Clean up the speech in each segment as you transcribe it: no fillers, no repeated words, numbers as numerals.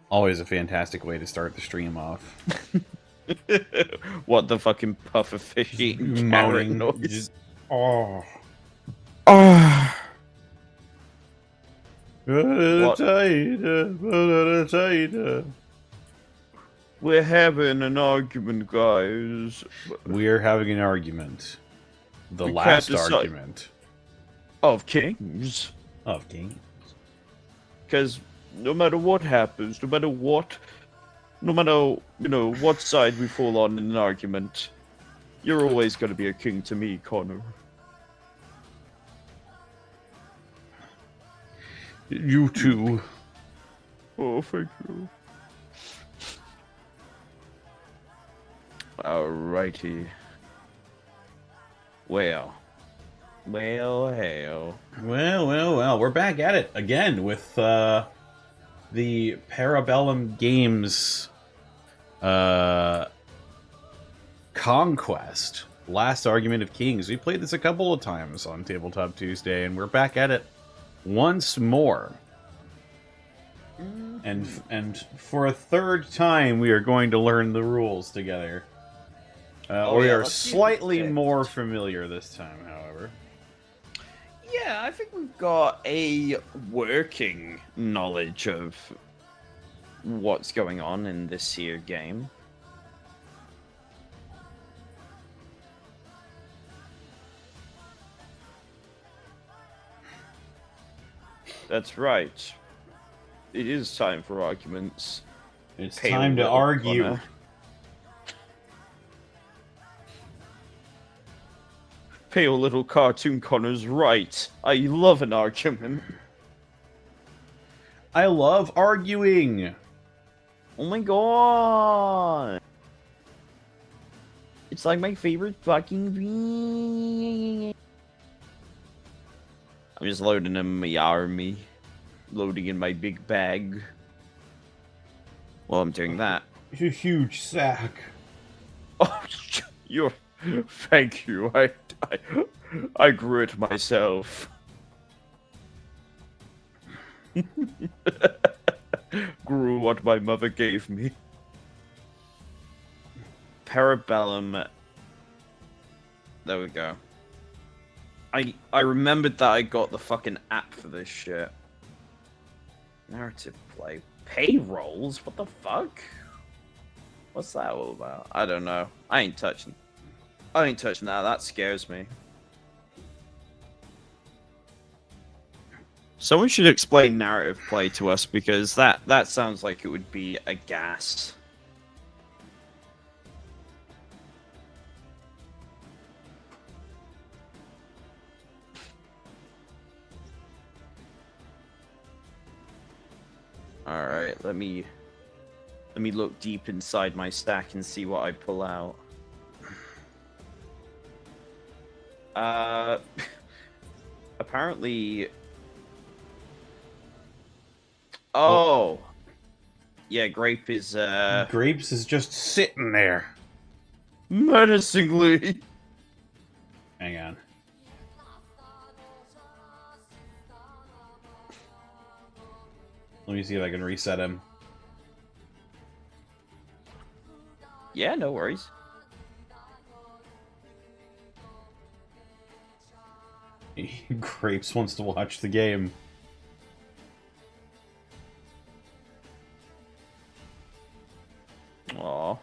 Always a fantastic way to start the stream off. What the fucking pufferfish eating carrot Moaning. noise? Just, oh. Ah. What? We're having an argument, guys. We're having an argument. The We can't last decide. argument Of kings. of King. Because no matter what happens, no matter what side we fall on in an argument, you're always going to be a king to me, Connor. You too. Oh, thank you. Alrighty. Well, hell. Well. We're back at it again with the Parabellum Games Conquest. Last Argument of Kings. We played this a couple of times on Tabletop Tuesday, and we're back at it once more. And for a third time, we are going to learn the rules together. We are slightly more familiar this time, however. Yeah, I think we've got a working knowledge of what's going on in this here game. That's right. It is time for arguments. It's Pale time to little argue. Connor. Pale little cartoon Connor's right. I love an argument. I love arguing. Oh my god. It's like my favorite fucking thing. I'm just loading in my army. Loading in my big bag. While I'm doing that. It's a huge sack. Oh, you're... Thank you. I grew it myself. Grew what my mother gave me. Parabellum. There we go. I remembered that I got the fucking app for this shit. Narrative play. Payrolls? What the fuck? What's that all about? I don't know. I ain't touching that. That scares me. Someone should explain narrative play to us, because that sounds like it would be a gas. Alright, let me look deep inside my stack and see what I pull out. Apparently... Oh! Yeah, Grape is, Grapes is just sitting there. menacingly! Hang on. Let me see if I can reset him. Yeah, no worries. Grapes wants to watch the game. Aw.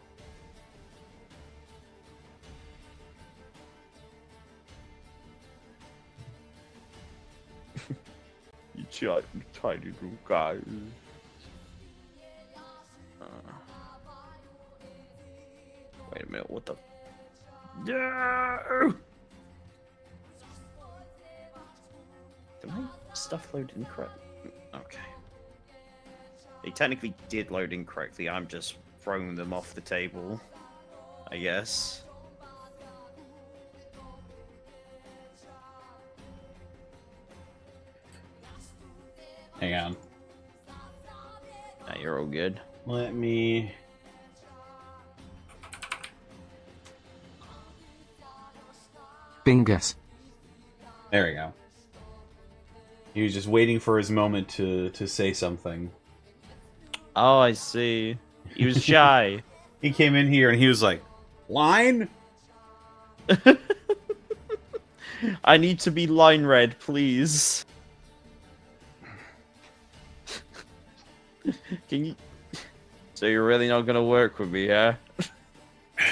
You tiny little guys. Wait a minute, what the... No! Did my stuff load incorrectly? Okay. They technically did load incorrectly, I'm just throwing them off the table, I guess. Hang on. Nah, you're all good. Let me... Bingus. There we go. He was just waiting for his moment to say something. Oh, I see. He was shy. He came in here and he was like, "Line." I need to be line read, please. Can you? So you're really not gonna work with me, huh?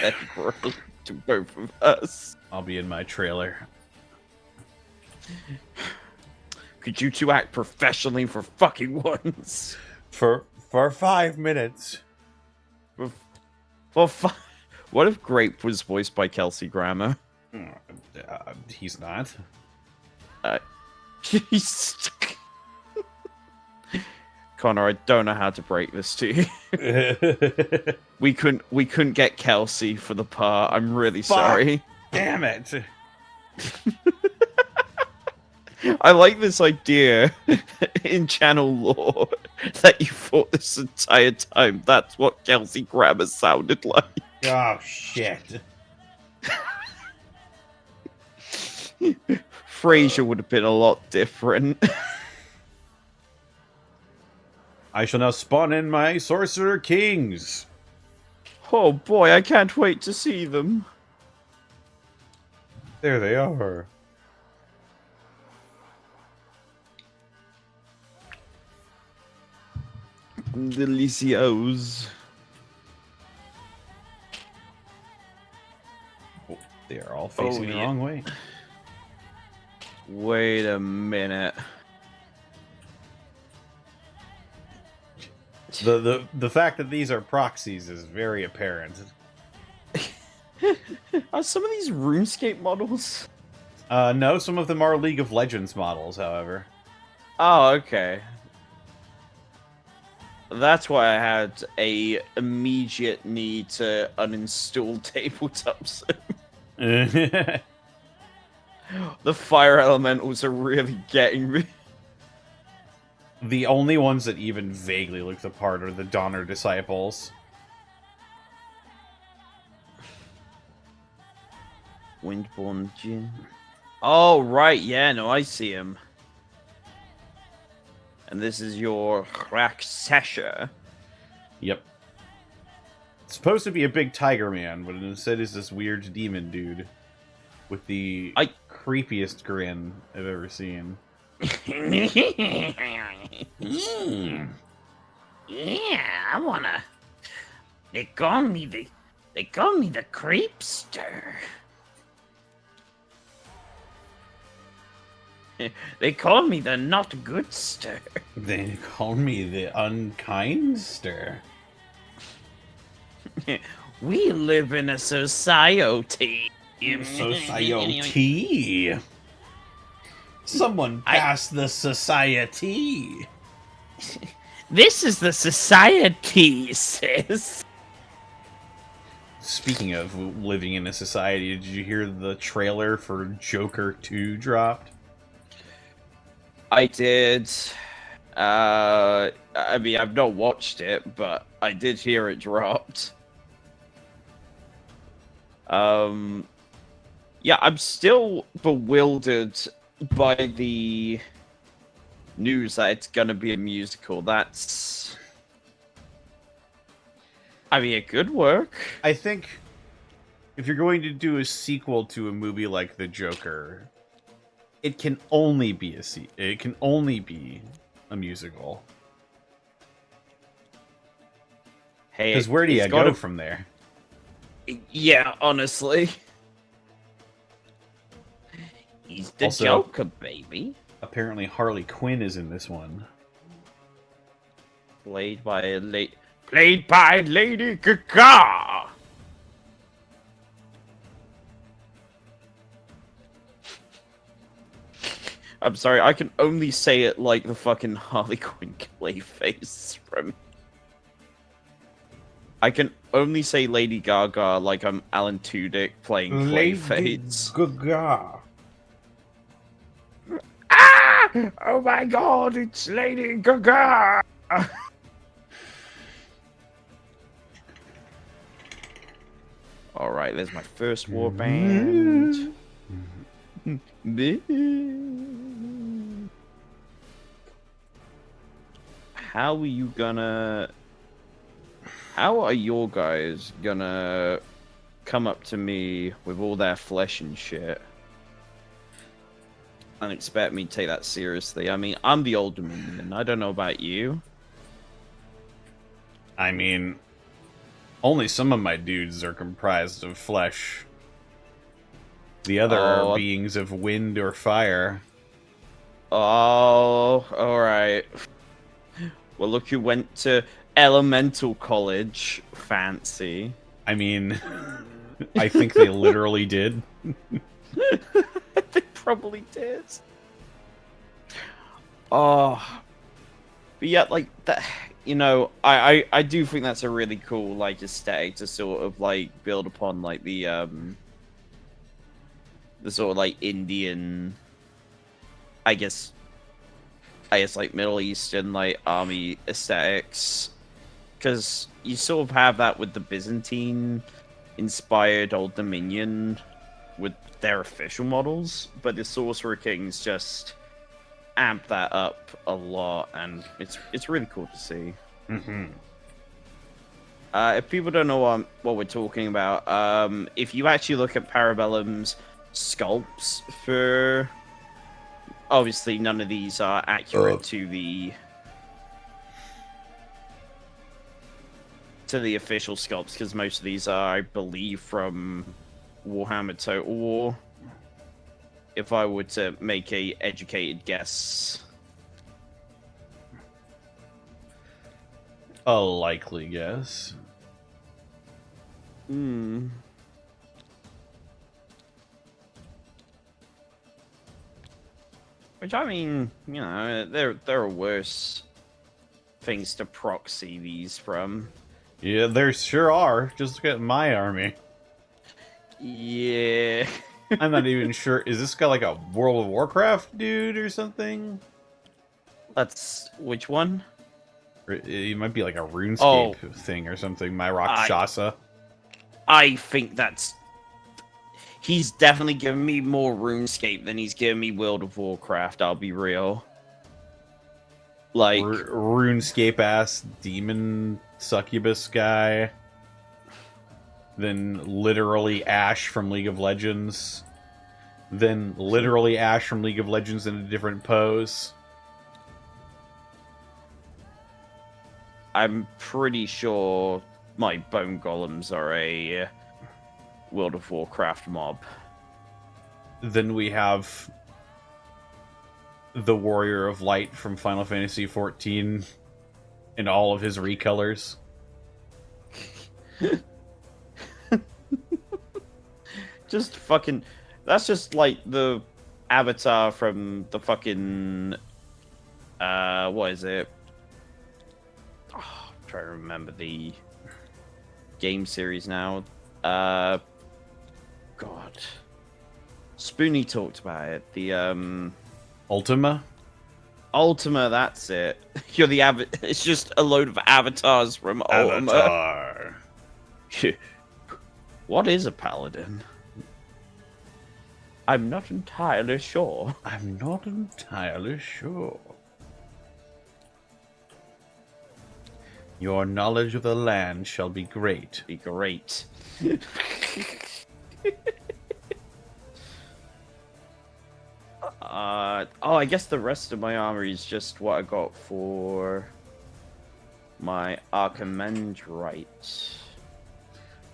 That's great to both of us. I'll be in my trailer. Could you two act professionally for fucking once? For 5 minutes. Well, what if Grape was voiced by Kelsey Grammer? He's not. He's... Connor, I don't know how to break this to you. we couldn't get Kelsey for the part. I'm really sorry. Damn it. I like this idea in channel lore that you thought this entire time that's what Kelsey Grammer sounded like. Oh, shit. Frasier would have been a lot different. I shall now spawn in my Sorcerer Kings. Oh boy, I can't wait to see them. There they are. Delicios. Oh, they are all facing the wrong way. Wait a minute. The fact that these are proxies is very apparent. Are some of these RuneScape models? No, some of them are League of Legends models, however. Oh, okay. That's why I had a immediate need to uninstall Tabletop Sim. The fire elementals are really getting me. The only ones that even vaguely look the part are the Donner Disciples. Windborn Jin. Oh, right, yeah, no, I see him. And this is your Raksasha. Yep. It's supposed to be a big tiger man, but instead is this weird demon dude. With the creepiest grin I've ever seen. Yeah, I wanna. They call me the creepster. They call me the not goodster. They call me the unkindster. We live in a society. Society. Someone pass the society. This is the society, sis. Speaking of living in a society, did you hear the trailer for Joker 2 dropped? I did. I mean, I've not watched it, but I did hear it dropped. Yeah, I'm still bewildered by the news that it's gonna be a musical. That's... I mean, it could work. I think if you're going to do a sequel to a movie like The Joker, it can only be a musical. Hey, Because where do you go from there? Yeah, honestly. He's the Also, Joker, baby. Apparently Harley Quinn is in this one. Played by Lady Gaga. I'm sorry, I can only say it like the fucking Harley Quinn Clayface from... I can only say Lady Gaga like I'm Alan Tudyk playing Clayface. Gaga. Ah! Oh my god, it's Lady Gaga! Alright, there's my first warband. How are you gonna How are your guys gonna come up to me with all their flesh and shit and expect me to take that seriously? I mean, I'm the Old Dominion. I don't know about you. I mean, only some of my dudes are comprised of flesh. The other are beings of wind or fire. Oh, alright. Well, look who went to elemental college. Fancy. I mean, I think they literally did. They probably did. Oh. But yeah, like, that, you know, I do think that's a really cool, like, aesthetic to sort of, like, build upon, like, the sort of, like, Indian, I guess, like, Middle Eastern, like, army aesthetics. Because you sort of have that with the Byzantine-inspired Old Dominion with their official models, but the Sorcerer Kings just amp that up a lot, and it's really cool to see. Mm-hmm. If people don't know what we're talking about, if you actually look at Parabellum's sculpts for... Obviously, none of these are accurate to the official sculpts, because most of these are, I believe, from Warhammer Total War. If I were to make a educated guess. A likely guess. Hmm. Which, I mean, you know, there are worse things to proxy these from. Yeah, there sure are. Just look at my army. Yeah. I'm not even sure. Is this guy like a World of Warcraft dude or something? That's... Which one? He might be like a RuneScape thing or something. My Rakshasa. I think that's... He's definitely given me more RuneScape than he's given me World of Warcraft, I'll be real. Like... RuneScape-ass demon succubus guy. Then literally Ash from League of Legends. Then literally Ash from League of Legends in a different pose. I'm pretty sure my bone golems are a World of Warcraft mob. Then we have the Warrior of Light from Final Fantasy XIV in all of his recolors. Just fucking... That's just like the avatar from the fucking... what is it? Oh, I'm trying to remember the game series now. God. Spoonie talked about it. The, Ultima? Ultima, that's it. You're the It's just a load of avatars from Ultima. Avatar. What is a paladin? I'm not entirely sure. I'm not entirely sure. Your knowledge of the land shall be great. Be great. I guess the rest of my armor is just what I got for my Archimandrite.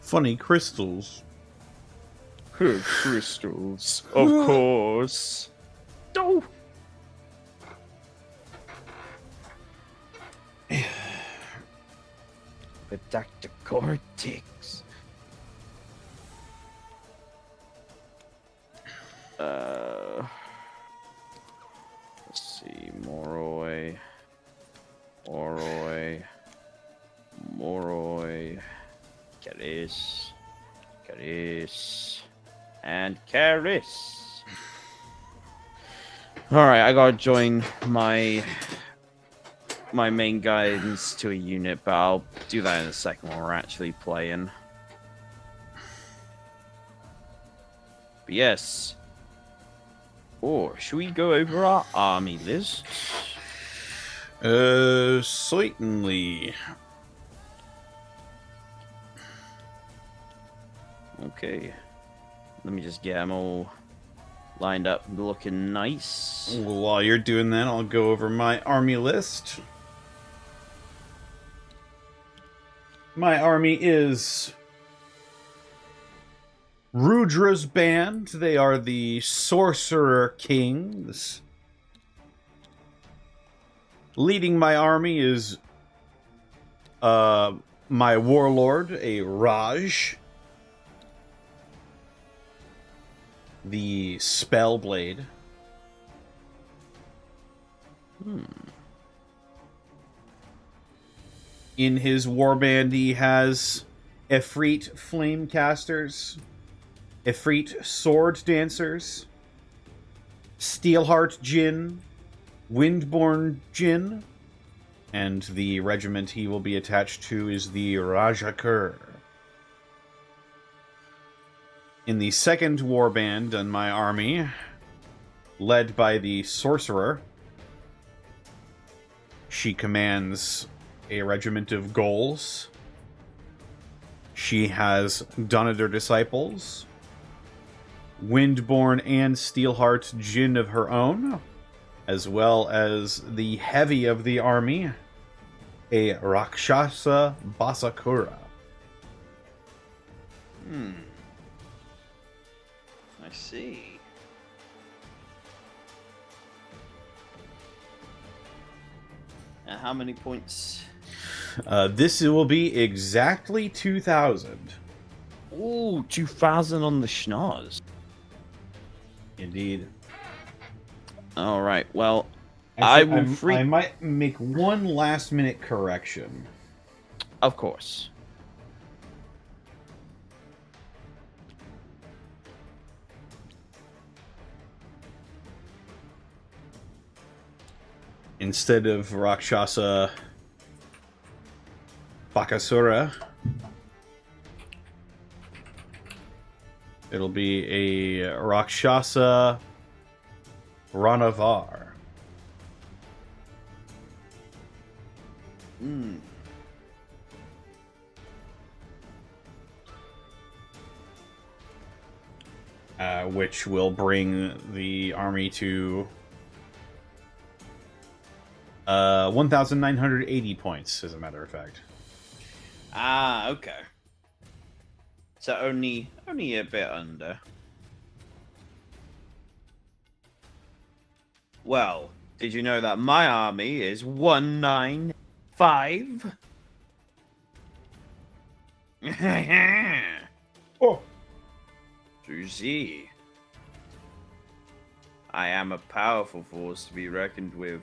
Funny crystals. Crystals, of course. No. The Dr. Cortex. Let's see, Moroi, Karis, and Karis. Alright, I gotta join my main guidance to a unit, but I'll do that in a second when we're actually playing. But yes. Or should we go over our army list? Certainly. Okay. Let me just get them all lined up, looking nice. While you're doing that, I'll go over my army list. My army is Rudra's band. They are the Sorcerer Kings. Leading my army is my warlord, a Raj. The Spellblade. In his warband, he has Efreet Flamecasters, Efreet Sword Dancers, Steelheart Jinn, Windborn Jinn, and the regiment he will be attached to is the Rajakur. In the second warband in my army, led by the Sorcerer, she commands a regiment of Ghouls. She has Dunadir Disciples, Windborn and Steelheart Jinn of her own, as well as the heavy of the army, a Rakshasa Basakura. I see. And how many points? This will be exactly 2,000. Ooh, 2,000 on the schnoz. Indeed. All right. Well, Actually, I might make one last-minute correction. Of course. Instead of Rakshasa Bakasura, it'll be a Rakshasa Ranavar. Which will bring the army to 1,980 points, as a matter of fact. Ah, okay. So only a bit under. Well, did you know that my army is 195? Oh, Suzy. I am a powerful force to be reckoned with.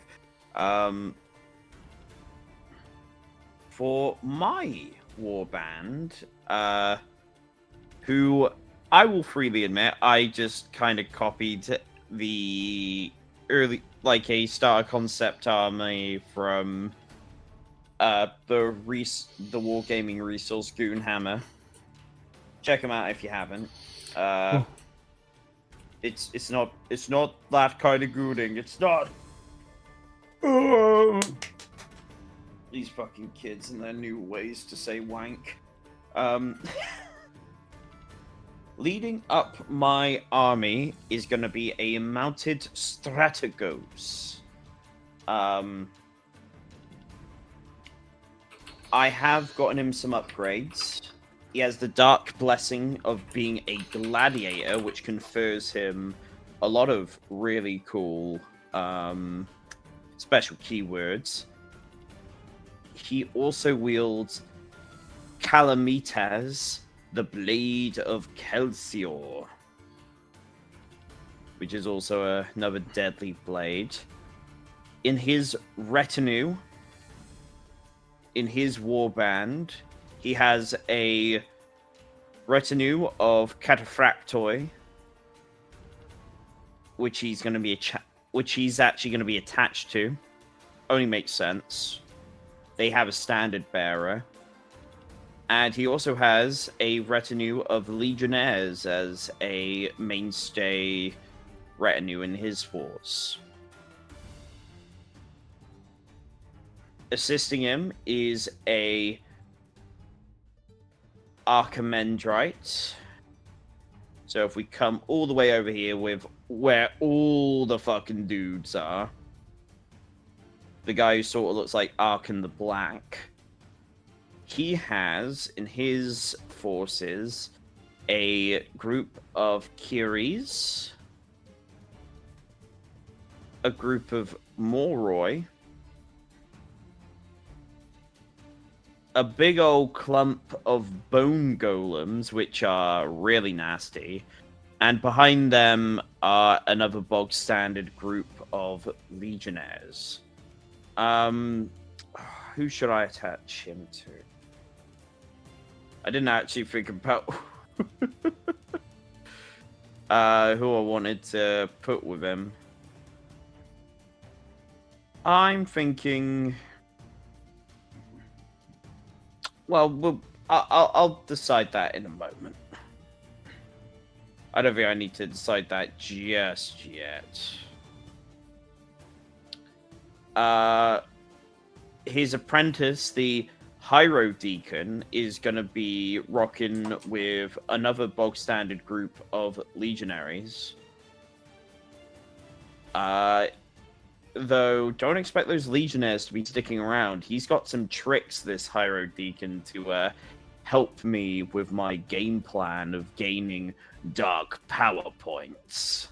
For my warband, who I will freely admit, I just kind of copied the early, like a starter concept army from the Wargaming resource Goonhammer. Check them out if you haven't. It's not that kind of gooning. It's not. These fucking kids and their new ways to say wank. Leading up my army is going to be a mounted Strategos. I have gotten him some upgrades. He has the Dark Blessing of being a gladiator, which confers him a lot of really cool special keywords. He also wields Calamitas, the Blade of Kelsior, which is also another deadly blade. In his retinue, in his warband, he has a retinue of Cataphractoi, which he's going to be which he's actually going to be attached to. Only makes sense. They have a standard bearer. And he also has a retinue of legionnaires as a mainstay retinue in his force. Assisting him is a Archimandrite, So if we come all the way over here with where all the fucking dudes are, the guy who sort of looks like Arkan the Black, he has in his forces a group of Kiris, a group of Moroi, a big old clump of bone golems, which are really nasty, and behind them are another bog standard group of legionnaires. Who should I attach him to? I didn't actually think about who I wanted to put with him. I'm thinking. Well, I'll decide that in a moment. I don't think I need to decide that just yet. His apprentice, the Hyro Deacon, is going to be rocking with another bog standard group of legionaries. Though, don't expect those legionnaires to be sticking around. He's got some tricks, this Hyro Deacon, to help me with my game plan of gaining dark power points.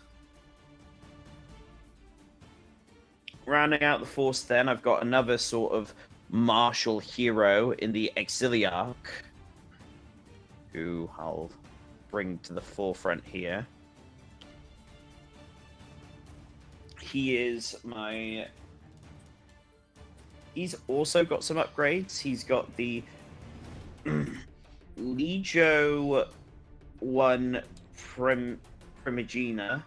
Rounding out the force then, I've got another sort of martial hero in the Exiliarch, who I'll bring to the forefront here. He's also got some upgrades. He's got the Legio 1 Primigena,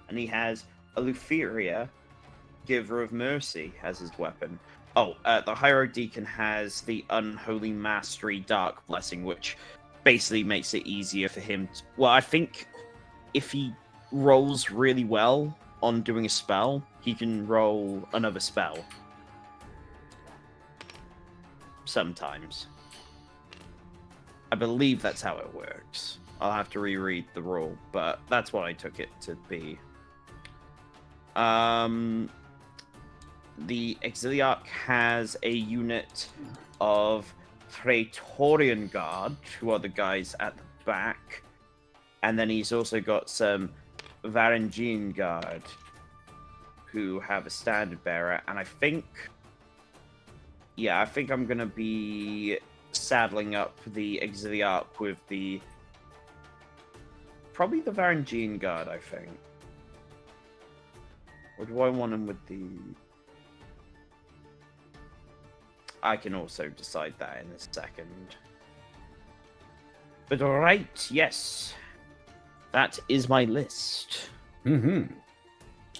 and he has Aluferia, Giver of Mercy, as his weapon. Oh, the Hyro Deacon has the Unholy Mastery Dark Blessing, which basically makes it easier for him to... Well, I think if he rolls really well on doing a spell, he can roll another spell. Sometimes. I believe that's how it works. I'll have to reread the rule, but that's what I took it to be. The Exiliarch has a unit of Praetorian Guard, who are the guys at the back. And then he's also got some Varangian Guard, who have a standard bearer. And I think I'm going to be saddling up the Exiliarch with probably the Varangian Guard, I think. Or do I want him with the... I can also decide that in a second. But alright, yes. That is my list. Mm-hmm.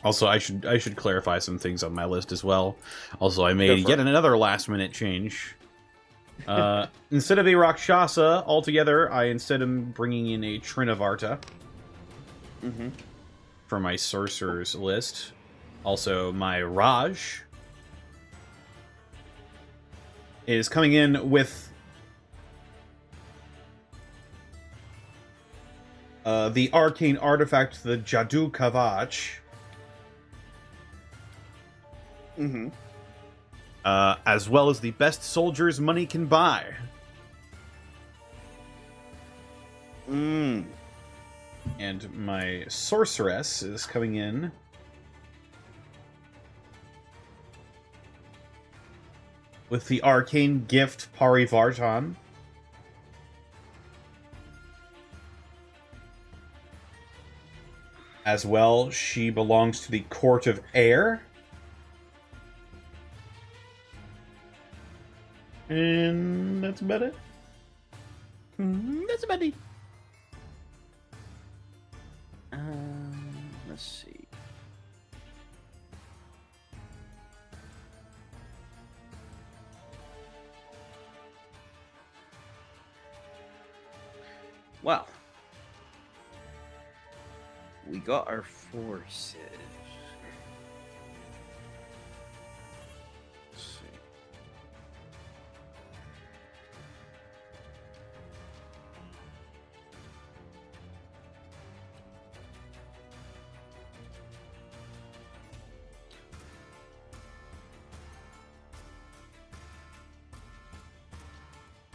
Also, I should clarify some things on my list as well. Also, I made yet another last-minute change. Instead of a Rakshasa altogether, I instead am bringing in a Trinavarta for my sorcerers list. Also, my Raj is coming in with the arcane artifact, the Jadu Kavach. As well as the best soldiers money can buy. And my sorceress is coming in with the arcane gift Parivartan. As well, she belongs to the Court of Air. And that's about it. That's about it. Let's see. Well, we got our forces. Let's see.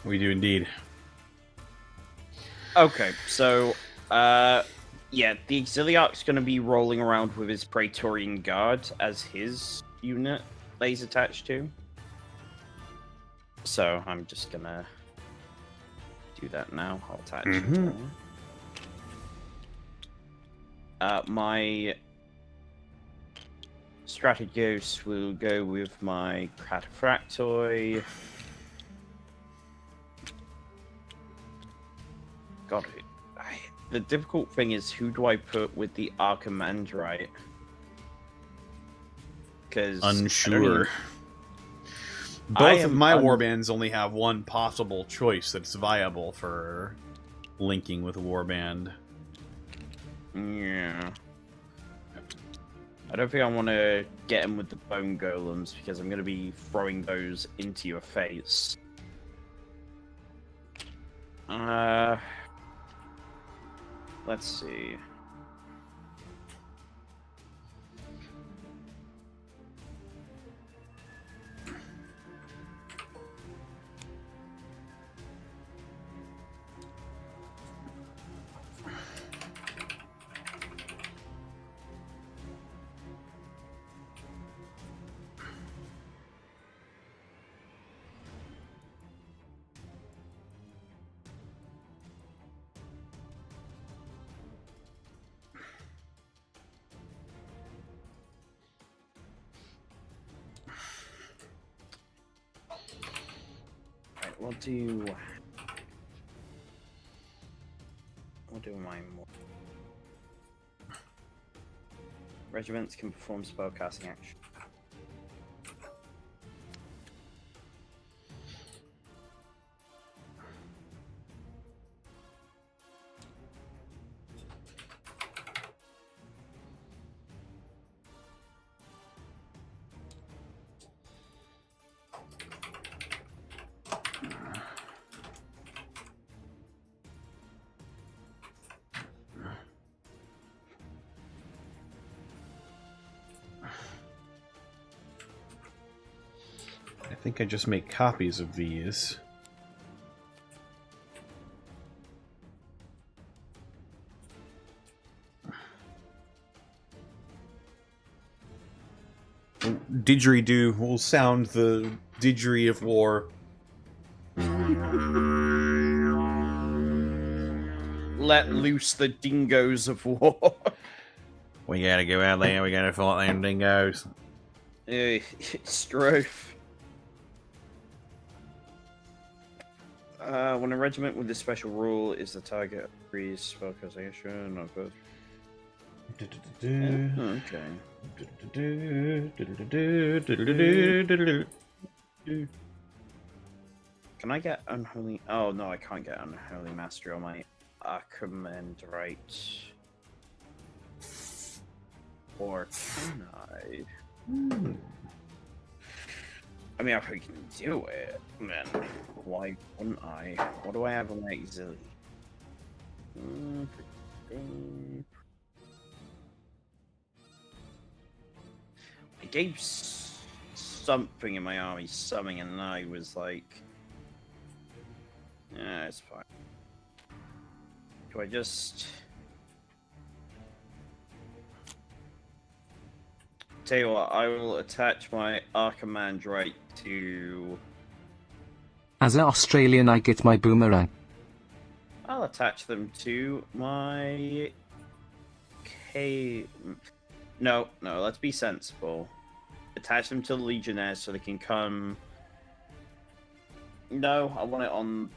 We do indeed. Okay, so, yeah, the Exiliarch's going to be rolling around with his Praetorian Guard as his unit that he's attached to. So I'm just going to do that now. I'll attach it to him. My Strategos will go with my Cataphractoi. God, the difficult thing is, who do I put with the Archimandrite? Because Unsure. Both of my warbands only have one possible choice that's viable for linking with a warband. Yeah. I don't think I want to get him with the bone golems because I'm going to be throwing those into your face. Let's see. We'll do mine more. Regiments can perform spellcasting action. I think I just make copies of these. Didgeridoo will sound the didgeridoo of war. Let loose the dingoes of war. We gotta go out there, we gotta fight them dingoes. Strofe. When a regiment with this special rule is the target of freeze spellcasting, not good. Okay. Can I get Unholy? Oh no, I can't get Unholy Mastery on my Archimandrite. Or can I? I mean, if I can do it, then why wouldn't I? What do I have on my auxiliary? I gave something in my army something, and I was like, yeah, it's fine. Do I just... Tell you what, I will attach my Archimandrite to... As an Australian, I get my boomerang. I'll attach them to my... No, let's be sensible. Attach them to the Legionnaires so they can come... No, I want it on...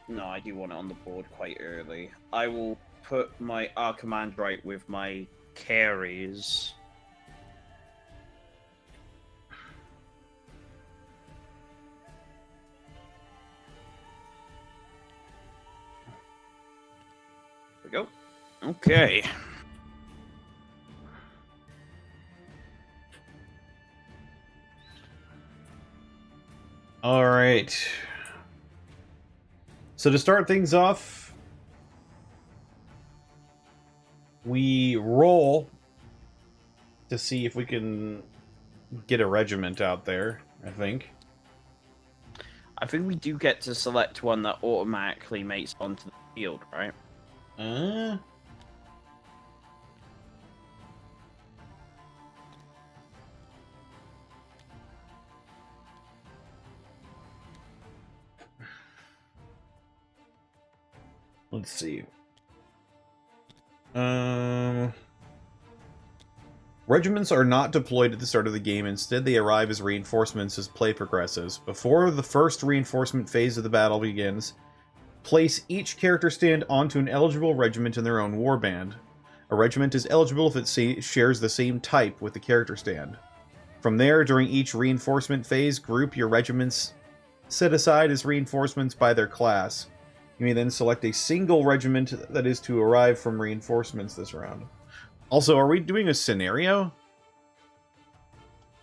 No, I do want it on the board quite early. I will put my Archimandrite with my carries... Go. Okay. All right. So to start things off, we roll to see if we can get a regiment out there, I think. I think we do get to select one that automatically makes onto the field, right? Let's see. Regiments are not deployed at the start of the game. Instead, they arrive as reinforcements as play progresses. Before the first reinforcement phase of the battle begins, place each character stand onto an eligible regiment in their own warband. A regiment is eligible if it shares the same type with the character stand. From there, during each reinforcement phase, group your regiments set aside as reinforcements by their class. You may then select a single regiment that is to arrive from reinforcements this round. Also, are we doing a scenario?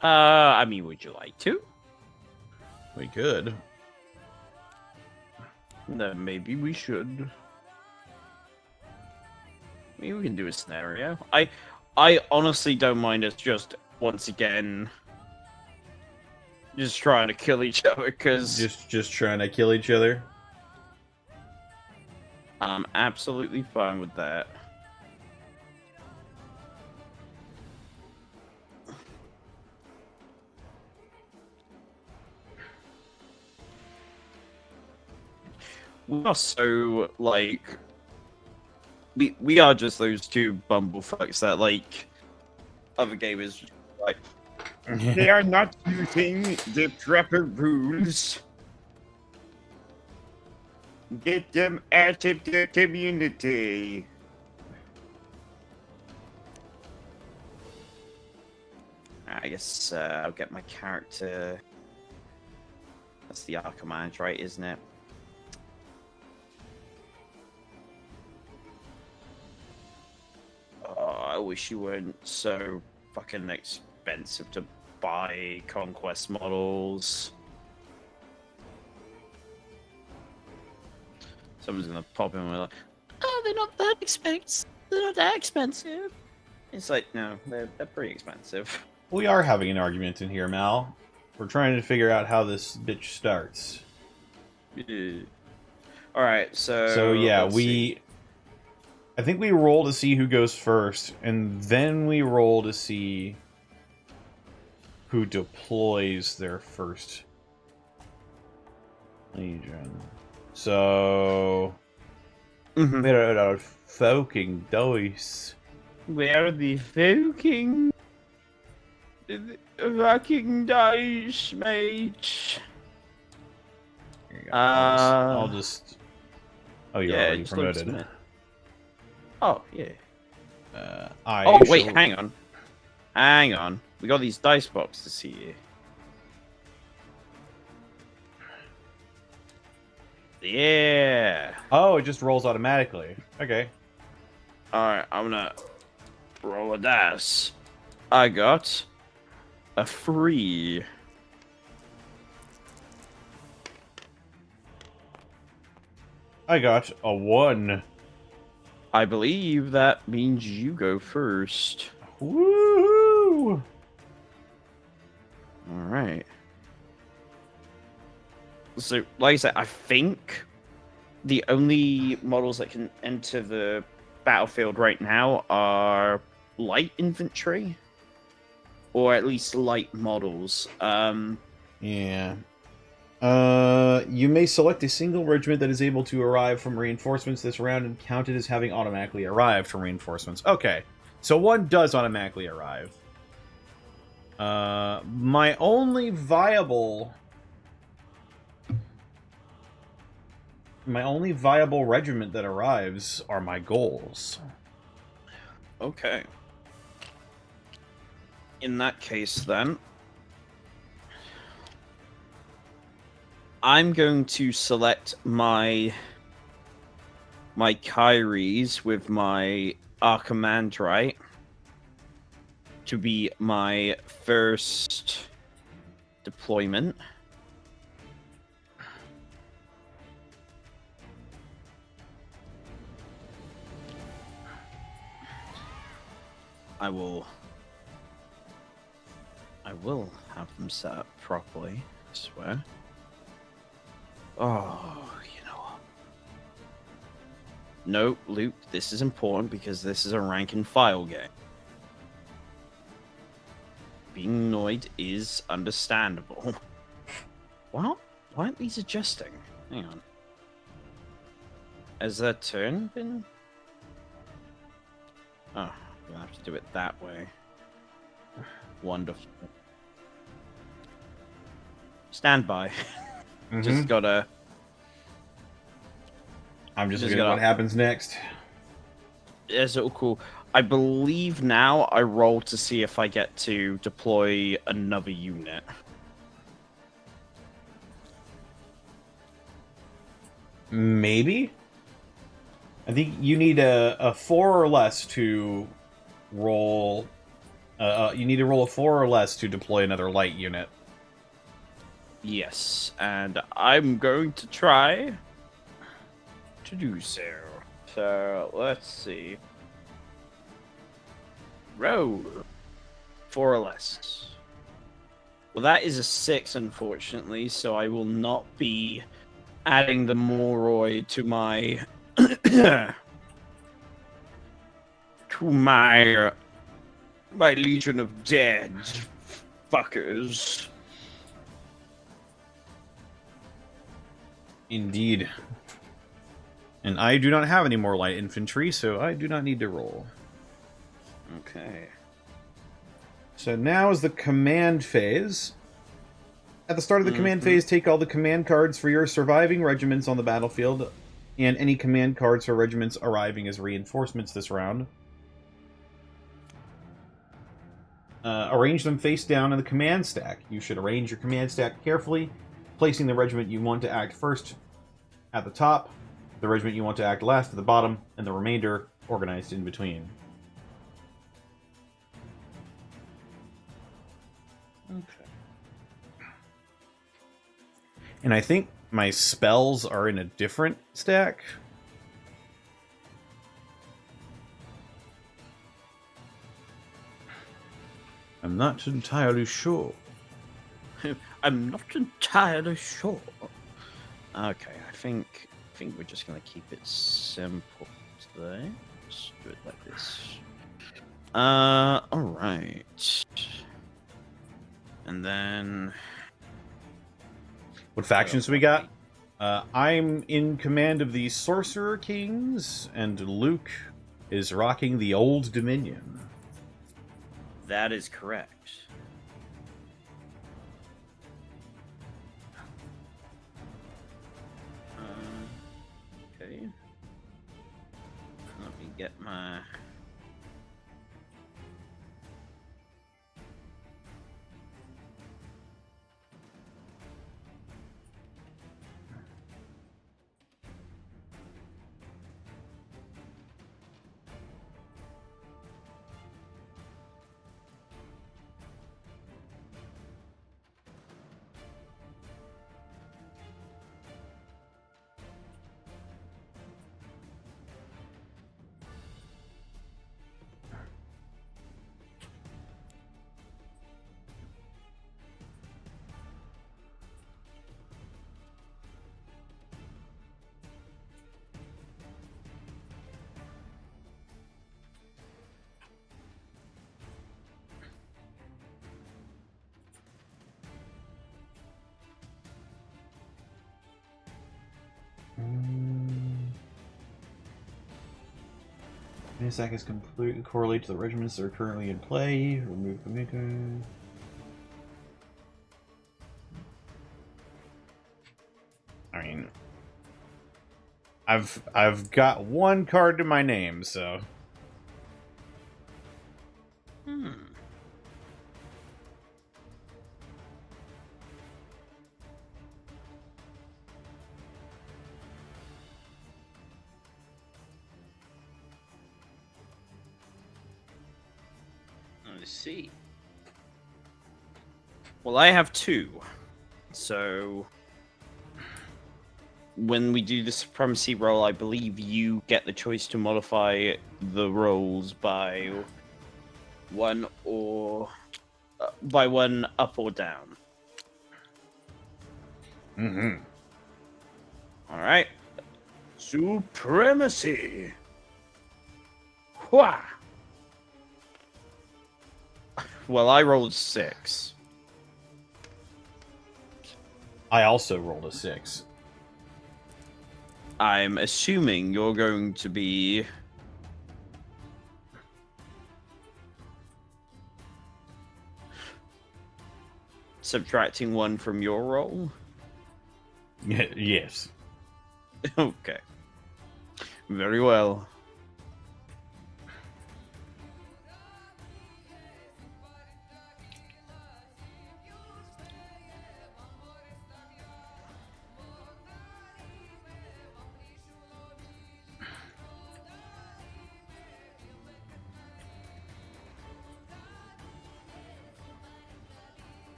I mean, would you like to? We could. Then maybe we should. Maybe we can do a scenario. I honestly don't mind us just, once again, just trying to kill each other, because... Just trying to kill each other? I'm absolutely fine with that. We are so, like... We are just those two bumblefucks that, like, other gamers, like... They are not using the proper rules. Get them out of the community. I guess I'll get my character. That's the Archimage, right, isn't it? Oh, I wish you weren't so fucking expensive to buy conquest models. Someone's gonna pop in with like, oh, they're not that expensive. They're not that expensive. It's like, no, they're pretty expensive. We are having an argument in here, Mal. We're trying to figure out how this bitch starts. Alright, so... So, yeah, let's see. I think we roll to see who goes first, and then we roll to see who deploys their first legion. So... Mhm. Where are our fucking dice? Where are the fucking... fucking dice, mate? Here you go. Uh, I'll just... Oh, you're yeah, already just look promoted. at it. Oh, yeah. I Wait, shall- hang on. Hang on. We got these dice boxes here. Yeah. Oh, it just rolls automatically. Okay. Alright, I'm gonna roll a dice. I got a 3. I got a 1. I believe that means you go first. Woohoo! Alright. So, like I said, I think the only models that can enter the battlefield right now are light infantry. Or at least light models. Yeah. You may select a single regiment that is able to arrive from reinforcements this round and count it as having automatically arrived from reinforcements. Okay. So one does automatically arrive. My only viable regiment that arrives are my goals. Okay. In that case, then, I'm going to select my Kyries with my Archimandrite to be my first deployment. I will have them set up properly, I swear. Oh, you know what? No, Luke, this is important because this is a rank and file game. Being annoyed is understandable. Well, why aren't these adjusting? Hang on. Has that turn been... Oh, we'll have to do it that way. Wonderful. Stand by. Just gotta... I'm just Just looking at gotta- what happens next. Yeah, so cool. I believe now I roll to see if I get to deploy another unit. Maybe? I think you need a 4 or less to roll... you need to roll a 4 or less to deploy another light unit. Yes, and I'm going to try to do so. So, let's see. Roll. 4 or less. Well, that is a 6, unfortunately, so I will not be adding the Moroi to my... to my Legion of Dead fuckers. Indeed. And I do not have any more light infantry, so I do not need to roll. Okay. So now is the command phase. At the start of the command phase, take all the command cards for your surviving regiments on the battlefield, and any command cards for regiments arriving as reinforcements this round. Arrange them face down in the command stack. You should arrange your command stack carefully, placing the regiment you want to act first at the top, the regiment you want to act last at the bottom, and the remainder organized in between. Okay. And I think my spells are in a different stack. I'm not entirely sure. I'm not entirely sure. Okay, I think we're just gonna keep it simple today. Just do it like this. Alright. And then What factions do we got? I'm in command of the Sorcerer Kings, and Luke is rocking the Old Dominion. that is correct. Okay. Let me get my... Command stack is completely correlated to the regiments that are currently in play. Remove command. I mean, I've got one card to my name, so. Let's see. Well, I have 2. So when we do the supremacy roll, I believe you get the choice to modify the rolls by one up or down. Mm-hmm. All right. Supremacy. Wha. Well, I rolled 6. I also rolled a 6. I'm assuming you're going to be subtracting 1 from your roll. Yes. Okay. Very well.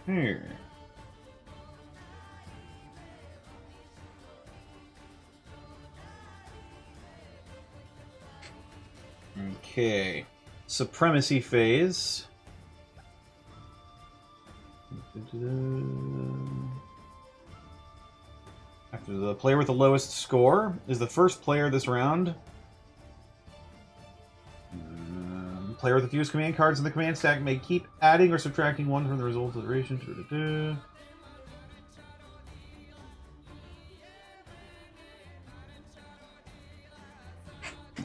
Here. Okay. Supremacy phase. After the player with the lowest score is the first player this round. Player with the fewest command cards in the command stack may keep adding or subtracting 1 from the result of the duration.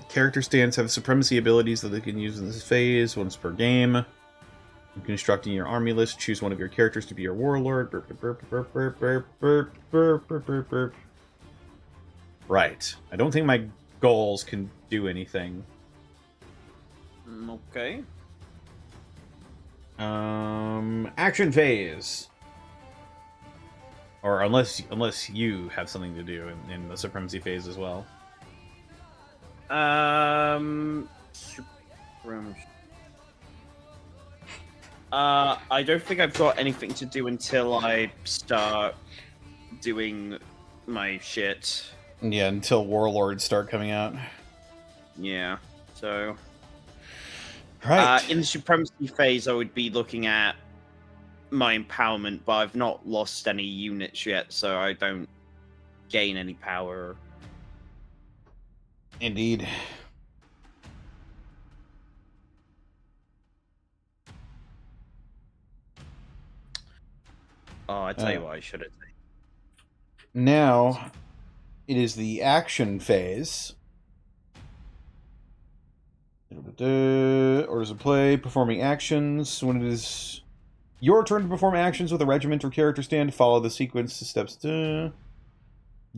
Character stands have supremacy abilities that they can use in this phase, once per game. When constructing your army list, choose one of your characters to be your warlord. Right. I don't think my goals can do anything. Okay. Action phase. Or unless you have something to do in the supremacy phase as well. I don't think I've got anything to do until I start doing my shit. Yeah, until warlords start coming out. Yeah, so... Right. in the supremacy phase, I would be looking at my empowerment, but I've not lost any units yet, so I don't gain any power. Indeed. Oh, I tell you what, I should have. Now, it is the action phase. Orders of play, performing actions. When it is your turn to perform actions with a regiment or character stand, follow the sequence to steps.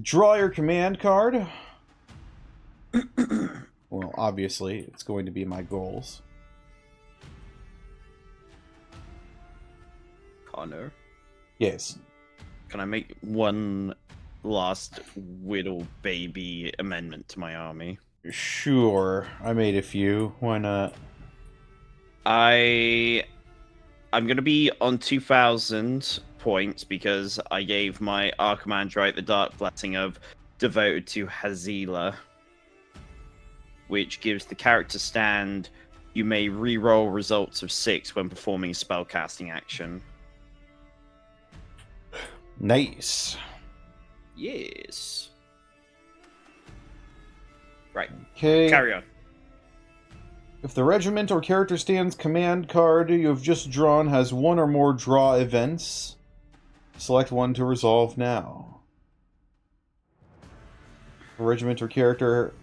Draw your command card. Well, obviously, it's going to be my goals. Connor, Yes. can I make one last whittle baby amendment to my army? Sure. I made a few. Why not? I'm gonna be on 2,000 points because I gave my Archimandrite the Dark Blessing of devoted to Hazila, which gives the character stand. You may re-roll results of 6 when performing a spellcasting action. Nice. Yes. Right. Okay. Carry on. If the regiment or character stand's command card you have just drawn has one or more draw events, select one to resolve now. A regiment or character...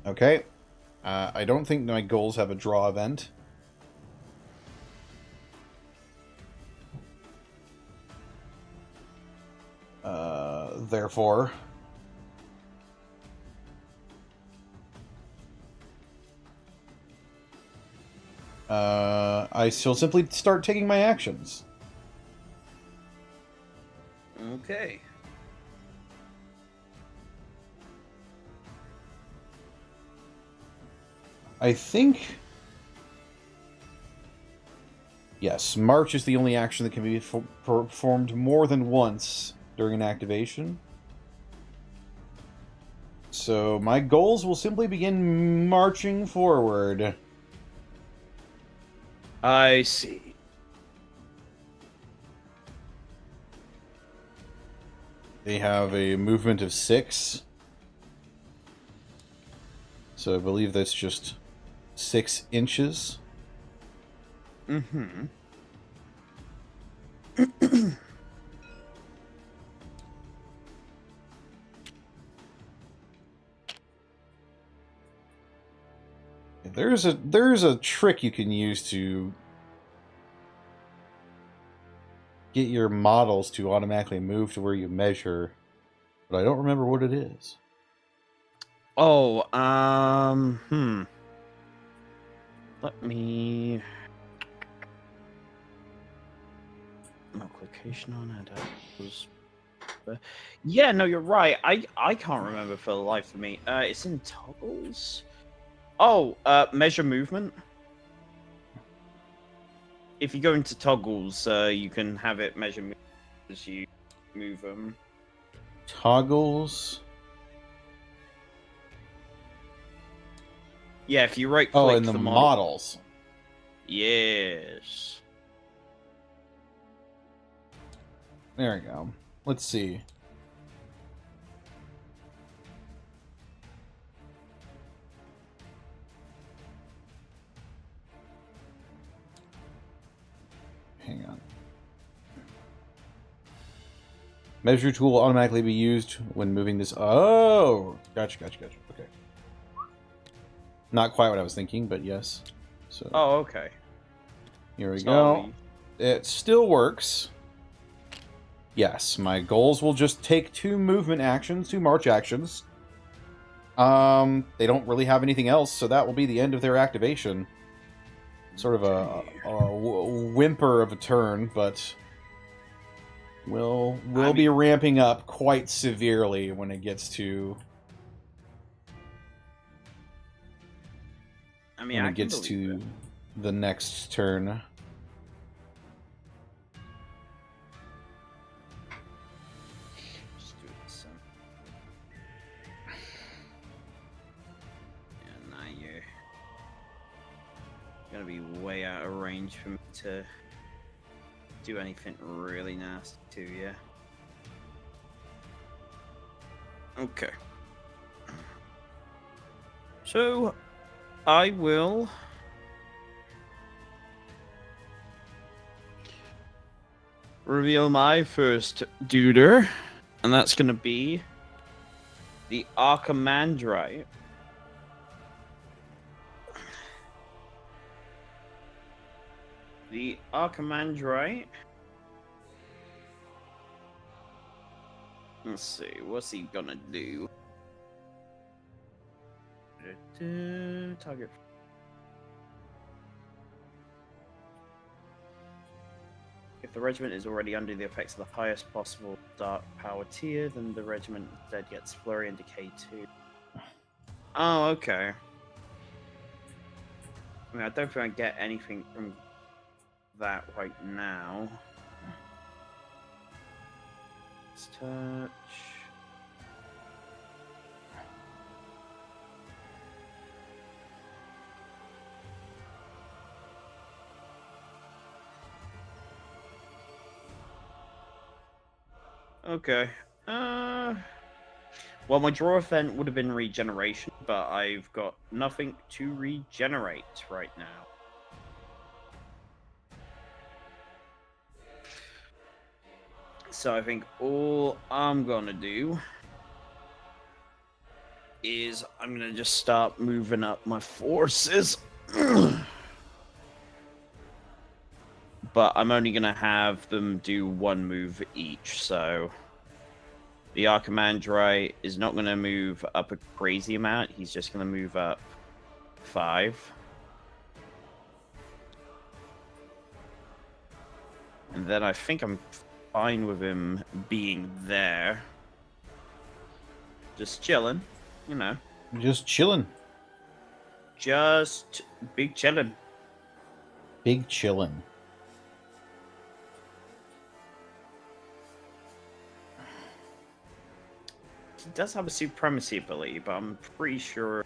Okay. I don't think my goals have a draw event. Therefore... I shall simply start taking my actions. Okay. I think... Yes, March is the only action that can be performed more than once during an activation. So my goals will simply begin marching forward. I see. They have a movement of 6. So I believe that's just 6 inches. Mm-hmm. There's a trick you can use to get your models to automatically move to where you measure, but I don't remember what it is. Oh, Let me mark location on it. Yeah, no, you're right. I can't remember for the life of me. It's in toggles. Oh, measure movement. If you go into toggles, you can have it measure movement as you move them. Toggles. Yeah, if you right click Oh, and the models. Yes. There we go. Let's see. Hang on. Measure tool will automatically be used when moving this. Oh, gotcha. Okay. Not quite what I was thinking, but yes. So. Oh, okay. Here we go. It still works. Yes, my goals will just take 2 movement actions, 2 march actions. They don't really have anything else, so that will be the end of their activation. Sort of a whimper of a turn, but we'll be ramping up quite severely when it gets to the next turn. Gonna be way out of range for me to do anything really nasty to you. Okay. So, I will reveal my first duder, and that's gonna be the Archimandrite. The Archimandrite. Let's see, what's he gonna do? Target. If the regiment is already under the effects of the highest possible dark power tier, then the regiment instead gets Flurry and Decay 2. Oh, okay. I mean, I don't think I get anything from that right now. Let's touch. Okay. Well, my draw event would have been regeneration, but I've got nothing to regenerate right now. So I think all I'm gonna do is I'm gonna just start moving up my forces. But I'm only gonna have them do 1 move each, so the Archimandrite is not gonna move up a crazy amount, he's just gonna move up 5. And then I think I'm fine with him being there. Just chilling, you know. Just chilling. Just big chilling. Big chilling. He does have a supremacy ability, but I'm pretty sure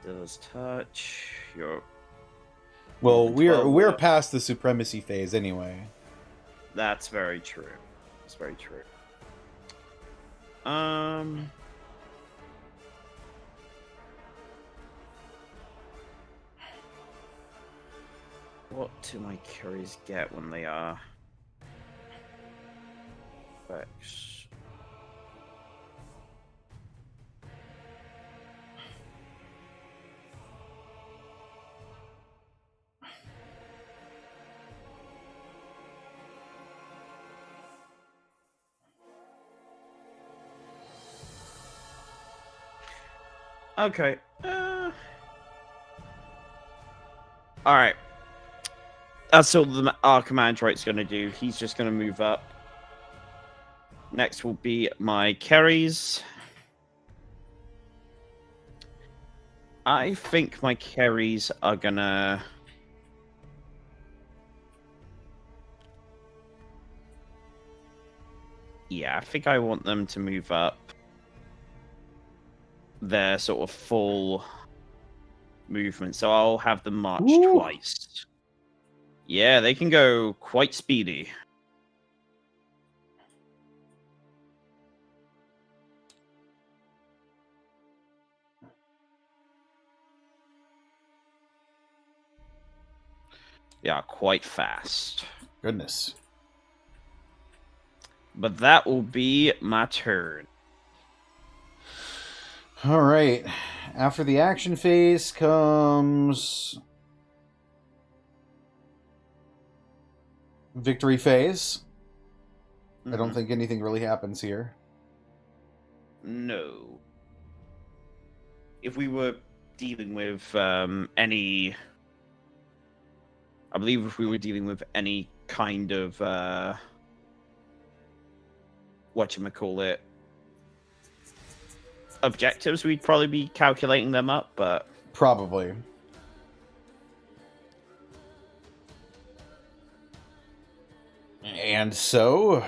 Does touch. You're. Well, we're 12. past the supremacy phase anyway. That's very true. That's very true. What do my carries get when they are? Vex. Okay. All right. That's all our command droid's going to do. He's just going to move up. Next will be my carries. I think my carries are going to... Yeah, I think I want them to move up their sort of full movement. So I'll have them march twice. Yeah, they can go quite speedy. Yeah, quite fast. Goodness. But that will be my turn. All right. After the action phase comes victory phase. I don't think anything really happens here. No. If we were dealing with any... I believe if we were dealing with any kind of... whatchamacallit... objectives, we'd probably be calculating them up, but... Probably. And so...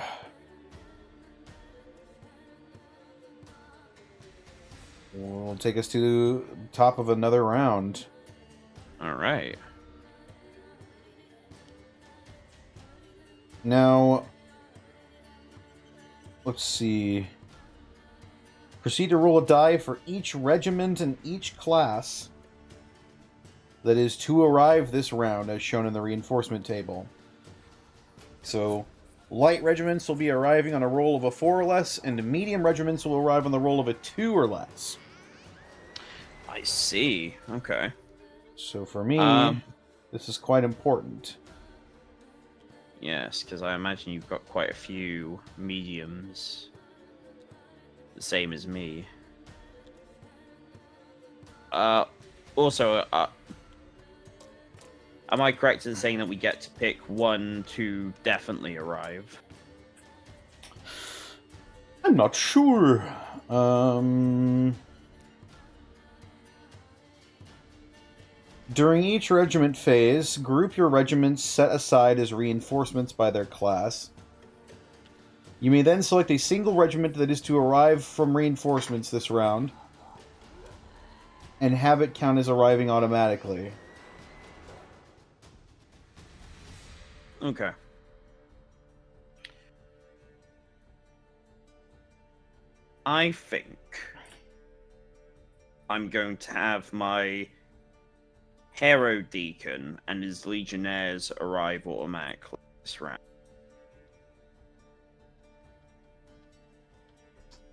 will take us to the top of another round. Alright. Now... let's see... proceed to roll a die for each regiment and each class that is to arrive this round, as shown in the reinforcement table. So, light regiments will be arriving on a roll of a 4 or less, and medium regiments will arrive on the roll of a 2 or less. I see. Okay. So for me, this is quite important. Yes, because I imagine you've got quite a few mediums. The same as me. Also, am I correct in saying that we get to pick one to definitely arrive? I'm not sure. During each regiment phase, group your regiments set aside as reinforcements by their class. You may then select a single regiment that is to arrive from reinforcements this round, and have it count as arriving automatically. Okay. I think I'm going to have my Hero Deacon and his Legionnaires arrive automatically this round.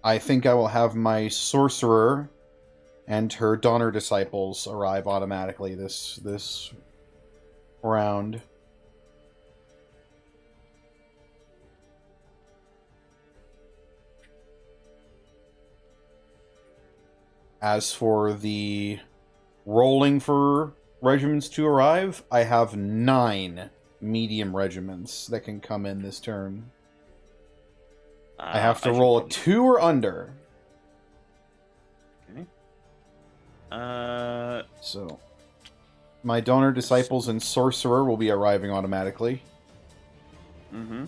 I think I will have my Sorcerer and her Donner Disciples arrive automatically this round. As for the rolling for regiments to arrive, I have 9 medium regiments that can come in this turn. I have to roll a 2 or under. Okay. So, my Donor Disciples and Sorcerer will be arriving automatically. Mm-hmm.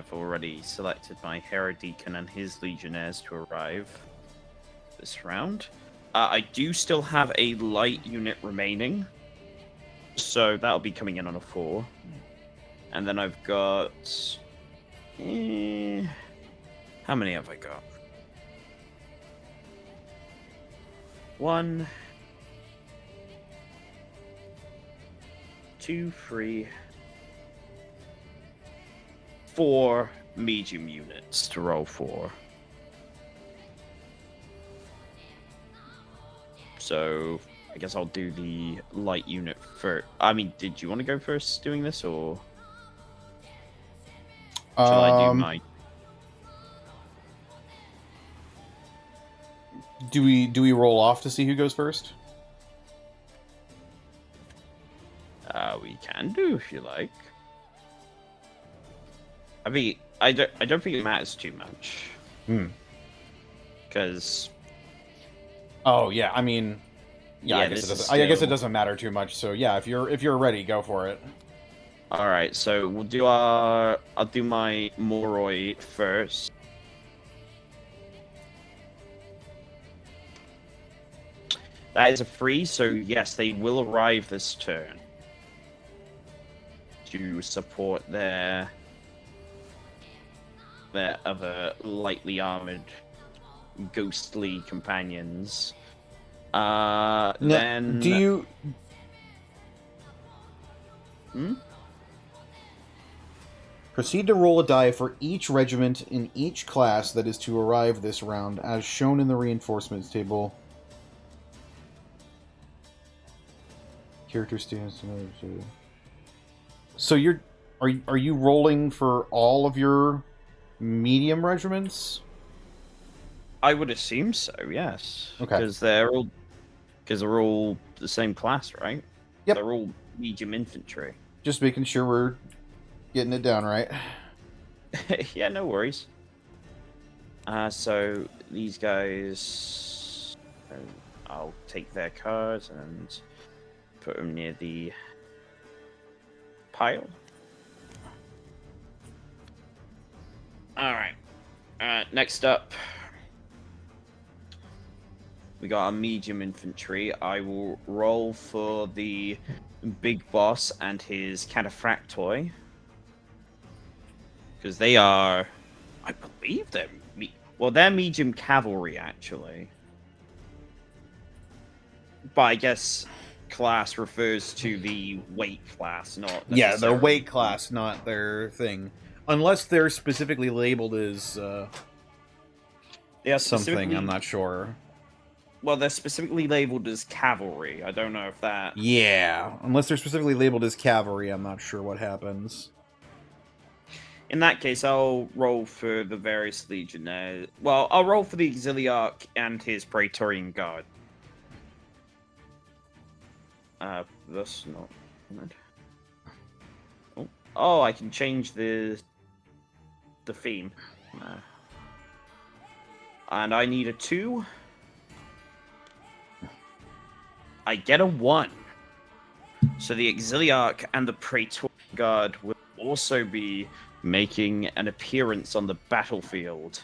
I've already selected my Herodeacon and his Legionnaires to arrive this round. I do still have a light unit remaining, so that'll be coming in on a 4. And then I've got... how many have I got? 1, 2, 3, 4 medium units to roll for. So I guess I'll do the light unit first. I mean, did you want to go first doing this, or shall I do my? Do we roll off to see who goes first? We can do if you like. I mean, I don't think it matters too much. Because. Oh yeah, I mean, yeah, Yeah, I guess this it doesn't. is I guess it still- doesn't matter too much. So yeah, if you're ready, go for it. All right, so we'll do our. I'll do my Moroi first. That is a 3, so yes, they will arrive this turn to support their other lightly armored, ghostly companions. Then do you? Proceed to roll a die for each regiment in each class that is to arrive this round, as shown in the reinforcements table. Character stance. So are you rolling for all of your medium regiments? I would assume so. Yes. Okay. Because they're all the same class, right? Yep. They're all medium infantry. Just making sure we're getting it down right. Yeah, no worries. So these guys, I'll take their cards and put them near the pile. All right. Next up, we got our medium infantry. I will roll for the big boss and his cataphractoi. Because they are, I believe they're, they're medium cavalry, actually. But I guess class refers to the weight class, not Yeah, their necessarily- weight class, not their thing. Unless they're specifically labeled as They are something, specifically- I'm not sure. Well, they're specifically labeled as cavalry. I don't know if that... Yeah, unless they're specifically labeled as cavalry, I'm not sure what happens. In that case, I'll roll for the various legionnaires. Well, I'll roll for the Exiliarch and his Praetorian Guard. That's not good. Oh, I can change the theme. No. And I need a 2. I get a 1. So the Exiliarch and the Praetorian Guard will also be making an appearance on the battlefield.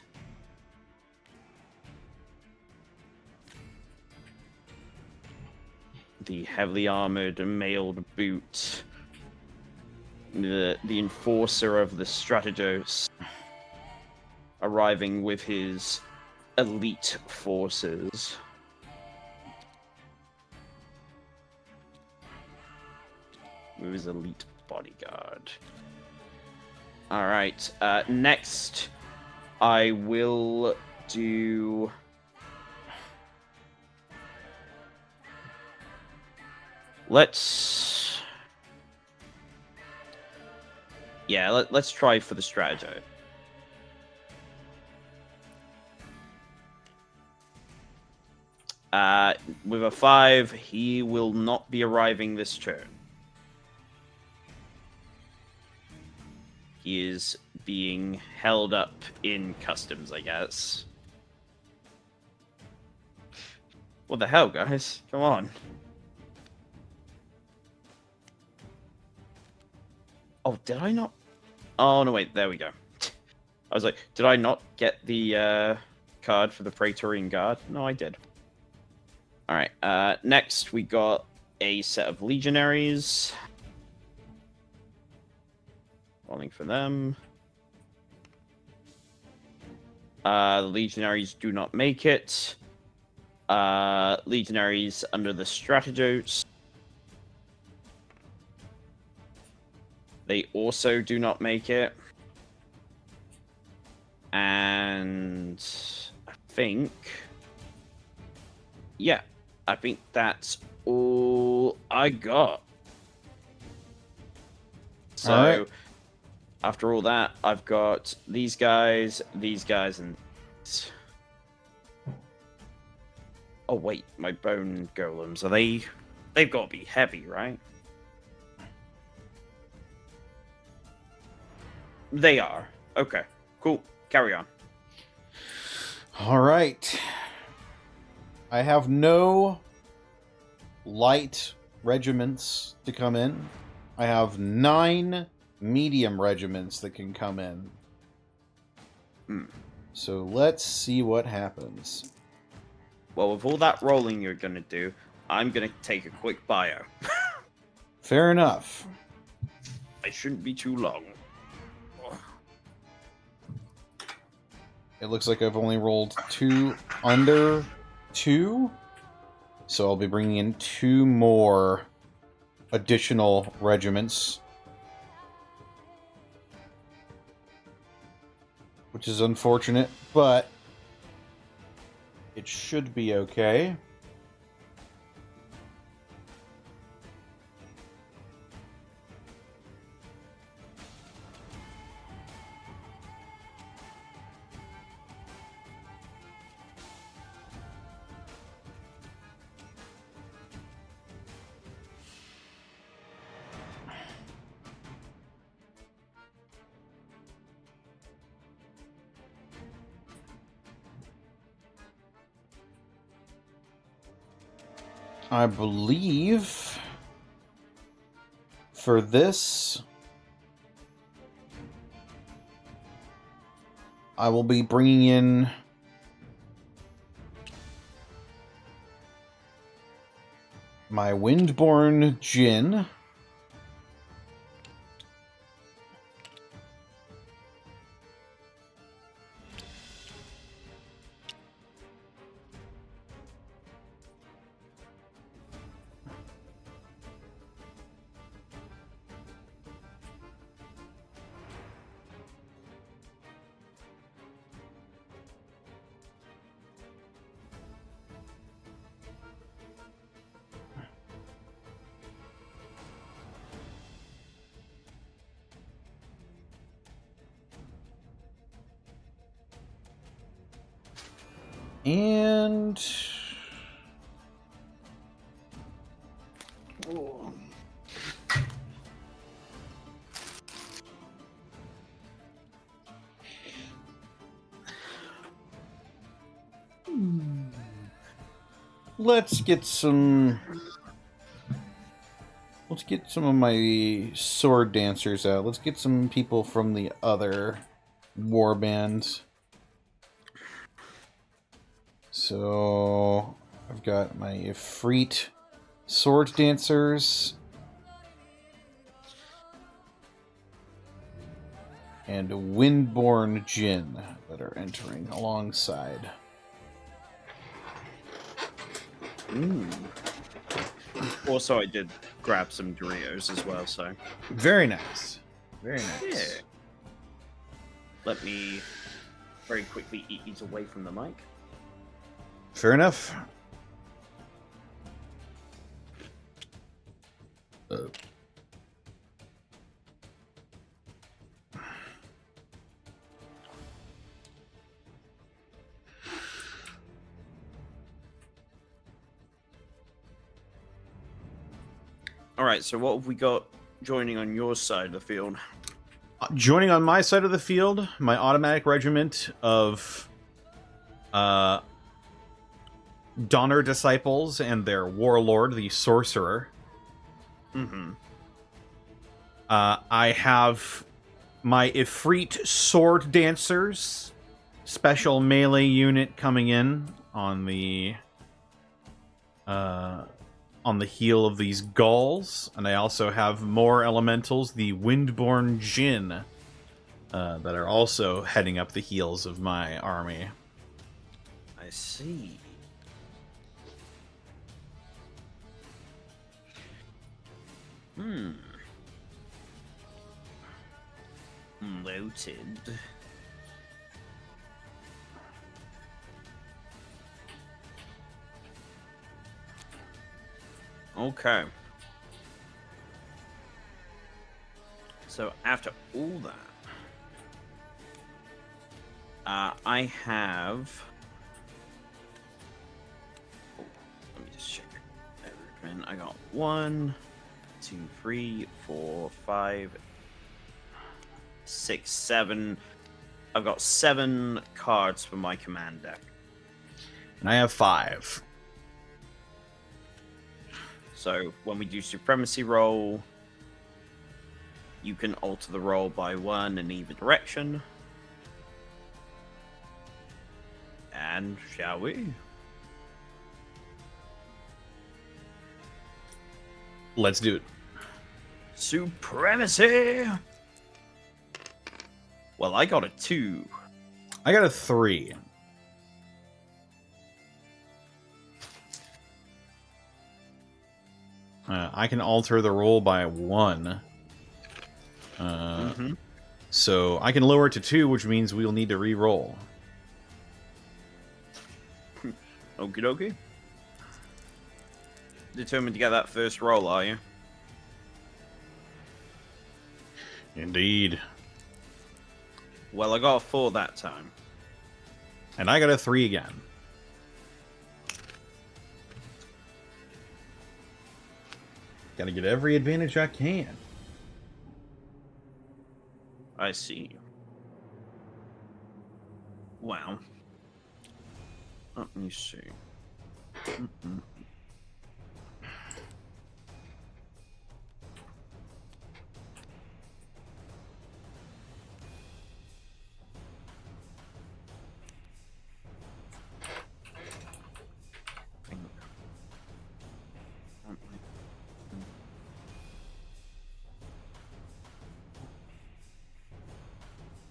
The heavily armored mailed boot. The enforcer of the Strategos arriving with his elite forces. With his elite bodyguard. Alright, next I will do... Let's try for the Strategy. With a 5, he will not be arriving this turn. He is being held up in customs, I guess. What the hell, guys? Come on. Oh, did I not? Oh, no, wait. There we go. I was like, did I not get the card for the Praetorian Guard? No, I did. All right. Next, we got a set of legionaries. Rolling for them. The legionaries do not make it. Legionaries under the strategos. They also do not make it. And I think... Yeah, I think that's all I got. So, All right. after all that, I've got these guys, and... Oh, wait, my bone golems, are they... They've got to be heavy, right? They are. Okay, cool. Carry on. All right. I have no light regiments to come in. I have 9 medium regiments that can come in. So let's see what happens. Well, with all that rolling you're going to do, I'm going to take a quick bio. Fair enough. It shouldn't be too long. It looks like I've only rolled 2 under 2. So I'll be bringing in 2 more additional regiments. Which is unfortunate, but it should be okay. I believe for this, I will be bringing in my Windborn Djinn. And let's get some of my sword dancers out. Let's get some people from the other war bands. So I've got my Ifrit sword dancers and a Windborn Djinn that are entering alongside. Also, I did grab some Doritos as well, so... Very nice. Very nice. Yeah. Let me very quickly eat these away from the mic. Fair enough. Alright, so what have we got joining on your side of the field? Joining on my side of the field, my automatic regiment of Donner disciples and their warlord, the sorcerer. Mm-hmm. I have my Ifrit Sword Dancers, special melee unit coming in on the heel of these Gauls, and I also have more elementals, the Windborn Jinn, that are also heading up the heels of my army. I see. Noted. Okay. So after all that, I have. Oh, let me just check. I got 1, 2, 3, 4, 5, 6, 7. I've got 7 cards for my command deck. And I have 5. So when we do supremacy roll, you can alter the roll by 1 in either direction. And shall we? Let's do it. Supremacy! Well, I got a 2. I got a 3. I can alter the roll by 1. So I can lower it to 2, which means we'll need to re-roll. Okie dokie. Determined to get that first roll, are you? Indeed. Well, I got a 4 that time. And I got a 3 again. Gotta get every advantage I can. I see. Wow. Let me see.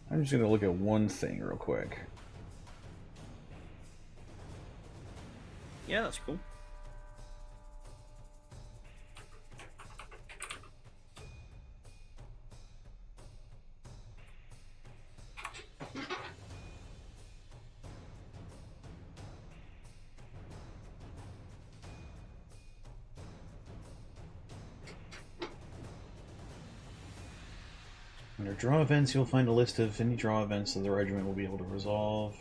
I'm just gonna look at one thing real quick. Yeah, that's cool. Under draw events, you'll find a list of any draw events that the regiment will be able to resolve.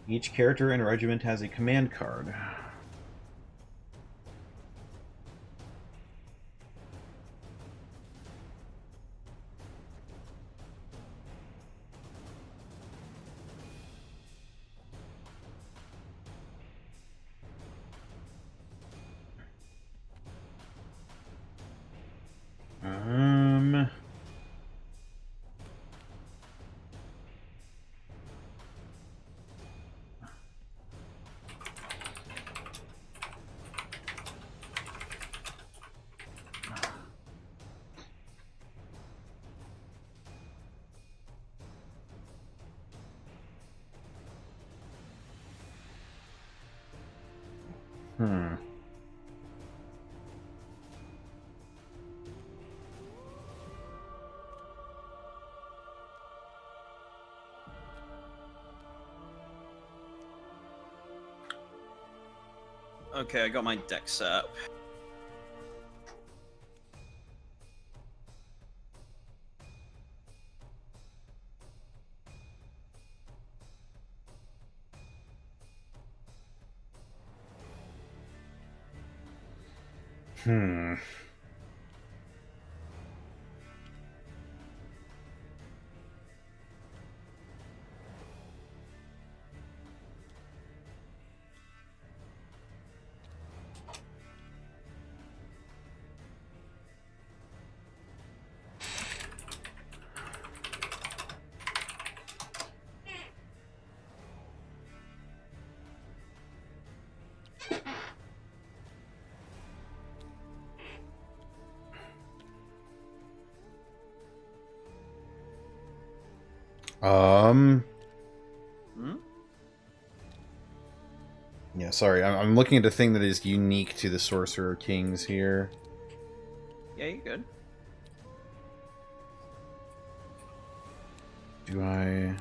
Each character in a regiment has a command card. Okay, I got my deck set up. Um. Hmm? Yeah, sorry. I'm looking at a thing that is unique to the Sorcerer Kings here. Yeah, you're good. Do I...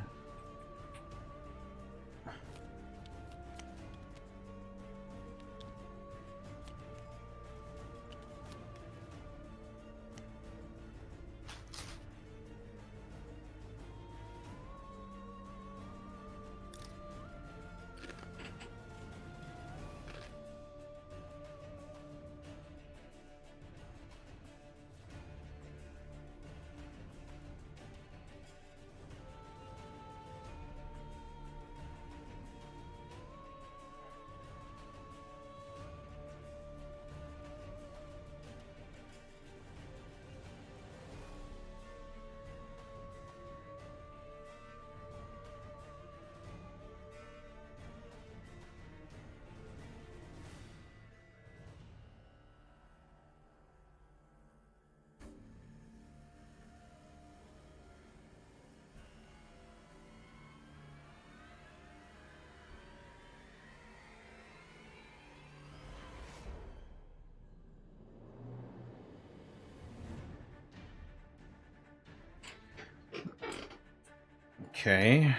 Okay.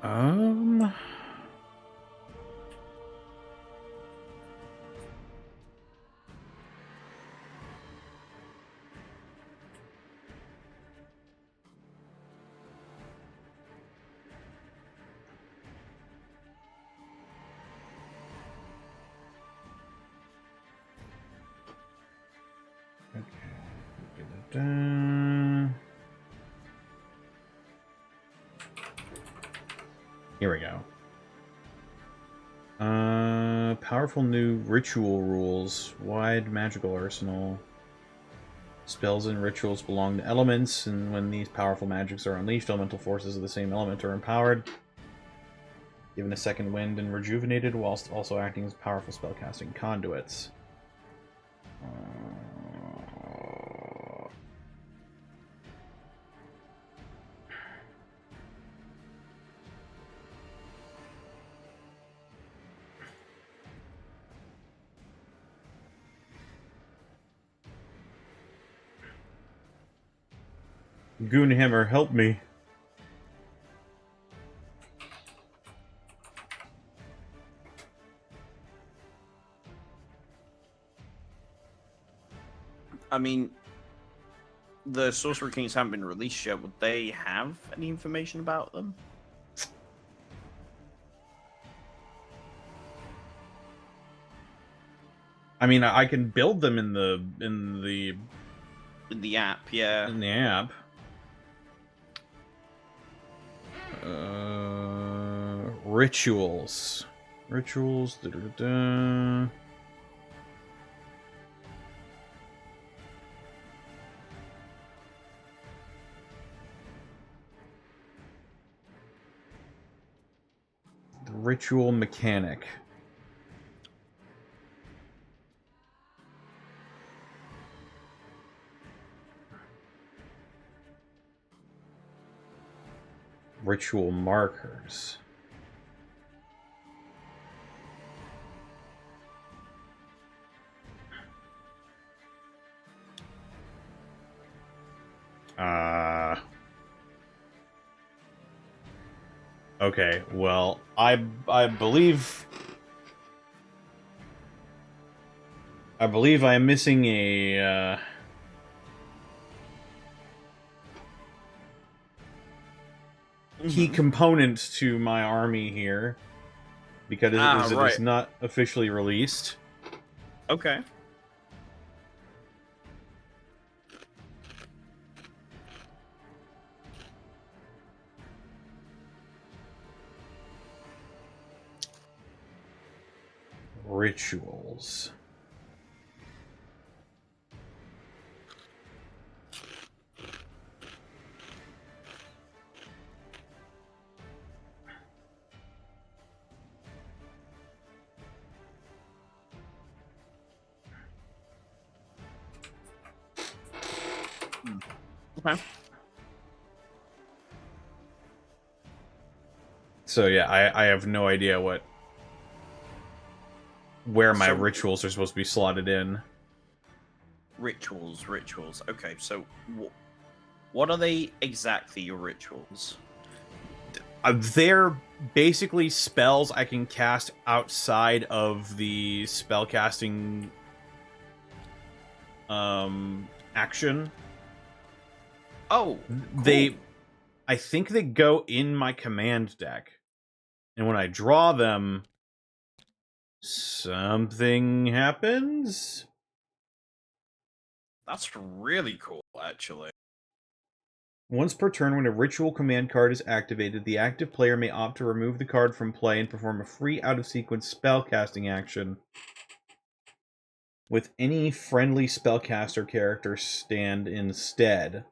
Um... Da-da-da. Here we go. Powerful new ritual rules. Wide magical arsenal. Spells and rituals belong to elements, and when these powerful magics are unleashed, elemental forces of the same element are empowered, given a second wind, and rejuvenated, whilst also acting as powerful spellcasting conduits. Goonhammer, help me. I mean, the Sorcerer Kings haven't been released yet. Would they have any information about them? I mean, I can build them in the In the app, yeah. app. Rituals. Rituals. Da-da-da-da. The ritual mechanic. Ritual markers. Okay, well, I believe I am missing a key component to my army here because it is not officially released. Okay. Rituals. Okay. So yeah, I have no idea where my So- rituals are supposed to be slotted in. Rituals. Okay, so what are they exactly, your rituals? They're basically spells I can cast outside of the spellcasting action. Oh, I think they go in my command deck. And when I draw them, something happens? that's really cool, actually. Once per turn, when a ritual command card is activated, the active player may opt to remove the card from play and perform a free out-of-sequence spellcasting action with any friendly spellcaster character stand instead.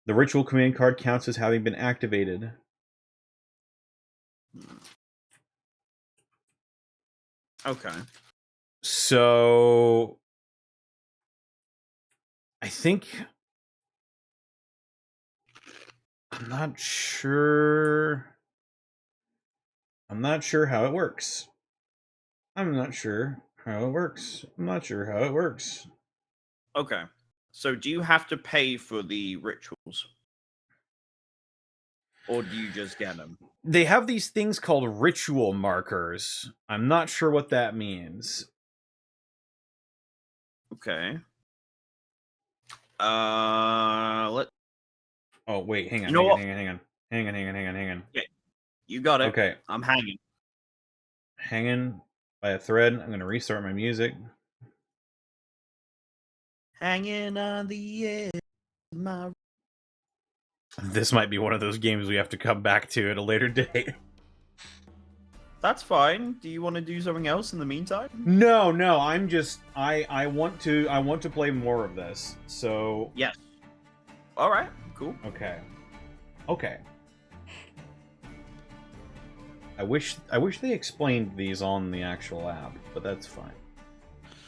The ritual command card counts as having been activated. Okay. So I think I'm not sure how it works. Okay. So do you have to pay for the rituals? Or do you just get them? They have these things called ritual markers. I'm not sure what that means. Okay. Let Oh, wait, hang on, You know what? hang on. you got it. Okay, I'm hanging. hanging by a thread. I'm going to restart my music. Hanging on the edge of my... This might be one of those games we have to come back to at a later date. That's fine. Do you want to do something else in the meantime? No, I'm just I want to play more of this. So Yes. All right. Cool. okay. I wish they explained these on the actual app, but that's fine.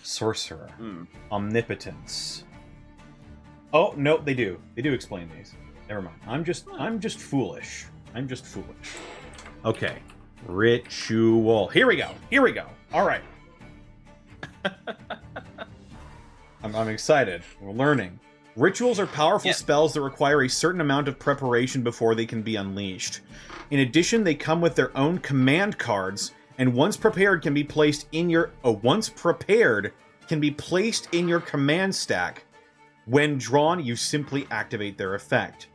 Sorcerer. Omnipotence. Oh, no, they do. They do explain these. Never mind. I'm just foolish. Okay. Ritual. Here we go. All right. I'm excited. We're learning. Rituals are powerful spells that require a certain amount of preparation before they can be unleashed. In addition, they come with their own command cards, and once prepared can be placed in your command stack. When drawn, you simply activate their effect.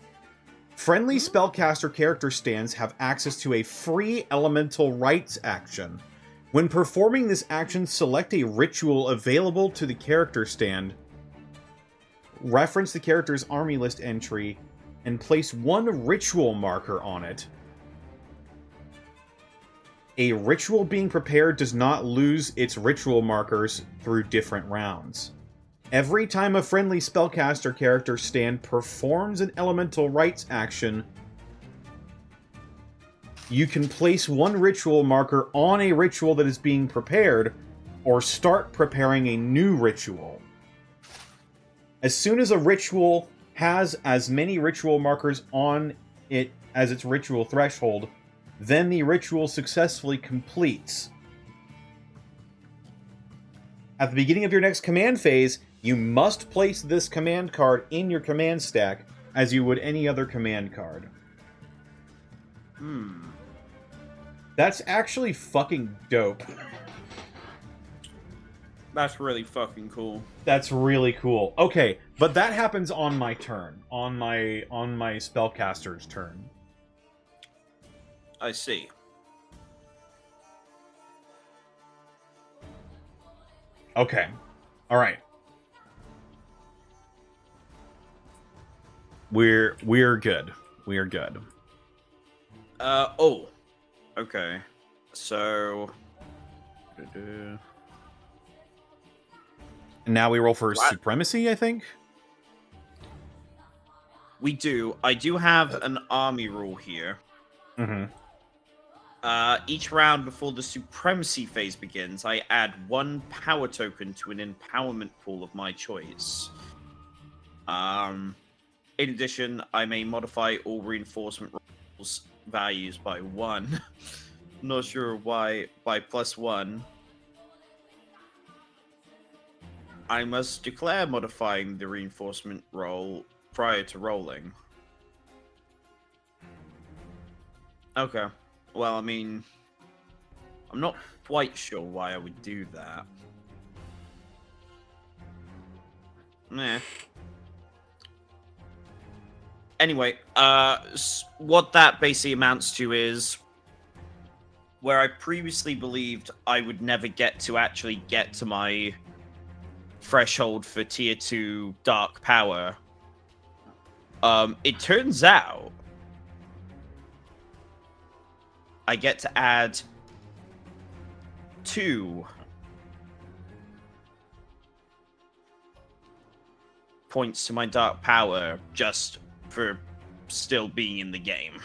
Friendly spellcaster character stands have access to a free elemental rites action. When performing this action, select a ritual available to the character stand, reference the character's army list entry, and place one ritual marker on it. A ritual being prepared does not lose its ritual markers through different rounds. Every time a friendly spellcaster character stand performs an elemental rites action, you can place one ritual marker on a ritual that is being prepared, or start preparing a new ritual. As soon as a ritual has as many ritual markers on it as its ritual threshold, then the ritual successfully completes. At the beginning of your next command phase, you must place this command card in your command stack as you would any other command card. That's actually fucking dope. That's really fucking cool. That's really cool. Okay, but that happens on my turn. On my spellcaster's turn. I see. Okay. Alright. We're good. We are good. Oh. Okay. So... And now we roll for supremacy, I think? We do. I do have an army rule here. Mm-hmm. Each round before the supremacy phase begins, I add one power token to an empowerment pool of my choice. In addition, I may modify all reinforcement rolls values by 1. Not sure why, by +1. I must declare modifying the reinforcement roll prior to rolling. Okay. Well, I mean, I'm not quite sure why I would do that. Meh. Anyway, what that basically amounts to is where I previously believed I would never get to my threshold for tier 2 dark power. It turns out I get to add 2 points to my dark power just for still being in the game.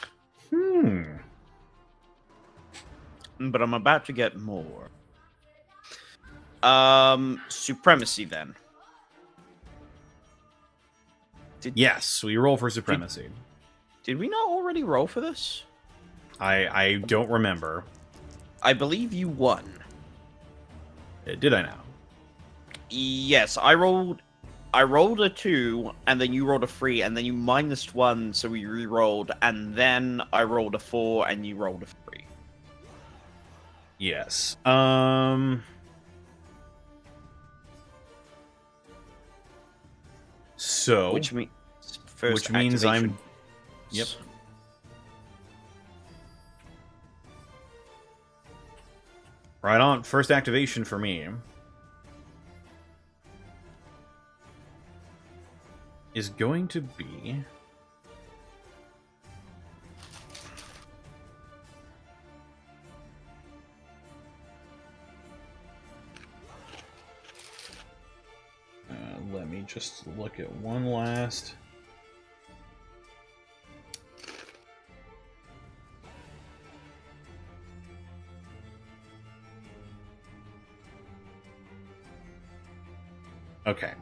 But I'm about to get more. Supremacy then. Yes, we roll for supremacy. Did we not already roll for this? I don't remember. I believe you won. Did I now? Yes, I rolled a 2, and then you rolled a 3, and then you -1, so we re-rolled, and then I rolled a 4, and you rolled a 3. Yes. So, Which means first which means activation. I'm. Yep. Right on. First activation for me is going to be. Let me just look at one last. Okay.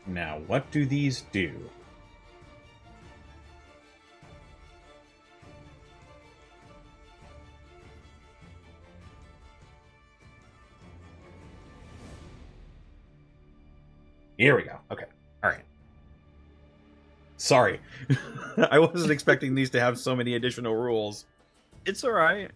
Now, what do these do? Here we go. Okay. All right. Sorry. I wasn't expecting these to have so many additional rules. It's alright.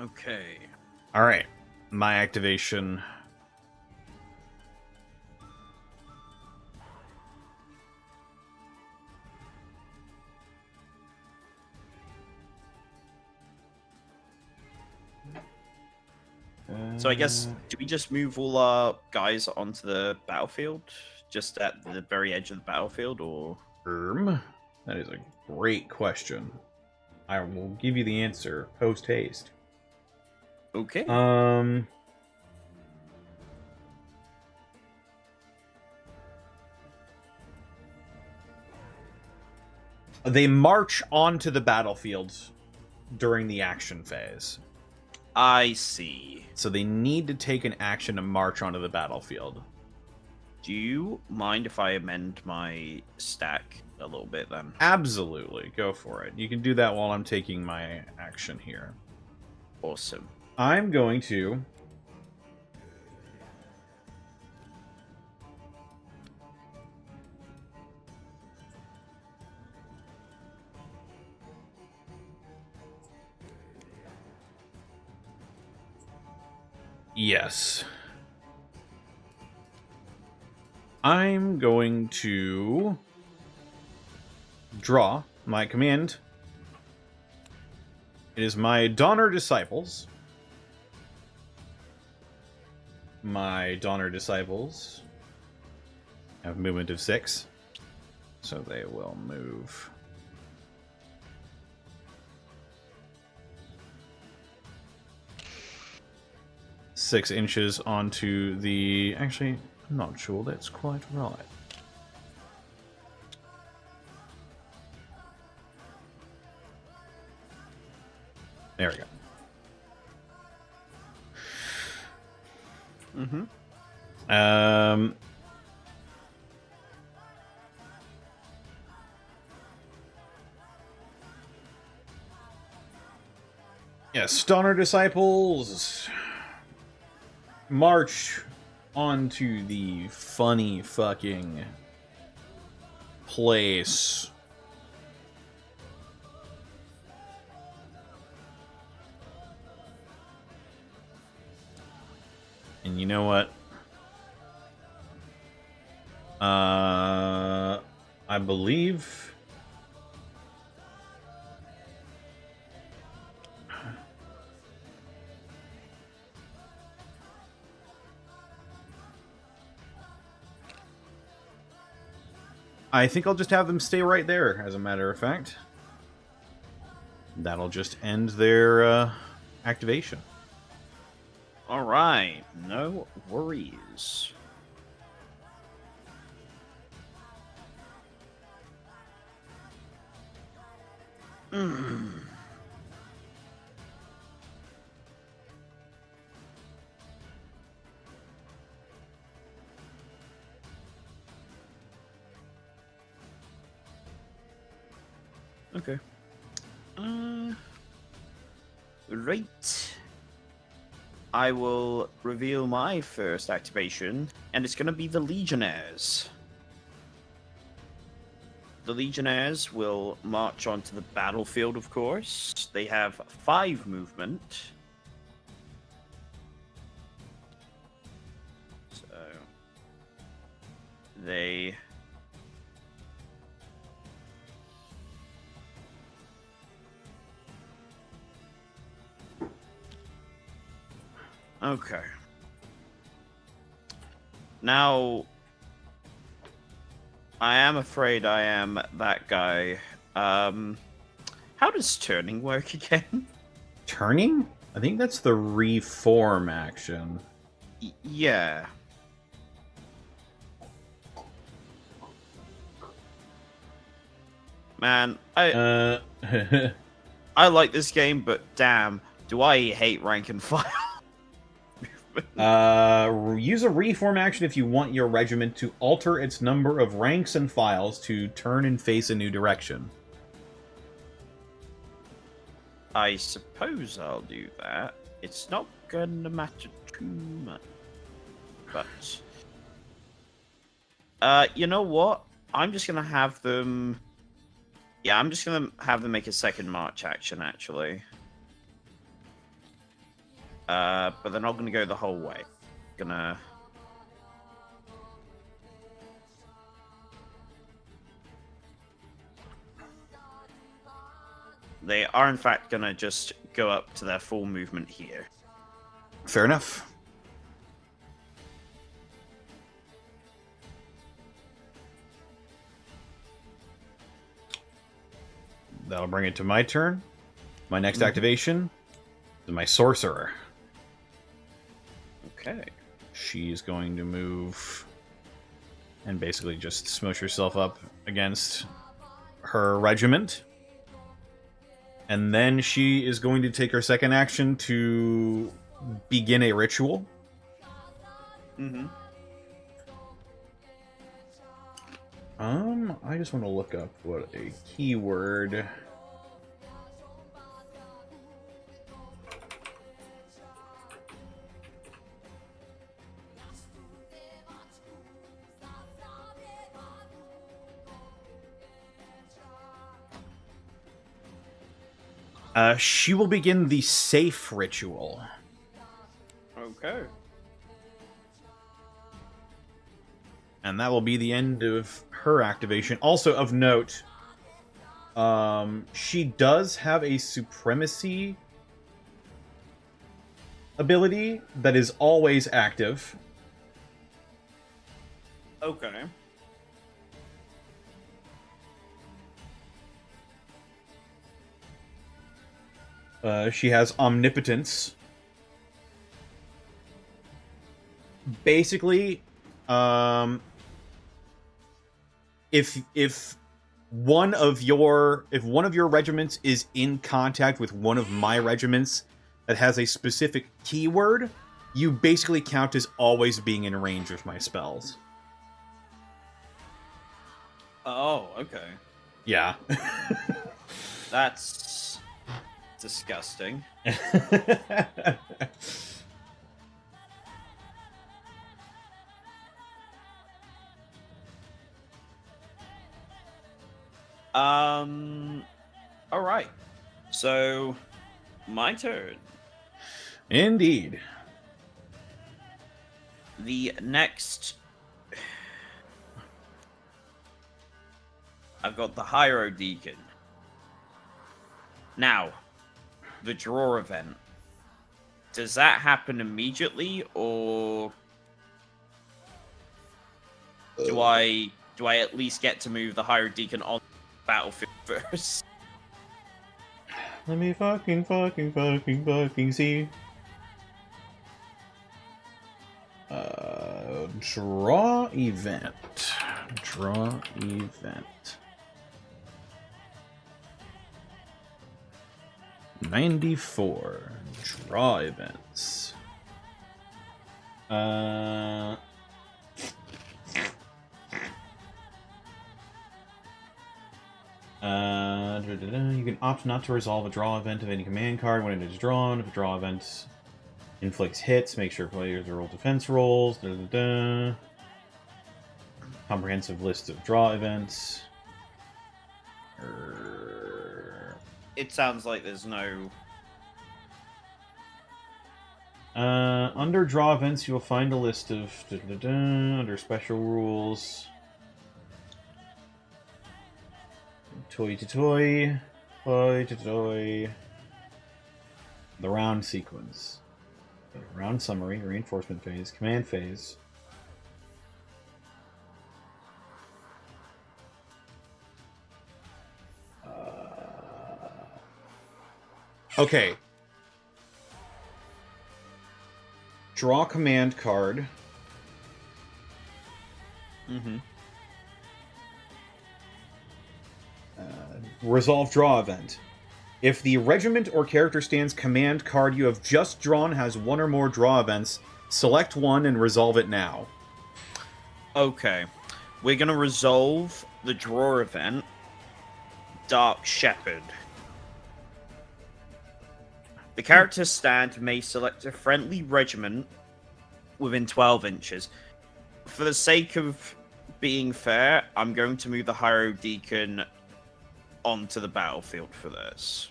Okay. All right. My activation. So I guess, do we just move all our guys onto the battlefield? Just at the very edge of the battlefield, or? That is a great question. I will give you the answer post haste. Okay. They march onto the battlefield during the action phase. I see. So they need to take an action to march onto the battlefield. Do you mind if I amend my stack a little bit then? Absolutely. Go for it. You can do that while I'm taking my action here. Awesome. I'm going to... Yes. I'm going to draw my command. It is my Donner Disciples. My Donner Disciples have movement of 6, so they will move 6 inches onto the... Actually, I'm not sure that's quite right. There we go. Yes, Donner Disciples march onto the funny fucking place. And you know what? I believe... I think I'll just have them stay right there, as a matter of fact. That'll just end their activation. All right, no worries. Okay. Right. I will reveal my first activation, and it's going to be the Legionnaires. The Legionnaires will march onto the battlefield, of course. They have 5 movement. So they... Okay. Now, I am afraid I am that guy. How does turning work again? Turning? I think that's the reform action. Yeah. Man, I like this game, but damn, do I hate rank and file. Use a reform action if you want your regiment to alter its number of ranks and files to turn and face a new direction. I suppose I'll do that. It's not gonna matter too much. But you know what? I'm just gonna have them... Yeah, I'm just gonna have them make a second march action, actually. But they're not gonna go the whole way. Gonna... They are, in fact, gonna just go up to their full movement here. Fair enough. That'll bring it to my turn. My next activation is my Sorcerer. Okay. She's going to move and basically just smush herself up against her regiment. And then she is going to take her second action to begin a ritual. I just want to look up what a keyword... she will begin the safe ritual. Okay. And that will be the end of her activation. Also of note, she does have a supremacy ability that is always active. Okay. She has omnipotence. Basically, if one of your regiments is in contact with one of my regiments that has a specific keyword, you basically count as always being in range of my spells. Oh, okay. Yeah. That's disgusting. All right. So, my turn. Indeed. The next... I've got the Hyro Deacon. Now, the draw event. Does that happen immediately, or do I at least get to move the Hyro Deacon on the battlefield first? Let me fucking see. Draw event. Draw event. 94. Draw events. You can opt not to resolve a draw event of any command card when it is drawn. If a draw event inflicts hits, make sure players roll defense rolls. Comprehensive list of draw events. It sounds like there's no... Under draw events, you will find a list of under special rules. Toy to toy, toy to toy. The round sequence. Round summary, reinforcement phase, command phase. Okay. Draw command card. Mm-hmm. Resolve draw event. If the regiment or character stand's command card you have just drawn has one or more draw events, select one and resolve it now. Okay. We're going to resolve the draw event, Dark Shepherd. The character stand may select a friendly regiment within 12 inches. For the sake of being fair, I'm going to move the Hyro Deacon onto the battlefield for this.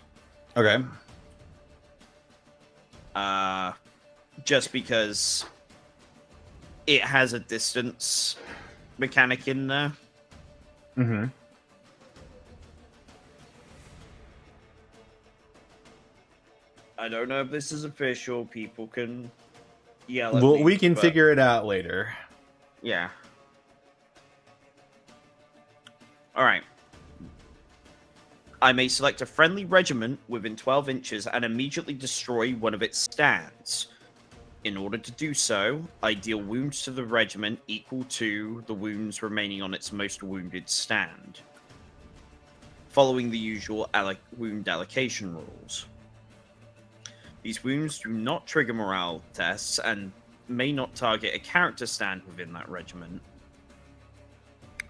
Okay. Just because it has a distance mechanic in there. Mm-hmm. I don't know if this is official. People can yell at Well, me, we can but... figure it out later. Yeah. Alright. I may select a friendly regiment within 12 inches and immediately destroy one of its stands. In order to do so, I deal wounds to the regiment equal to the wounds remaining on its most wounded stand, following the usual wound allocation rules. These wounds do not trigger morale tests and may not target a character stand within that regiment.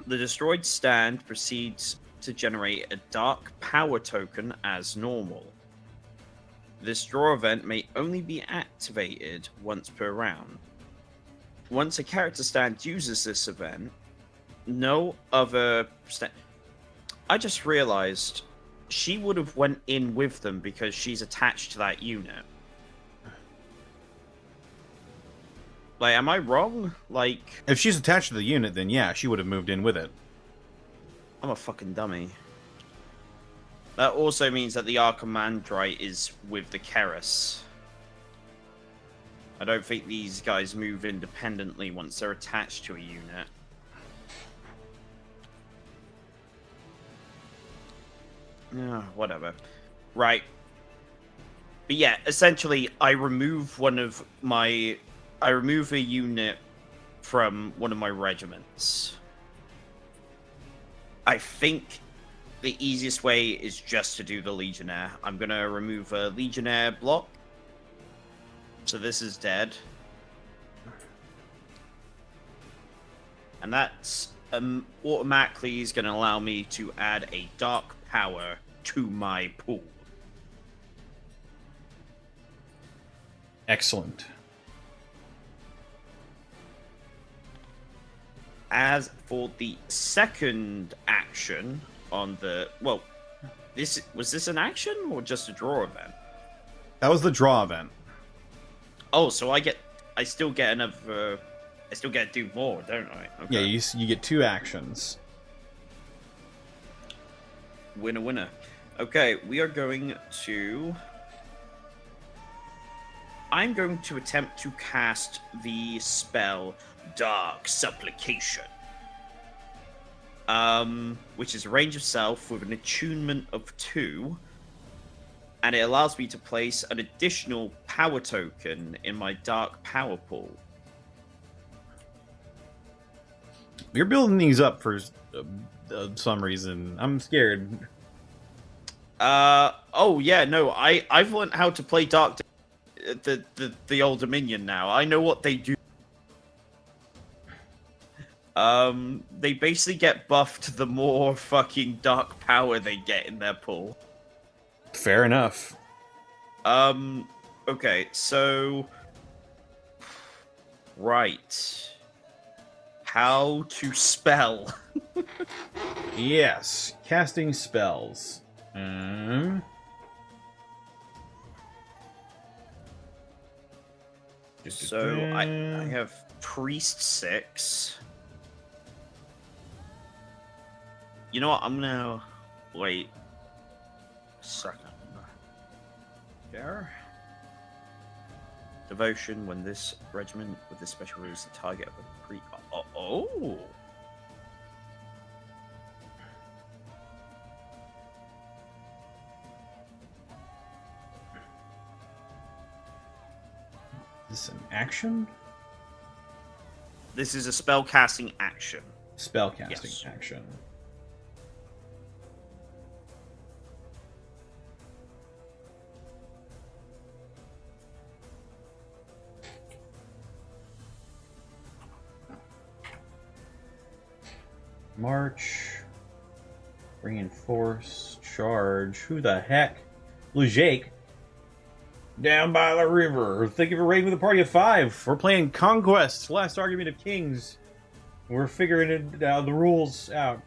The destroyed stand proceeds to generate a dark power token as normal. This draw event may only be activated once per round. Once a character stand uses this event, no other stand... I just realized she would have went in with them because she's attached to that unit. Like, am I wrong? Like, If she's attached to the unit, then yeah, she would have moved in with it. I'm a fucking dummy. That also means that the Archimandrite is with the Keras. I don't think these guys move independently once they're attached to a unit. Yeah, whatever. Right. But yeah, essentially, I remove a unit from one of my regiments. I think the easiest way is just to do the Legionnaire. I'm going to remove a Legionnaire block. So this is dead. And that's automatically is going to allow me to add a Dark Power to my pool. Excellent. As for the second action on the... Well, was this an action or just a draw event? That was the draw event. Oh, so I still get another... I still get to do more, don't I? Okay. Yeah, you get 2 actions. Winner, winner. Okay, we are going to... I'm going to attempt to cast the spell Dark Supplication. Which is a range of self with an attunement of 2. And it allows me to place an additional power token in my Dark Power pool. You're building these up for some reason. I'm scared. Oh yeah, no, I've learned how to play the Old Dominion now. I know what they do. They basically get buffed the more fucking dark power they get in their pool. Fair enough. Okay, so... Right. How to spell. Yes, casting spells. So, I have Priest 6. You know what, I'm gonna... Wait. A second. There. Devotion, when this regiment with this special rule is the target of a pre... Oh! Is this an action? This is a spell casting action. Spell casting Yes. action. March. Reinforce. Charge. Who the heck? Lujake. Down by the river. Think of a raid with a party of 5. We're playing Conquest, Last Argument of Kings. We're figuring the rules out.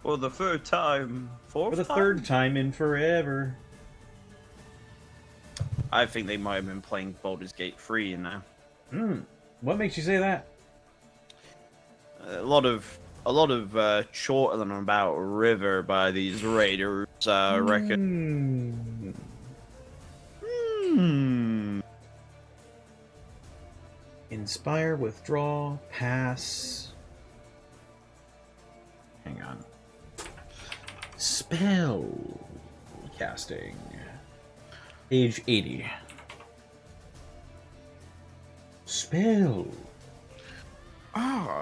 For the third time. For the third time in forever. I think they might have been playing Baldur's Gate 3, you know. What makes you say that? A lot of chortling about river by these raiders, I reckon. Inspire, withdraw, pass. Hang on. Spell casting. Page 80. Spell.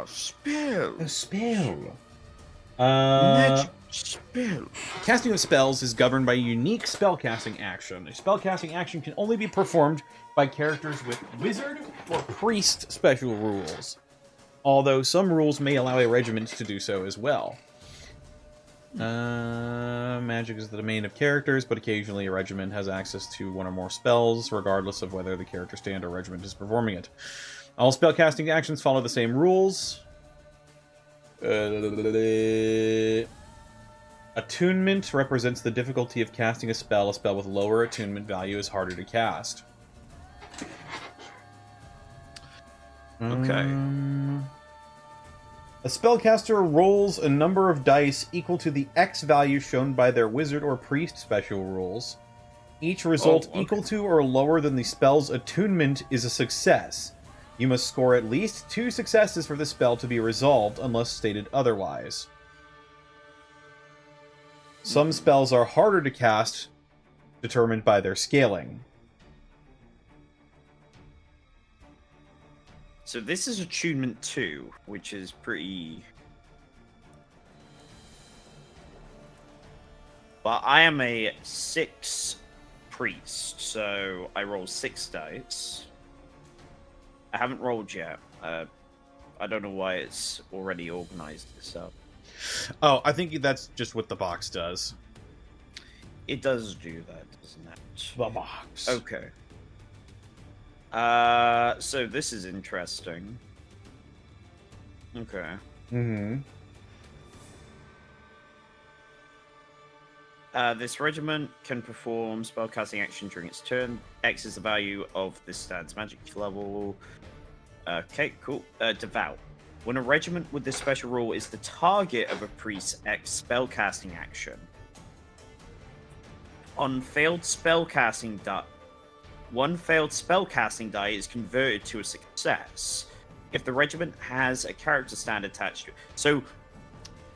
Spell. A spell. Magic spell. Casting of spells is governed by a unique spellcasting action. A spellcasting action can only be performed by characters with wizard or priest special rules, although some rules may allow a regiment to do so as well. Magic is the domain of characters, but occasionally a regiment has access to one or more spells, regardless of whether the character stand or regiment is performing it. All spellcasting actions follow the same rules. Attunement represents the difficulty of casting a spell. A spell with lower attunement value is harder to cast. Okay. A spellcaster rolls a number of dice equal to the X value shown by their wizard or priest special rules. Each result equal to or lower than the spell's attunement is a success. You must score at least 2 successes for the spell to be resolved, unless stated otherwise. Some spells are harder to cast, determined by their scaling. So this is attunement 2, which is pretty... But I am a 6 priest, so I roll 6 dice. I haven't rolled yet. I don't know why it's already organized this up. Oh, I think that's just what the box does. It does do that, doesn't it? The box. Okay. So this is interesting. Okay. Mm-hmm. This regiment can perform spellcasting action during its turn. X is the value of this stand's magic level. Okay, cool. Devout. When a regiment with this special rule is the target of a priest's X spellcasting action. On failed spellcasting die, one failed spellcasting die is converted to a success if the regiment has a character stand attached to it. So,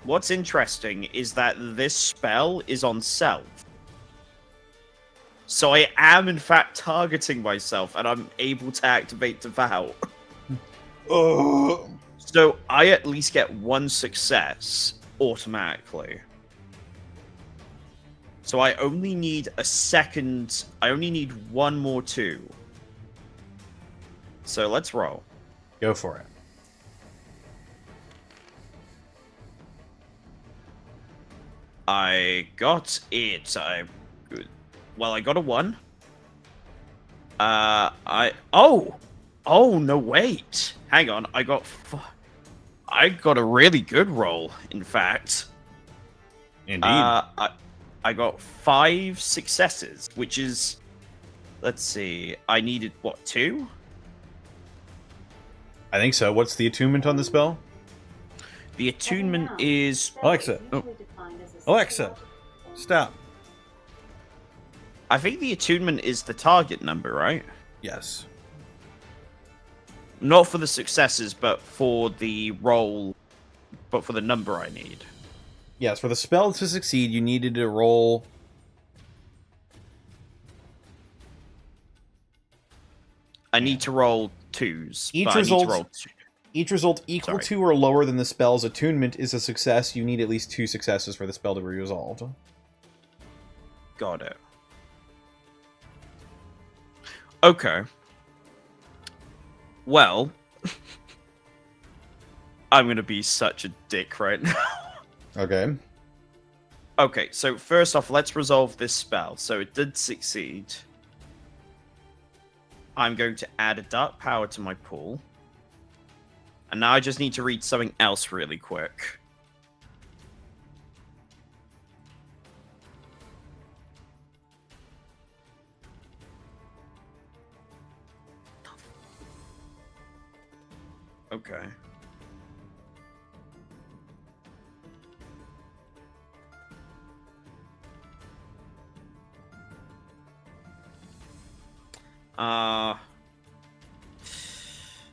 what's interesting is that this spell is on self. So I am in fact targeting myself, and I'm able to activate Devout. So I at least get 1 success automatically. So I only need a second. I only need 1 more 2. So let's roll. Go for it. I got it. I got a 1. Oh no, wait. Hang on. I got a really good roll, in fact. Indeed. I got 5 successes, which is, let's see, I needed, what, 2? I think so. What's the attunement on the spell? The attunement is... Alexa. Oh. Alexa, stop. I think the attunement is the target number, right? Yes. Not for the successes, but for the roll, but for the number I need. Yes, for the spell to succeed, you needed to roll... I need to roll 2s. Each but I need to result- roll 2. Each result equal Sorry. to or lower than the spell's attunement is a success. You need at least 2 successes for the spell to be resolved. Got it. Okay. Well, I'm gonna be such a dick right now. Okay. Okay, so first off, let's resolve this spell. So it did succeed. I'm going to add a dark power to my pool. And now I just need to read something else really quick. Okay.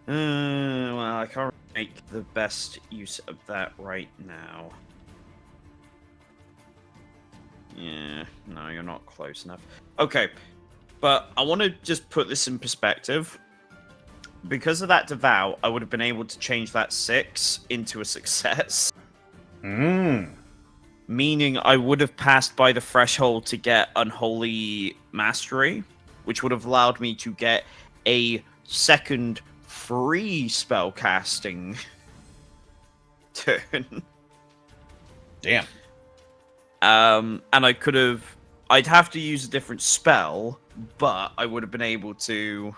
Well, I can't make the best use of that right now. Yeah, no, you're not close enough. Okay, but I want to just put this in perspective. Because of that Devout, I would have been able to change that 6 into a success. Meaning I would have passed by the threshold to get Unholy Mastery, which would have allowed me to get a second free spellcasting turn. Damn. And I'd have to use a different spell, but I would have been able to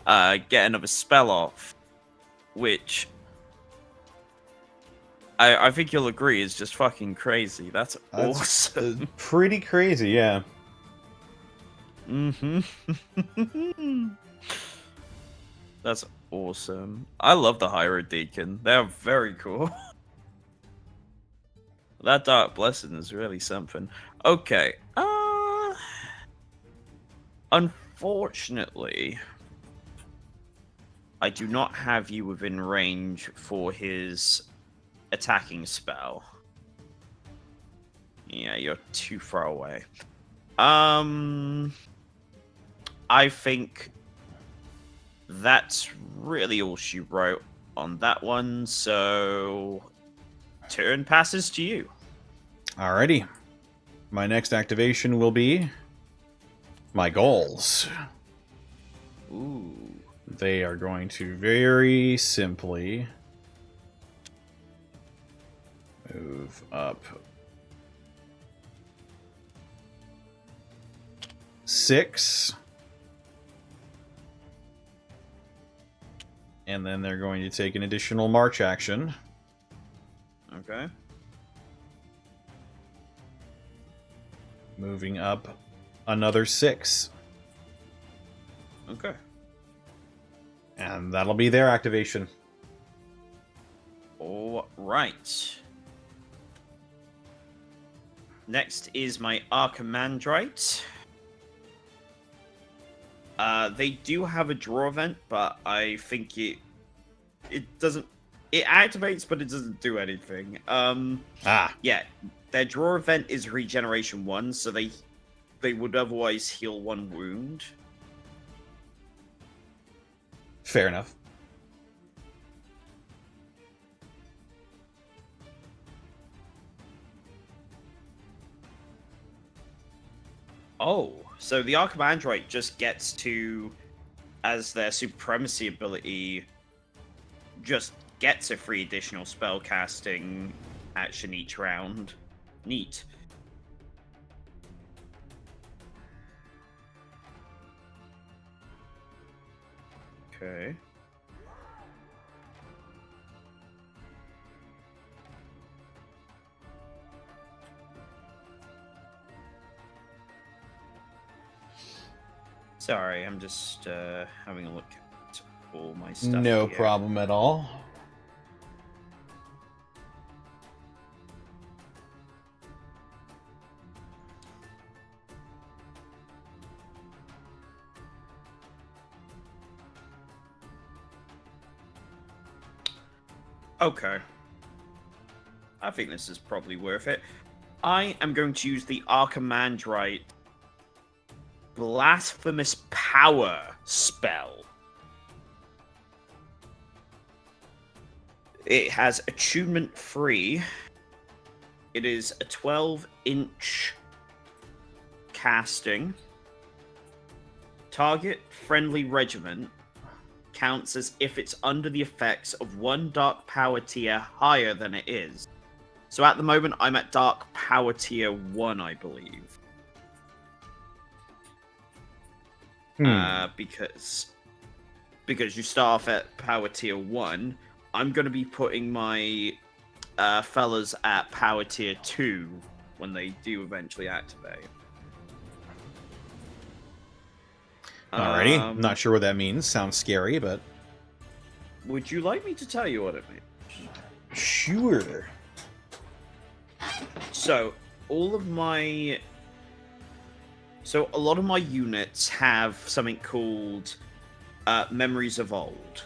get another spell off, which I think you'll agree is just fucking crazy. That's awesome. Pretty crazy, yeah. That's awesome. I love the Hyro Deacon. They're very cool. That Dark Blessing is really something. Okay. Unfortunately, I do not have you within range for his attacking spell. Yeah, you're too far away. I think that's really all she wrote on that one, so turn passes to you. Alrighty. My next activation will be my goals. Ooh. They are going to very simply move up 6. And then they're going to take an additional march action. Okay. Moving up another 6. Okay. And that'll be their activation. All right. Next is my Archimandrite. They do have a draw event, but I think it doesn't. It activates, but it doesn't do anything. Yeah, their draw event is regeneration 1, so they would otherwise heal 1 wound. Fair enough. Oh, so the Archimandrite just gets to, as their supremacy ability, just gets a 3 additional spell casting action each round. Neat. Okay. Sorry, I'm just having a look at all my stuff. No here. problem at all. Okay. I think this is probably worth it. I am going to use the Archimandrite Blasphemous Power spell. It has attunement 3. It is a 12-inch casting. Target friendly regiment counts as if it's under the effects of 1 dark power tier higher than it is. So at the moment, I'm at dark power tier 1, I believe. Because you start off at power tier 1, I'm going to be putting my fellas at power tier 2 when they do eventually activate. Alrighty. Not sure what that means. Sounds scary, but... Would you like me to tell you what it means? Sure. So, a lot of my units have something called Memories of Old.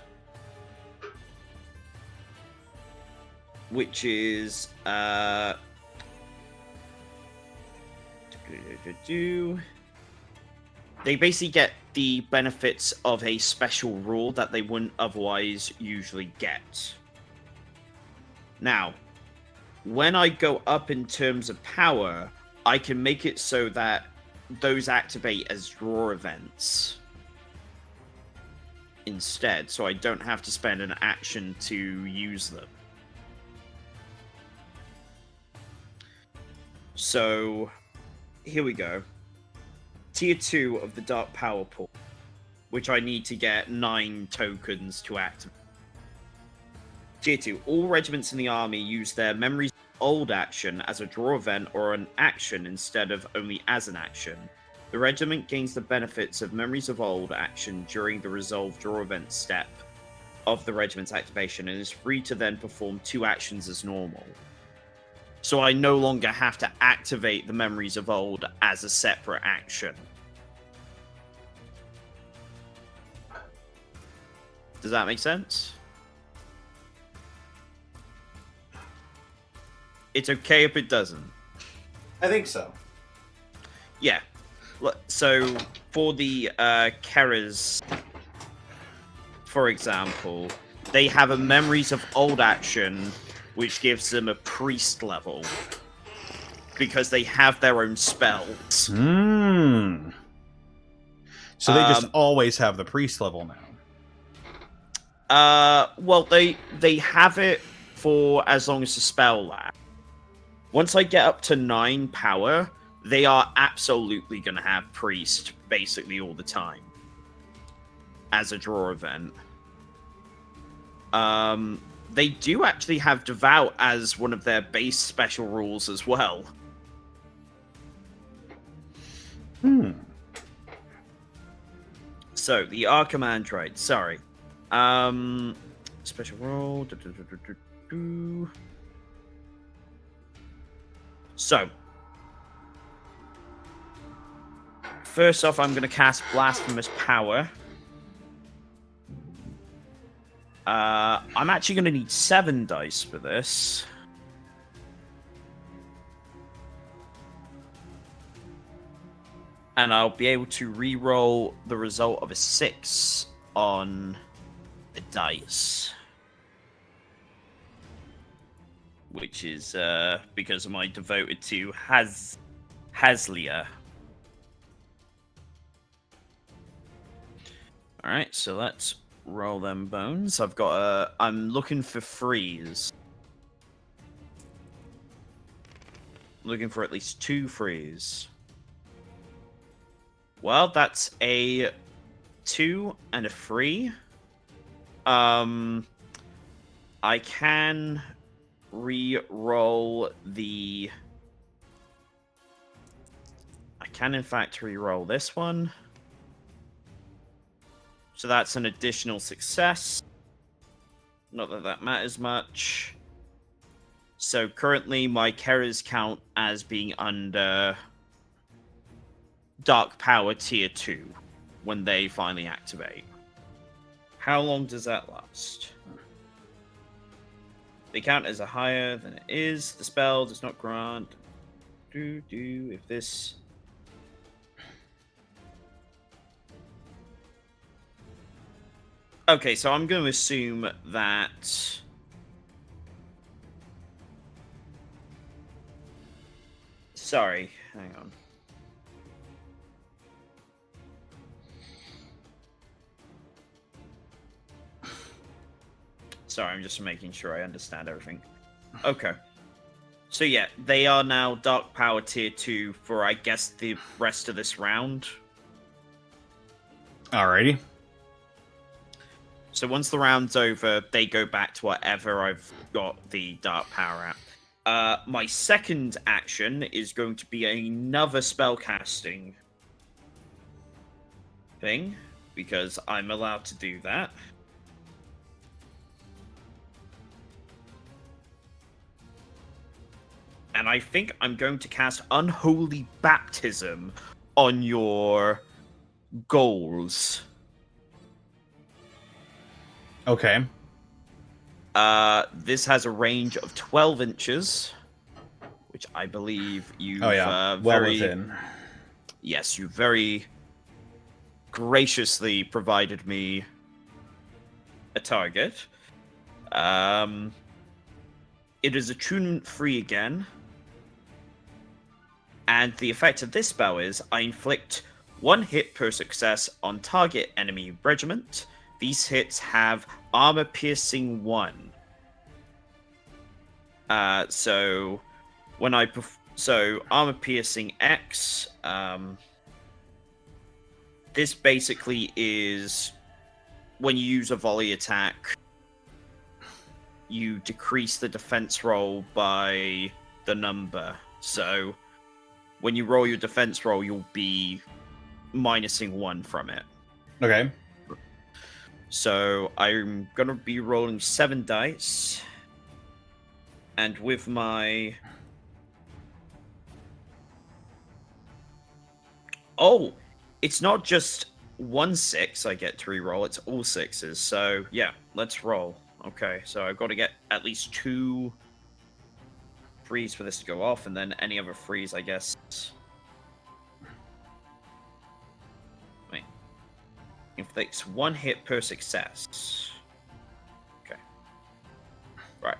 Which is... They basically get the benefits of a special rule that they wouldn't otherwise usually get. Now, when I go up in terms of power, I can make it so that those activate as draw events instead, so I don't have to spend an action to use them. So, here we go. Tier 2 of the Dark Power Pool, which I need to get 9 tokens to activate. Tier 2. All regiments in the army use their Memories of Old action as a draw event or an action instead of only as an action. The regiment gains the benefits of Memories of Old action during the Resolve Draw event step of the regiment's activation and is free to then perform 2 actions as normal. So I no longer have to activate the Memories of Old as a separate action. Does that make sense? It's okay if it doesn't. I think so. Yeah. So for the Keras, for example, they have a Memories of Old action, which gives them a priest level because they have their own spells. Hmm. So they just always have the priest level now. Well, they have it for as long as the spell lasts. Once I get up to 9 power, they are absolutely going to have priest basically all the time as a draw event. They do actually have devout as one of their base special rules as well. So the Arkham Android, sorry. Special role. So, first off, I'm going to cast Blasphemous Power. I'm actually going to need 7 dice for this. And I'll be able to re-roll the result of a 6 on the dice. Which is because of my devoted to Haslia. Alright, so let's roll them bones. I've got I'm looking for freeze. Looking for at least 2 freeze. Well, that's a 2 and a 3. I can re-roll the... I can, in fact, re-roll this one. So that's an additional success. Not that that matters much. So currently my Keras count as being under Dark Power Tier 2 when they finally activate. How long does that last? They count as a higher than it is. The spell does not grant. If this. Okay, so I'm going to assume that. Sorry, hang on. Sorry, I'm just making sure I understand everything. Okay. So yeah, they are now Dark Power Tier 2 for, I guess, the rest of this round. Alrighty. So once the round's over, they go back to whatever I've got the Dark Power at. My second action is going to be another spellcasting thing, because I'm allowed to do that. And I think I'm going to cast Unholy Baptism on your goals. Okay. This has a range of 12 inches, which I believe you've well within. Yes, you very graciously provided me a target. It is attunement free again. And the effect of this spell is I inflict 1 hit per success on target enemy regiment. These hits have armor piercing 1. So when I armor piercing X, this basically is when you use a volley attack, you decrease the defense roll by the number. So when you roll your defense roll, you'll be minusing 1 from it. Okay. So I'm gonna be rolling 7 dice, and with my it's not just 1 6 I get to reroll; it's all 6s. So yeah, let's roll. Okay, so I've got to get at least 2 frees for this to go off, and then any other frees, I guess. Wait. Inflicts 1 hit per success. Okay. Right.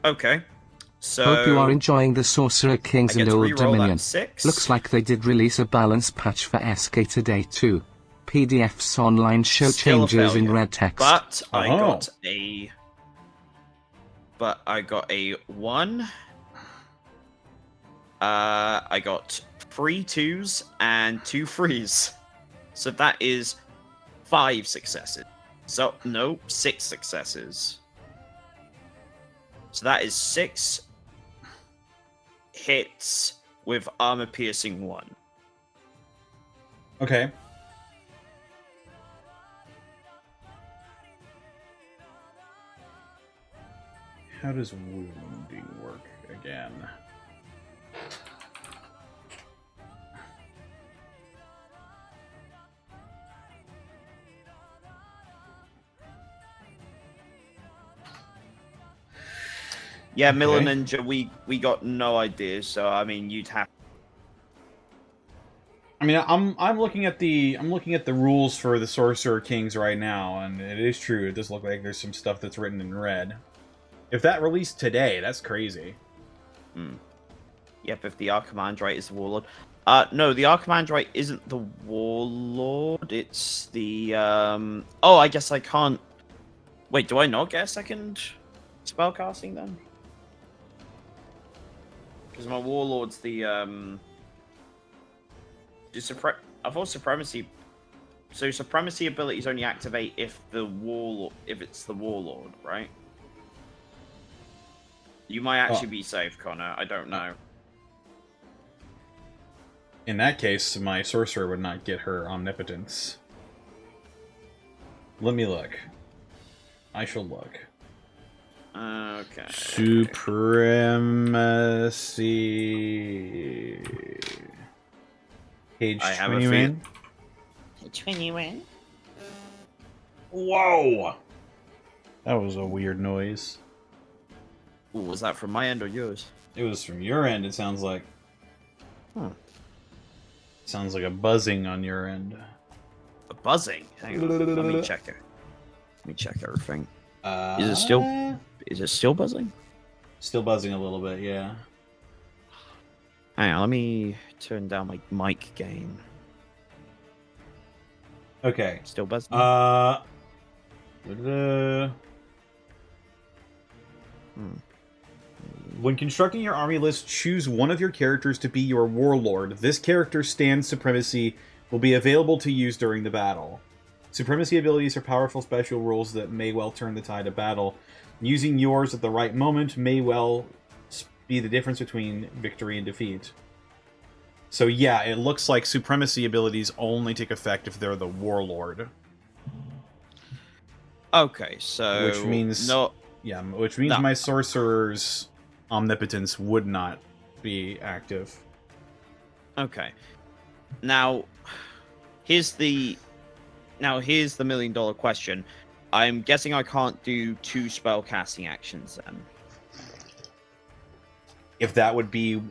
Okay. So Hope you are enjoying the Sorcerer Kings I and get to Old reroll Dominion. that 6. Looks like they did release a balance patch for SK today too. PDFs online show Still a changes in failure. red text. But I Oh. got a 1. I got 3 2s and 2 3s. So that is 5 successes. So no, 6 successes. So that is 6 hits with armor piercing 1. Okay. How does wounding work again? Yeah, Miller Okay. Ninja, we got no idea. So I mean, you'd have. I mean, I'm looking at the rules for the Sorcerer Kings right now, and it is true. It does look like there's some stuff that's written in red. If that released today, that's crazy. Yep, if the Archimandrite is the Warlord. No, the Archimandrite isn't the Warlord. It's the Oh, I guess I can't. Wait, do I not get a second spellcasting then? Because my Warlord's the I thought Supremacy. So Supremacy abilities only activate if it's the Warlord, right? You might actually be safe, Connor. I don't know. In that case, my sorcerer would not get her omnipotence. Let me look. I shall look. Okay. Supremacy. Page I have a 21. 21. Whoa! That was a weird noise. Ooh, was that from my end or yours? It was from your end, it sounds like. Hmm. Sounds like a buzzing on your end. A buzzing. Hang on. Let me check it. Let me check everything. Is it still buzzing? Still buzzing a little bit, yeah. Hang on, let me turn down my mic gain. Okay. Still buzzing? When constructing your army list, choose one of your characters to be your warlord. This character's stand supremacy will be available to use during the battle. Supremacy abilities are powerful special rules that may well turn the tide of battle. Using yours at the right moment may well be the difference between victory and defeat. So yeah, it looks like supremacy abilities only take effect if they're the warlord. Okay, so Which means- no. Yeah, which means No. my sorcerer's omnipotence would not be active. Okay. Now, here's the $1 million question. I'm guessing I can't do 2 spell casting actions then. If that would be...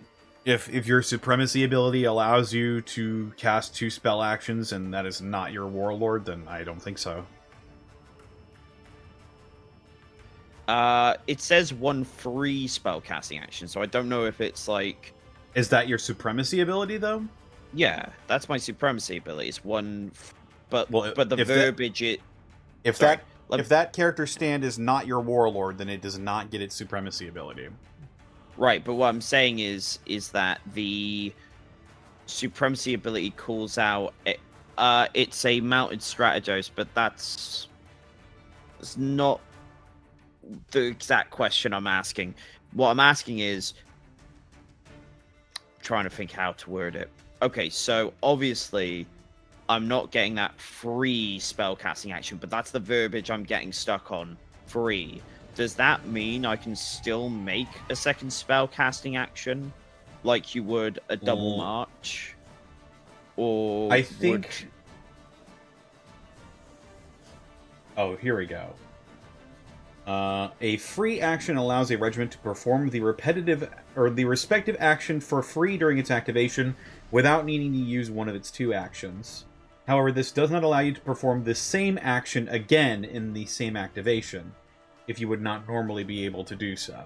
If your supremacy ability allows you to cast 2 spell actions and that is not your warlord, then I don't think so. It says 1 free spell casting action, so I don't know if it's like. Is that your supremacy ability, though? Yeah, that's my supremacy ability. It's 1, but Well, but the if that- verbiage If Sorry, if that character stand is not your warlord, then it does not get its supremacy ability. right. But what I'm saying is that the supremacy ability calls out. It's a mounted strategist, but that's not the exact question I'm asking. what I'm asking is, trying to think how to word it. Okay, so obviously, I'm not getting that free spellcasting action, but that's the verbiage I'm getting stuck on. Free. Does that mean I can still make a second spellcasting action, like you would a double march? Or I think. Oh, here we go. A free action allows a regiment to perform the respective action for free during its activation without needing to use one of its two actions. However, this does not allow you to perform the same action again in the same activation, if you would not normally be able to do so.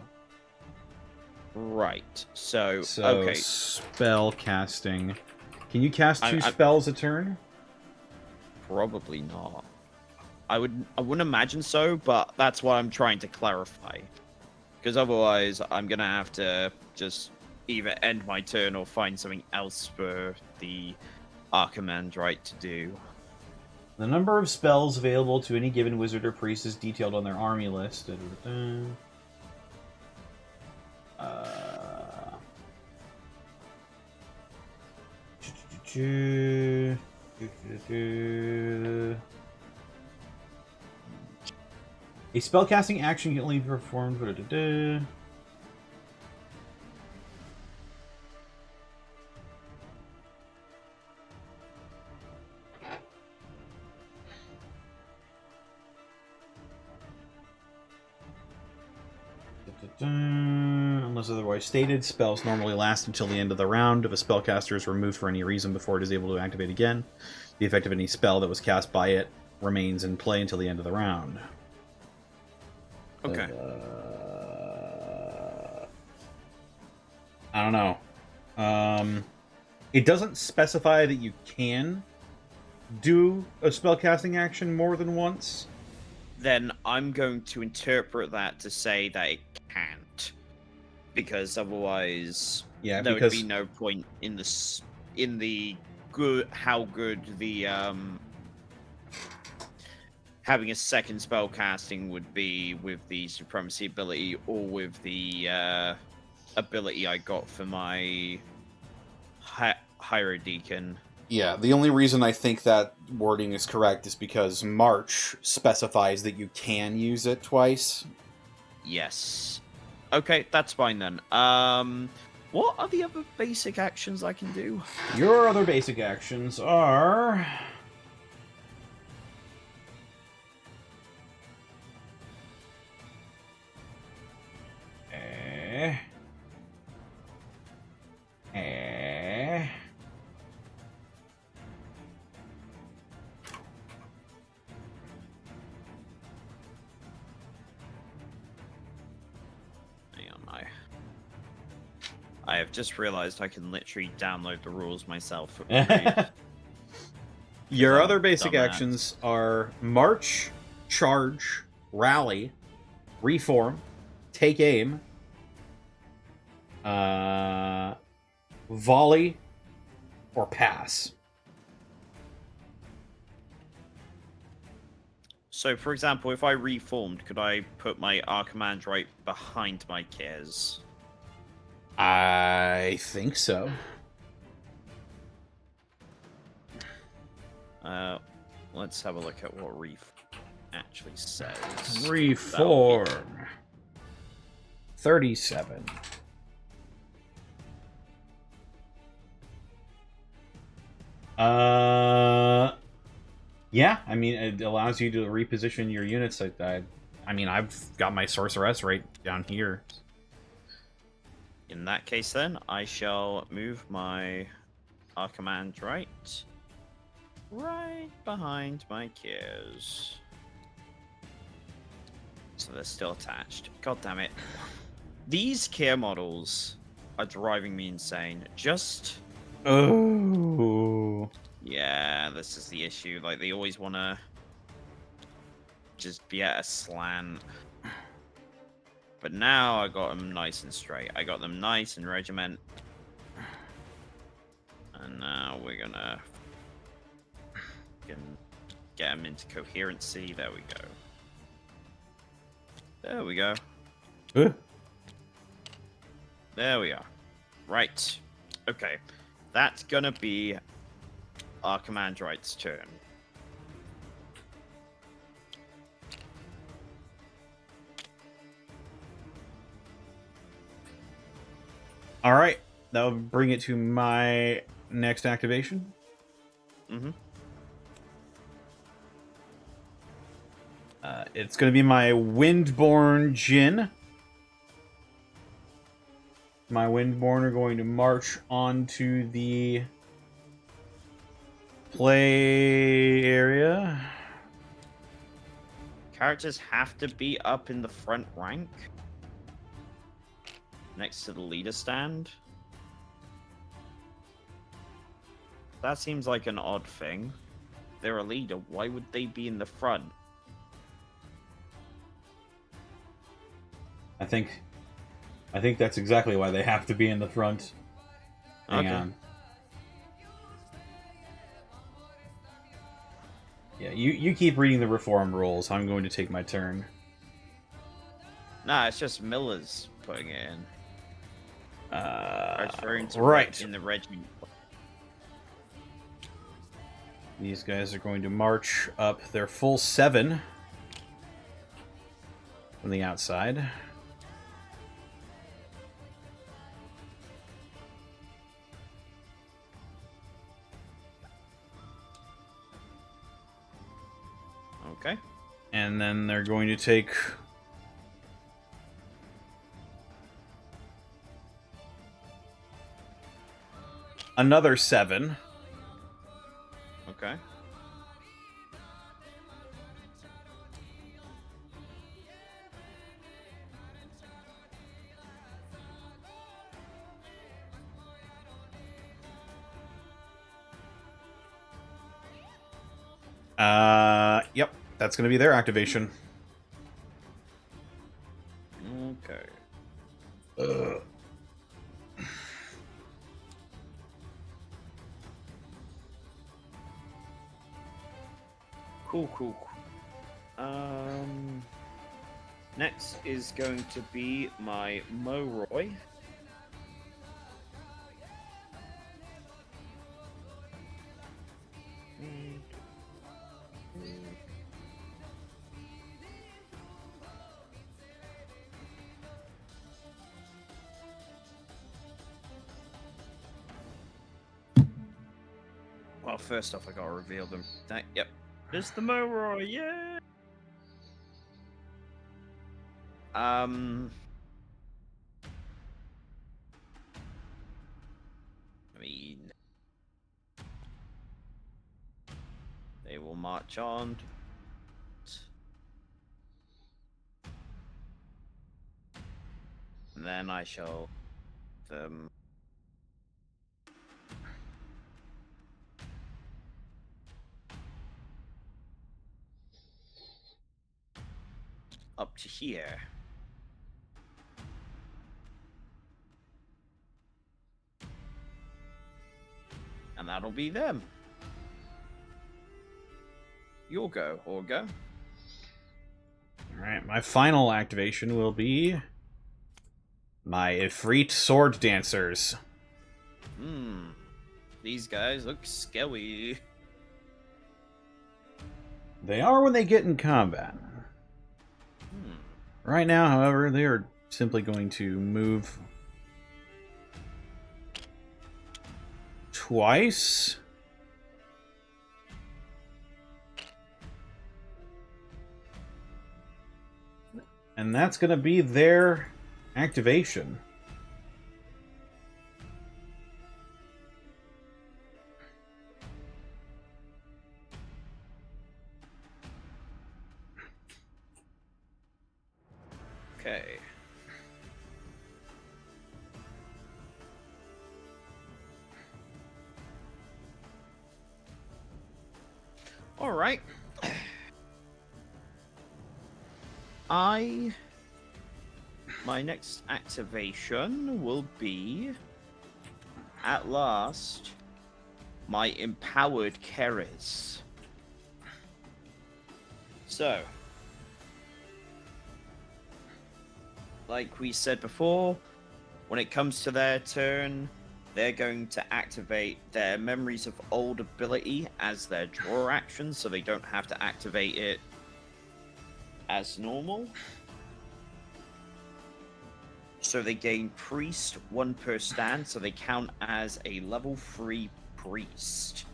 Right. So okay. Spell casting. Can you cast two spells a turn? Probably not. I wouldn't imagine so, but that's what I'm trying to clarify. Because otherwise, I'm gonna have to just either end my turn or find something else for the Archimandrite to do. The number of spells available to any given wizard or priest is detailed on their army list. A spellcasting action can only be performed. Unless otherwise stated, spells normally last until the end of the round. If a spellcaster is removed for any reason before it is able to activate again, the effect of any spell that was cast by it remains in play until the end of the round. Okay. I don't know. It doesn't specify that you can do a spellcasting action more than once. Then I'm going to interpret that to say that it can't, because otherwise, there would be no point in the how good the having a second spell casting would be with the supremacy ability or with the ability I got for my Hierodeacon. Yeah, the only reason I think that wording is correct is because March specifies that you can use it twice. Yes. Okay, that's fine then. What are the other basic actions I can do? Your other basic actions are... I have just realized I can literally download the rules myself. Your other basic actions are March, Charge, Rally, Reform, Take Aim, Volley, or Pass. So, for example, if I reformed, could I put my Archimandrite behind my Kez? I think so. Let's have a look at what Reef actually says. Reform. 37. Yeah, I mean, it allows you to reposition your units. I mean, I've got my Sorceress right down here. In that case, then, I shall move my Archimandrite right behind my Kez. So they're still attached. God damn it. These care models are driving me insane. Just... Oh. Yeah, this is the issue. Like, they always want to just be at a slant. But now I got them nice and straight. I got them nice and regiment. And now we're gonna get them into coherency. There we go. There we go. There we are. Right. Okay. That's gonna be our Commandrite's turn. All right, that'll bring it to my next activation. Mm-hmm. It's going to be my Windborn Djinn. My Windborn are going to march onto the play area. Characters have to be up in the front rank, next to the leader stand. That seems like an odd thing. If they're a leader, why would they be in the front? I think that's exactly why they have to be in the front. Hang on. Yeah, you keep reading the reform rules. I'm going to take my turn. Nah, it's just Miller's putting it in. Referring to right. in the regiment. These guys are going to march up their full 7 from the outside. Okay. And then they're going to take another 7. Okay. Yep, that's going to be their activation. Okay. Cool. Next is going to be my Moroi. Well, first off, I gotta reveal them. Yep. It's the Moroi, yeah! I mean... They will march on. And then I shall... them... up to here. And that'll be them. You'll go, Orga. Alright, my final activation will be my Ifrit Sword Dancers. These guys look scary. They are when they get in combat. Right now, however, they are simply going to move twice. And that's going to be their activation. Okay. All right. My next activation will be, at last, my empowered Keres. So, like we said before, When it comes to their turn, they're going to activate their Memories of Old ability as their draw action, so they don't have to activate it as normal. So they gain Priest, 1 per stand, so they count as a level 3 Priest.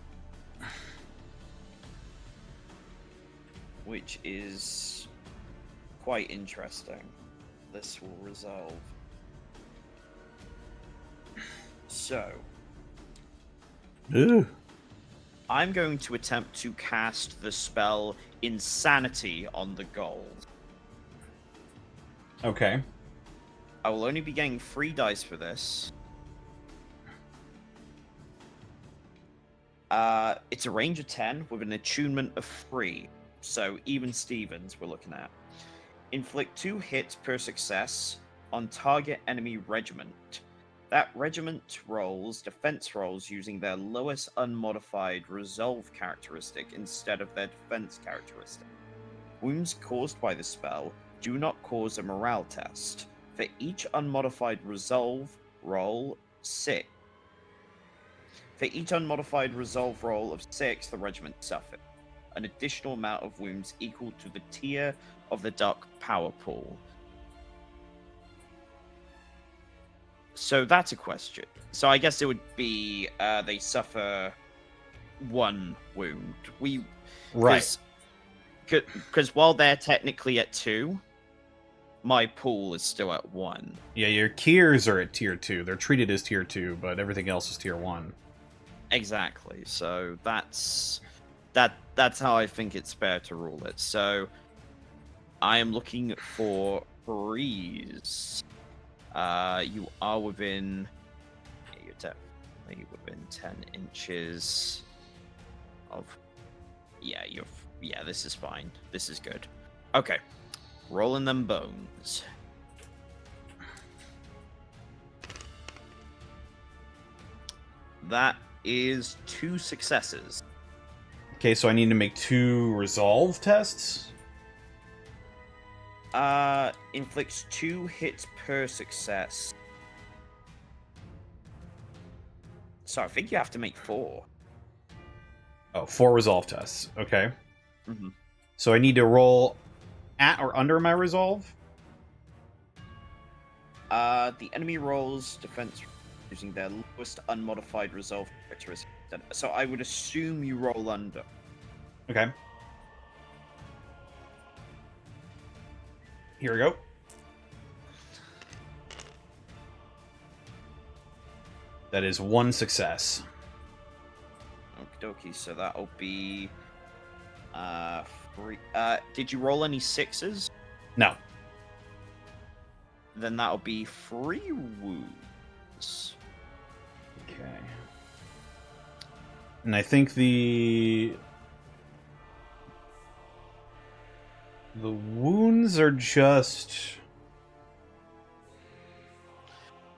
Which is quite interesting. This will resolve. So, Ooh. I'm going to attempt to cast the spell Insanity on the gold. Okay. I will only be getting 3 dice for this. It's a range of 10 with an attunement of 3. So even Stevens we're looking at. Inflict 2 hits per success on target enemy regiment. That regiment rolls defense rolls using their lowest unmodified resolve characteristic instead of their defense characteristic. Wounds caused by the spell do not cause a morale test. For each unmodified resolve roll 6. For each unmodified resolve roll of 6, the regiment suffers an additional amount of wounds equal to the tier of the dark power pool. So that's a question. So I guess it would be they suffer 1 wound. Right. Because while they're technically at 2, my pool is still at 1. Yeah, your Kiers are at tier 2. They're treated as tier 2, but everything else is tier 1. Exactly. So that's how I think it's fair to rule it. So I am looking for Breeze. You are within. Yeah, you're definitely within 10 inches of. Yeah, Yeah, this is fine. This is good. Okay, rolling them bones. That is 2 successes. Okay, so I need to make 2 resolve tests. Inflicts 2 hits per success. So I think you have to make 4. Oh, 4 resolve tests. Okay. Mm-hmm. So I need to roll at or under my resolve? The enemy rolls defense using their lowest unmodified resolve characteristic. So I would assume you roll under. Okay. Here we go. That is 1 success. Okie dokie, so that'll be 3. Did you roll any 6s? No. Then that'll be 3 wounds. Okay. And I think the wounds are just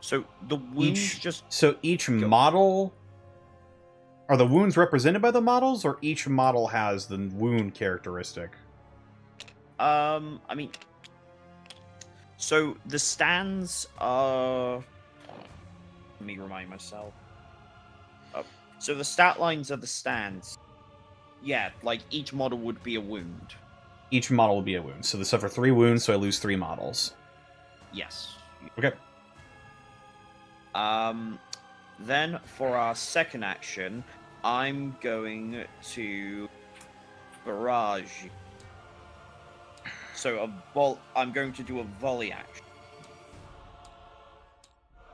So the wounds each model. Are the wounds represented by the models, or each model has the wound characteristic? I mean, so the stands are. Let me remind myself. So the stat lines are the stands. Yeah, like each model would be a wound. Each model will be a wound. So they suffer 3 wounds, so I lose 3 models. Yes. Okay. Then for our second action, I'm going to barrage. So I'm going to do a volley action.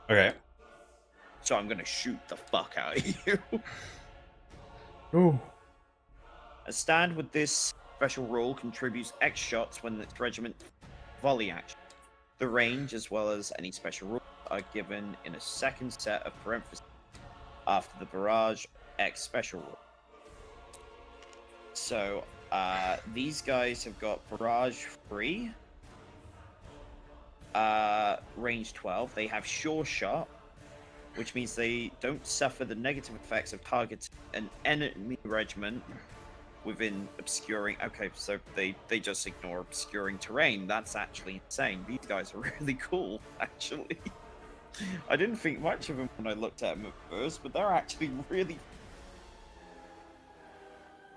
Okay. So I'm going to shoot the fuck out of you. Ooh. A stand with this special rule contributes X shots when its regiment volley action. The range, as well as any special rules, are given in a second set of parentheses after the barrage X special rule. So these guys have got barrage 3, range 12. They have sure shot, which means they don't suffer the negative effects of targeting an enemy regiment within obscuring. Okay, so they just ignore obscuring terrain. That's actually insane. These guys are really cool, actually. I didn't think much of them when I looked at them at first, but they're actually really...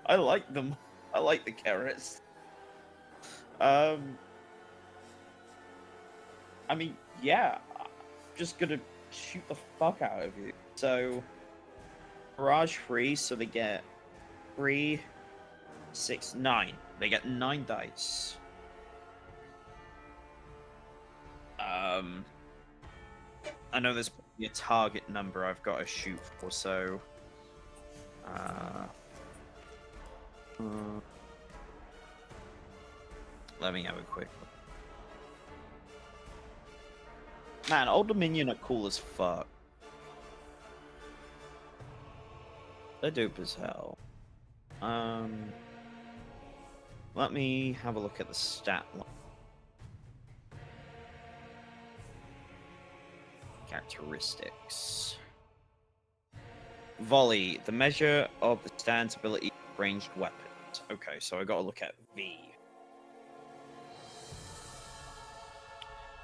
I like them. I like the carrots. I mean, yeah, I'm just gonna shoot the fuck out of you. So, Mirage free, so they get 3, 6, 9. They get 9 dice. I know there's probably a target number I've got to shoot for, so... let me have a quick look. Man, Old Dominion are cool as fuck. They're dope as hell. Let me have a look at the stat line. Characteristics. Volley, the measure of the stand's ability of ranged weapons. Okay, so I gotta look at V.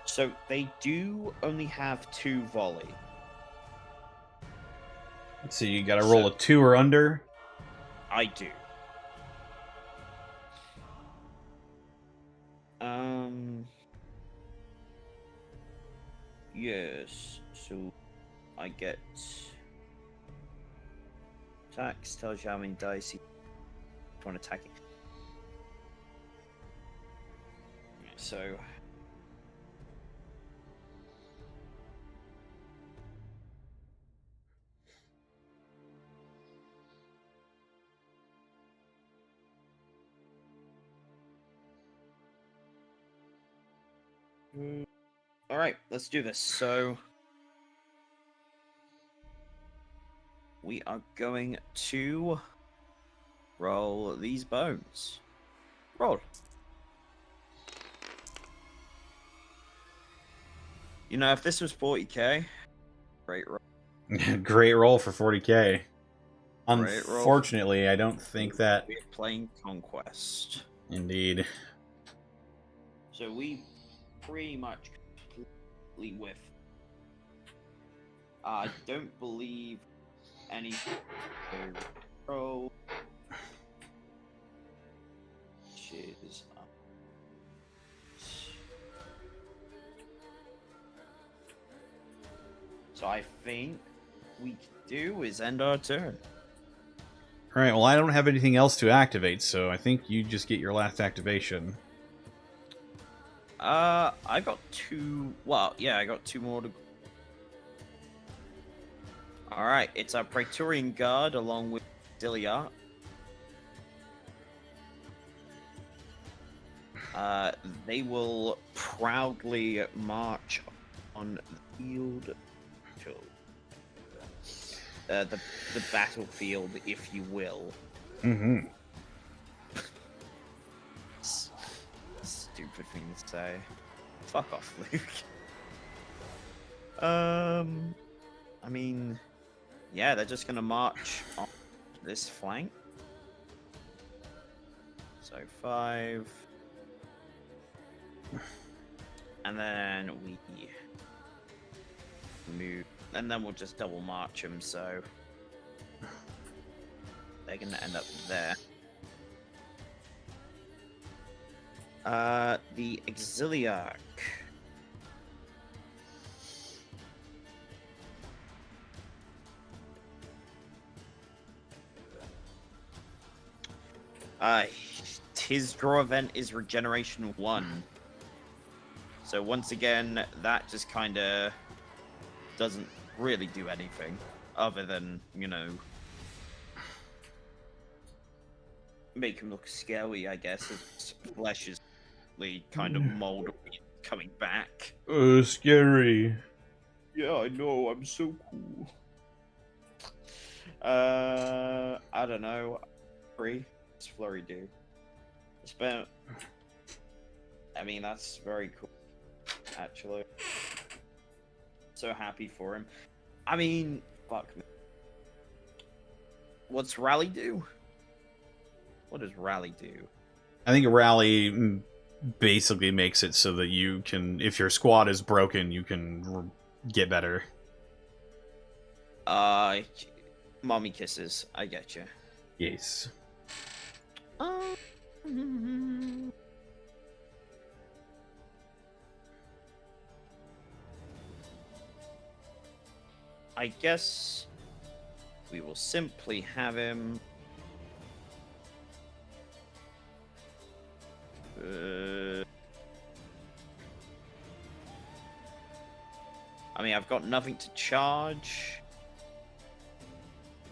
So they do only have 2 volley. So you gotta roll a 2 or under? I do. Yes, so I get attacks, tells you how many dice you want attacking. So all right, let's do this. So we are going to roll these bones. Roll. You know, if this was 40k, great roll. Great roll for 40k. Great roll. Unfortunately, I don't think that... We're playing Conquest. Indeed. So we pretty much completely whiff. I don't believe any roll. Cheers. So I think we can do is end our turn. Alright, well I don't have anything else to activate, so I think you just get your last activation. I got 2. Well, yeah, I got 2 more to. Alright, it's our Praetorian Guard along with Diliart. They will proudly march on the field to the battlefield, if you will. Mm-hmm. Stupid thing to say. Fuck off, Luke. I mean, yeah, they're just gonna march on this flank. So 5. And then we move, and then we'll just double march them, so they're gonna end up there. The Exiliarch. His draw event is Regeneration 1. So once again, that just kind of doesn't really do anything other than, you know, make him look scary, I guess. His flesh is kind of mold coming back. Scary. Yeah, I know. I'm so cool. I don't know. What's Flurry do? I mean, that's very cool. Actually, so happy for him. I mean, fuck me. What's Rally do? What does Rally do? I think Rally basically makes it so that you can, if your squad is broken, you can get better. Mommy kisses. I get you. Yes. I guess we will simply have him. I mean, I've got nothing to charge.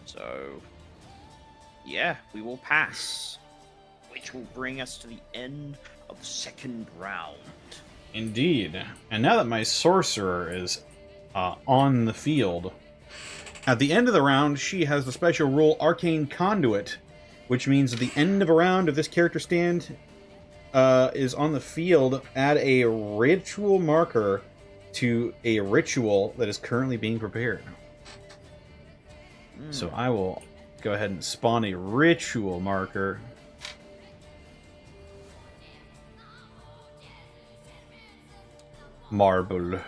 So, yeah, we will pass. Which will bring us to the end of the second round. Indeed. And now that my sorcerer is on the field, at the end of the round, she has the special rule Arcane Conduit, which means at the end of a round, if this character stand is on the field, add a ritual marker to a ritual that is currently being prepared. So I will go ahead and spawn a ritual marker. Marble.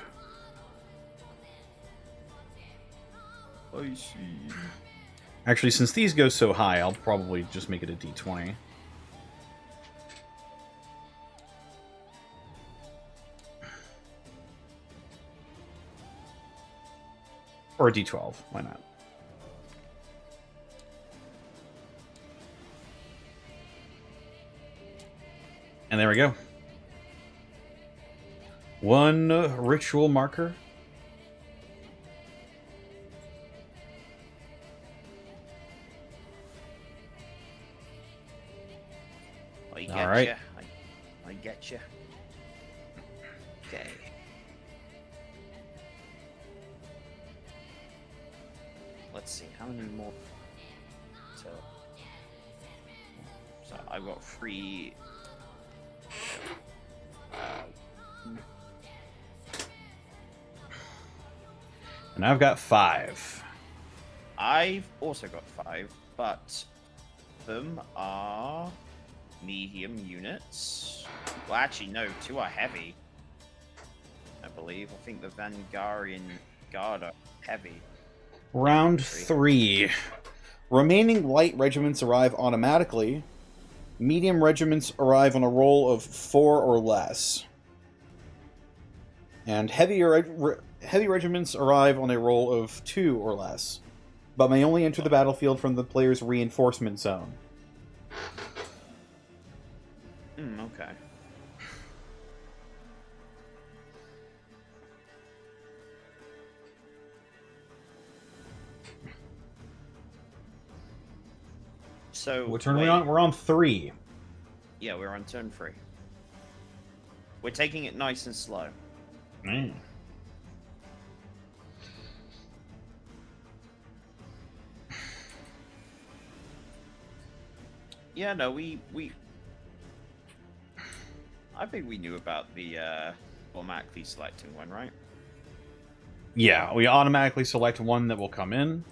I see. Actually, since these go so high, I'll probably just make it a d20. Or a d12. Why not? And there we go. One ritual marker. I get All right. you. I get you. Okay. Let's see, how many more? So I've got 3. And I've got 5. I've also got 5, but them are medium units. Well, actually, no, 2 are heavy. I believe. I think the Vangarian Guard are heavy. Round 3. Remaining light regiments arrive automatically. Medium regiments arrive on a roll of 4 or less. And heavy regiments arrive on a roll of 2 or less, but may only enter the battlefield from the player's reinforcement zone. Okay. So What turn are we on? We're on 3. Yeah, we're on turn 3. We're taking it nice and slow. Man. Yeah, no, we I think we knew about the automatically selecting one, right? Yeah, we automatically select one that will come in.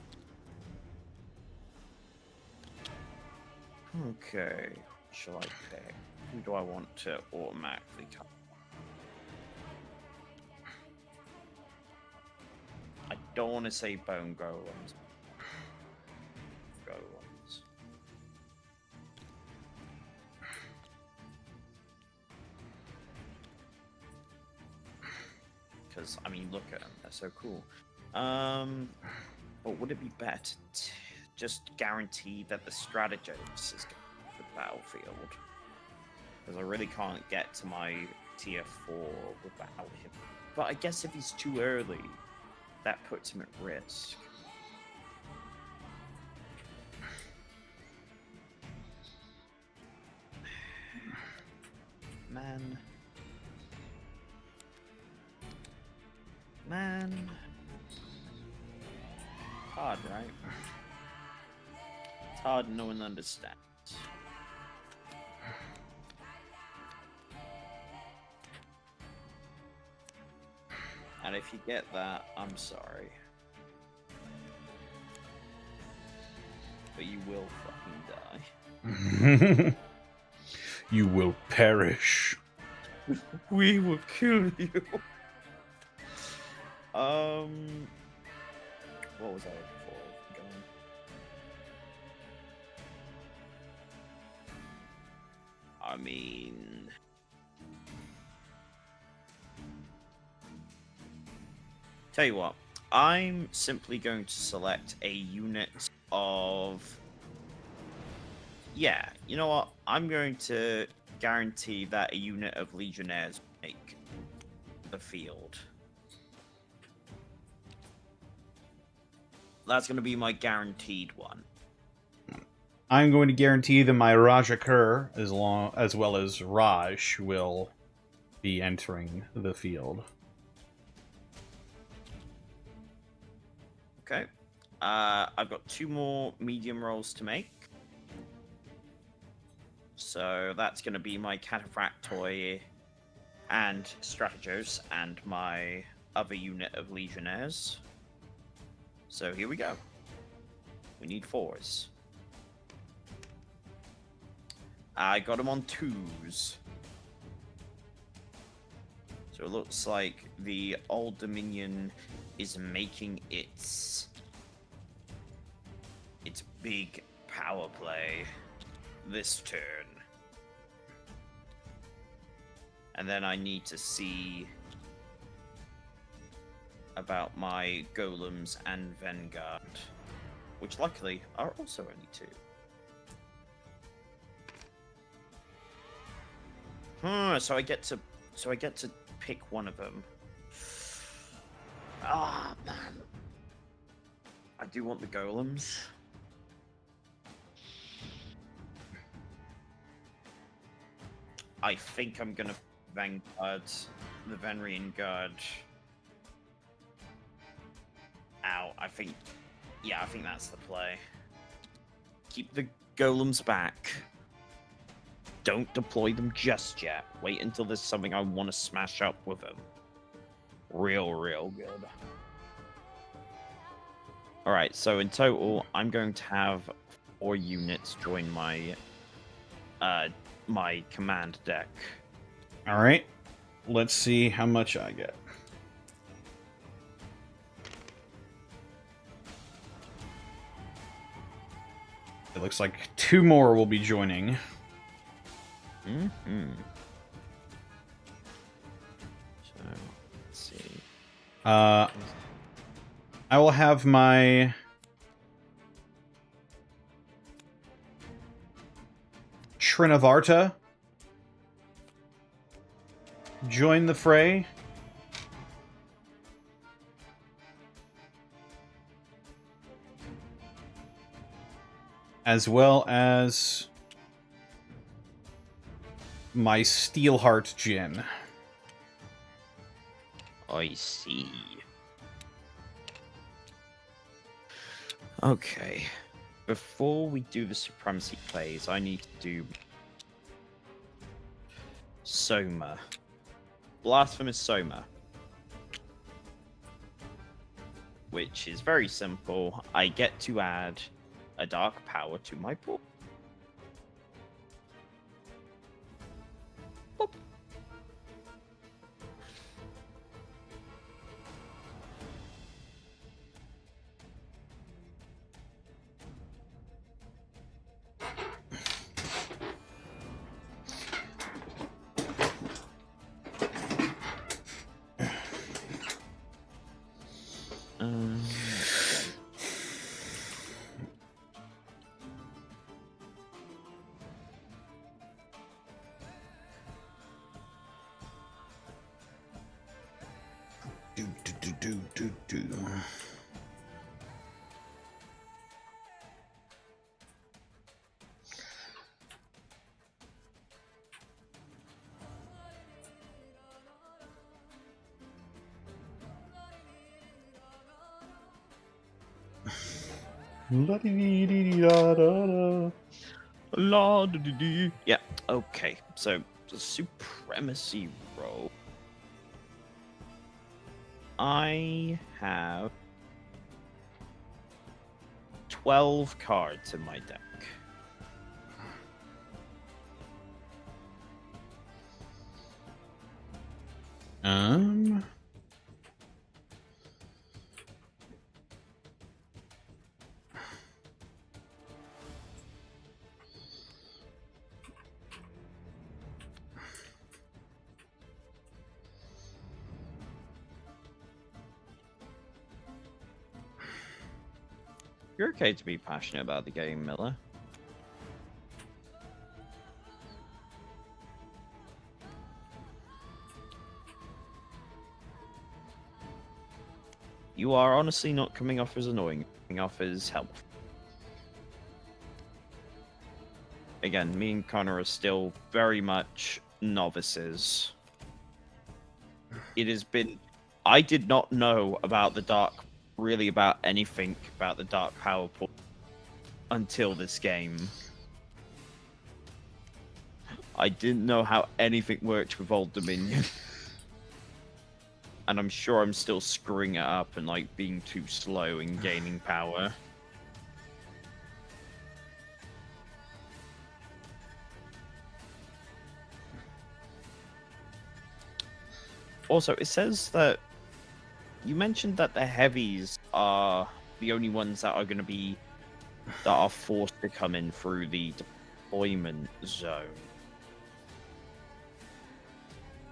Okay. Shall I pick? Who do I want to automatically come? I don't want to say bone golems. Golems. Because, I mean, look at them. They're so cool. But would it be better to just guarantee that the strategist is going to the battlefield? Because I really can't get to my tier 4 without him. But I guess if he's too early, that puts him at risk. Man. Hard, right? It's hard no one understands. And if you get that, I'm sorry. But you will fucking die. You will perish. We will kill you. What was I looking for? Going. I mean, tell you what, I'm simply going to select a unit of. Yeah, you know what? I'm going to guarantee that a unit of Legionnaires make the field. That's going to be my guaranteed one. I'm going to guarantee that my Rajakur, as well as Raj, will be entering the field. Okay. I've got 2 more medium rolls to make. So that's going to be my Cataphractoi and Strategos and my other unit of Legionnaires. So here we go. We need 4s. I got them on 2s. So it looks like the Old Dominion is making its big power play this turn. And then I need to see about my Golems and Vanguard, which luckily are also only 2. So I get to pick one of them. Ah, man. I do want the Golems. I think I'm gonna Vanguard the Venrian Guard. Ow, I think that's the play. Keep the Golems back. Don't deploy them just yet. Wait until there's something I want to smash up with them. Real good. Alright, so in total, I'm going to have 4 units join my my command deck. Alright. Let's see how much I get. It looks like 2 more will be joining. Mm-hmm. So, let's see. I will have my Trinavarta join the fray. As well as my Steelheart Djinn. I see. Okay. Before we do the supremacy plays, I need to do Soma. Blasphemous Soma. Which is very simple. I get to add a dark power to my pool. Boop. Do. Yeah, okay. So, the supremacy roll. I have 12 cards in my deck. You're okay to be passionate about the game, Miller. You are honestly not coming off as annoying, coming off as helpful. Again, me and Connor are still very much novices. It has been... I did not know about the Dark... really about anything about the Dark Power Pool until this game. I didn't know how anything worked with Old Dominion. And I'm sure I'm still screwing it up and like being too slow in gaining power. Also, it says that you mentioned that the heavies are the only ones that are going to be that are forced to come in through the deployment zone.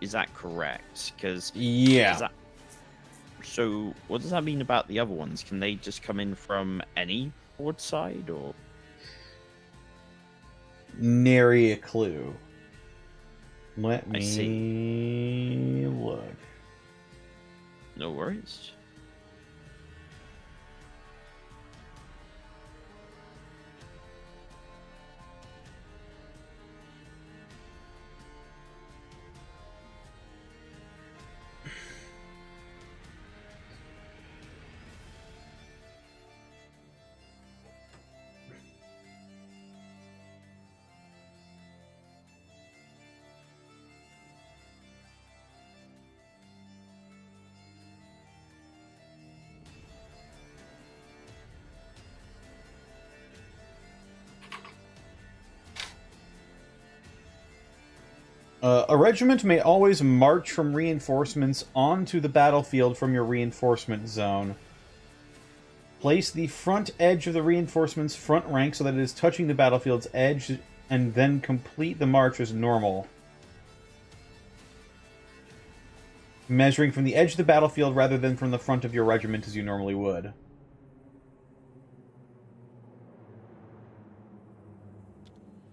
Is that correct? Because Yeah. So what does that mean about the other ones? Can they just come in from any port side, or Nary a clue. Let I see. me look. No worries? A regiment may always march from reinforcements onto the battlefield from your reinforcement zone. Place the front edge of the reinforcement's front rank so that it is touching the battlefield's edge, and then complete the march as normal. Measuring from the edge of the battlefield rather than from the front of your regiment as you normally would.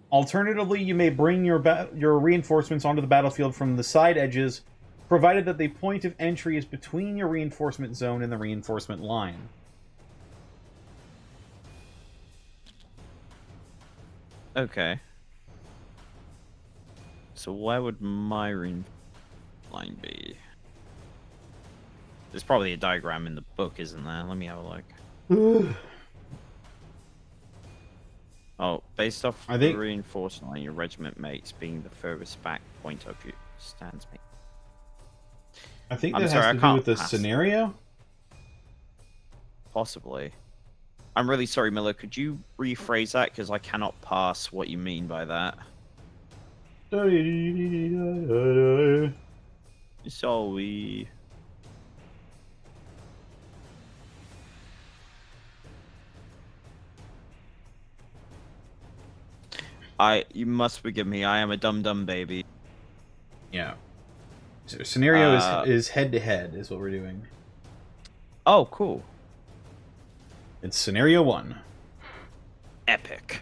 Alternatively, you may bring your reinforcements onto the battlefield from the side edges, provided that the point of entry is between your reinforcement zone and the reinforcement line. Okay. So where would my line be? There's probably a diagram in the book, isn't there? Let me have a look. Oh, based off the reinforcement line your regiment makes being the furthest back point of your stands mate. I think that has to do with the scenario? Possibly. I'm really sorry, Miller. Could you rephrase that? Because I cannot pass what you mean by that. Sorry. You must forgive me. I am a dumb baby. Yeah. So scenario is head to head is what we're doing. Oh, cool. It's scenario 1. Epic.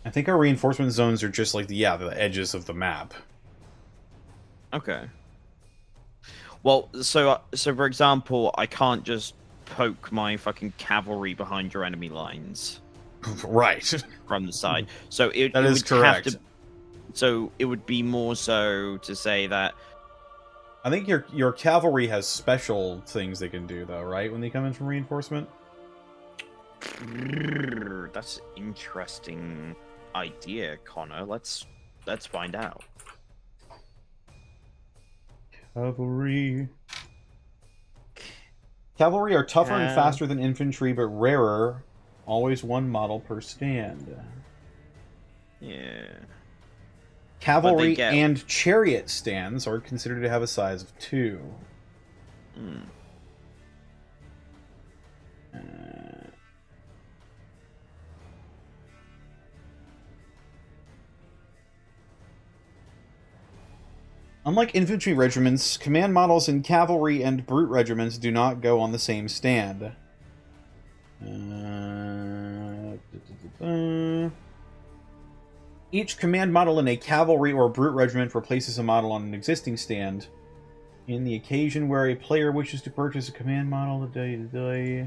I think our reinforcement zones are just like the edges of the map. Okay. Well, so for example, I can't just poke my fucking cavalry behind your enemy lines. Right. From the side. So it is would correct. Have to, so it would be more so to say that I think your cavalry has special things they can do though, right? When they come in from reinforcement? That's interesting idea, Connor. Let's find out. Cavalry are tougher and faster than infantry, but rarer. Always one model per stand. Yeah. Cavalry get- and chariot stands are considered to have a size of 2. Hmm. Unlike infantry regiments, command models in cavalry and brute regiments do not go on the same stand. Each command model in a cavalry or brute regiment replaces a model on an existing stand. In the occasion where a player wishes to purchase a command model to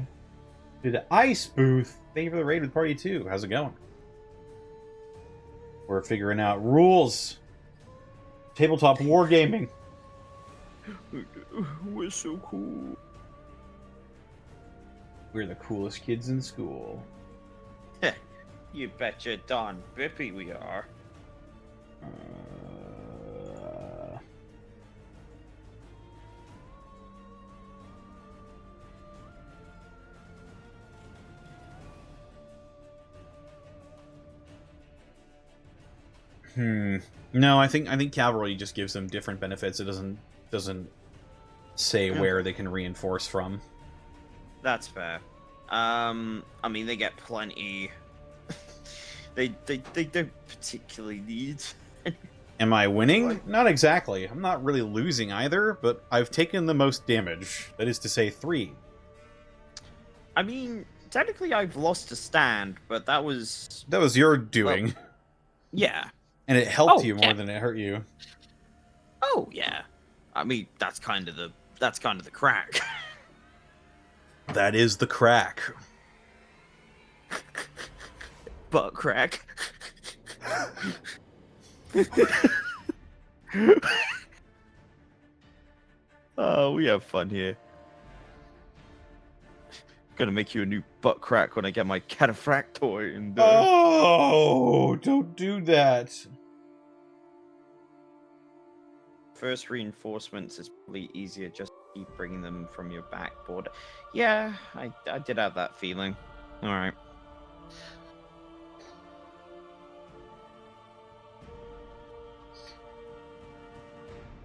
the ice booth, thank you for the raid with party 2. How's it going? We're figuring out rules. Tabletop wargaming. We're so cool. We're the coolest kids in school. You betcha darn bippy we are. No, I think cavalry just gives them different benefits. It doesn't say where they can reinforce from. That's fair. I mean, they get plenty. they don't particularly need. Am I winning? Not exactly. I'm not really losing either, but I've taken the most damage. That is to say, 3. I mean, technically, I've lost a stand, but that was your doing. Well, yeah. And it helped Oh, you more yeah. than it hurt you. Oh yeah. I mean, that's kind of the crack. That is the crack. Butt crack. Oh, we have fun here. Gonna make you a new butt crack when I get my cataphractoid. And Oh, don't do that. first reinforcements is probably easier just to keep bringing them from your backboard. Yeah, I did have that feeling. All right.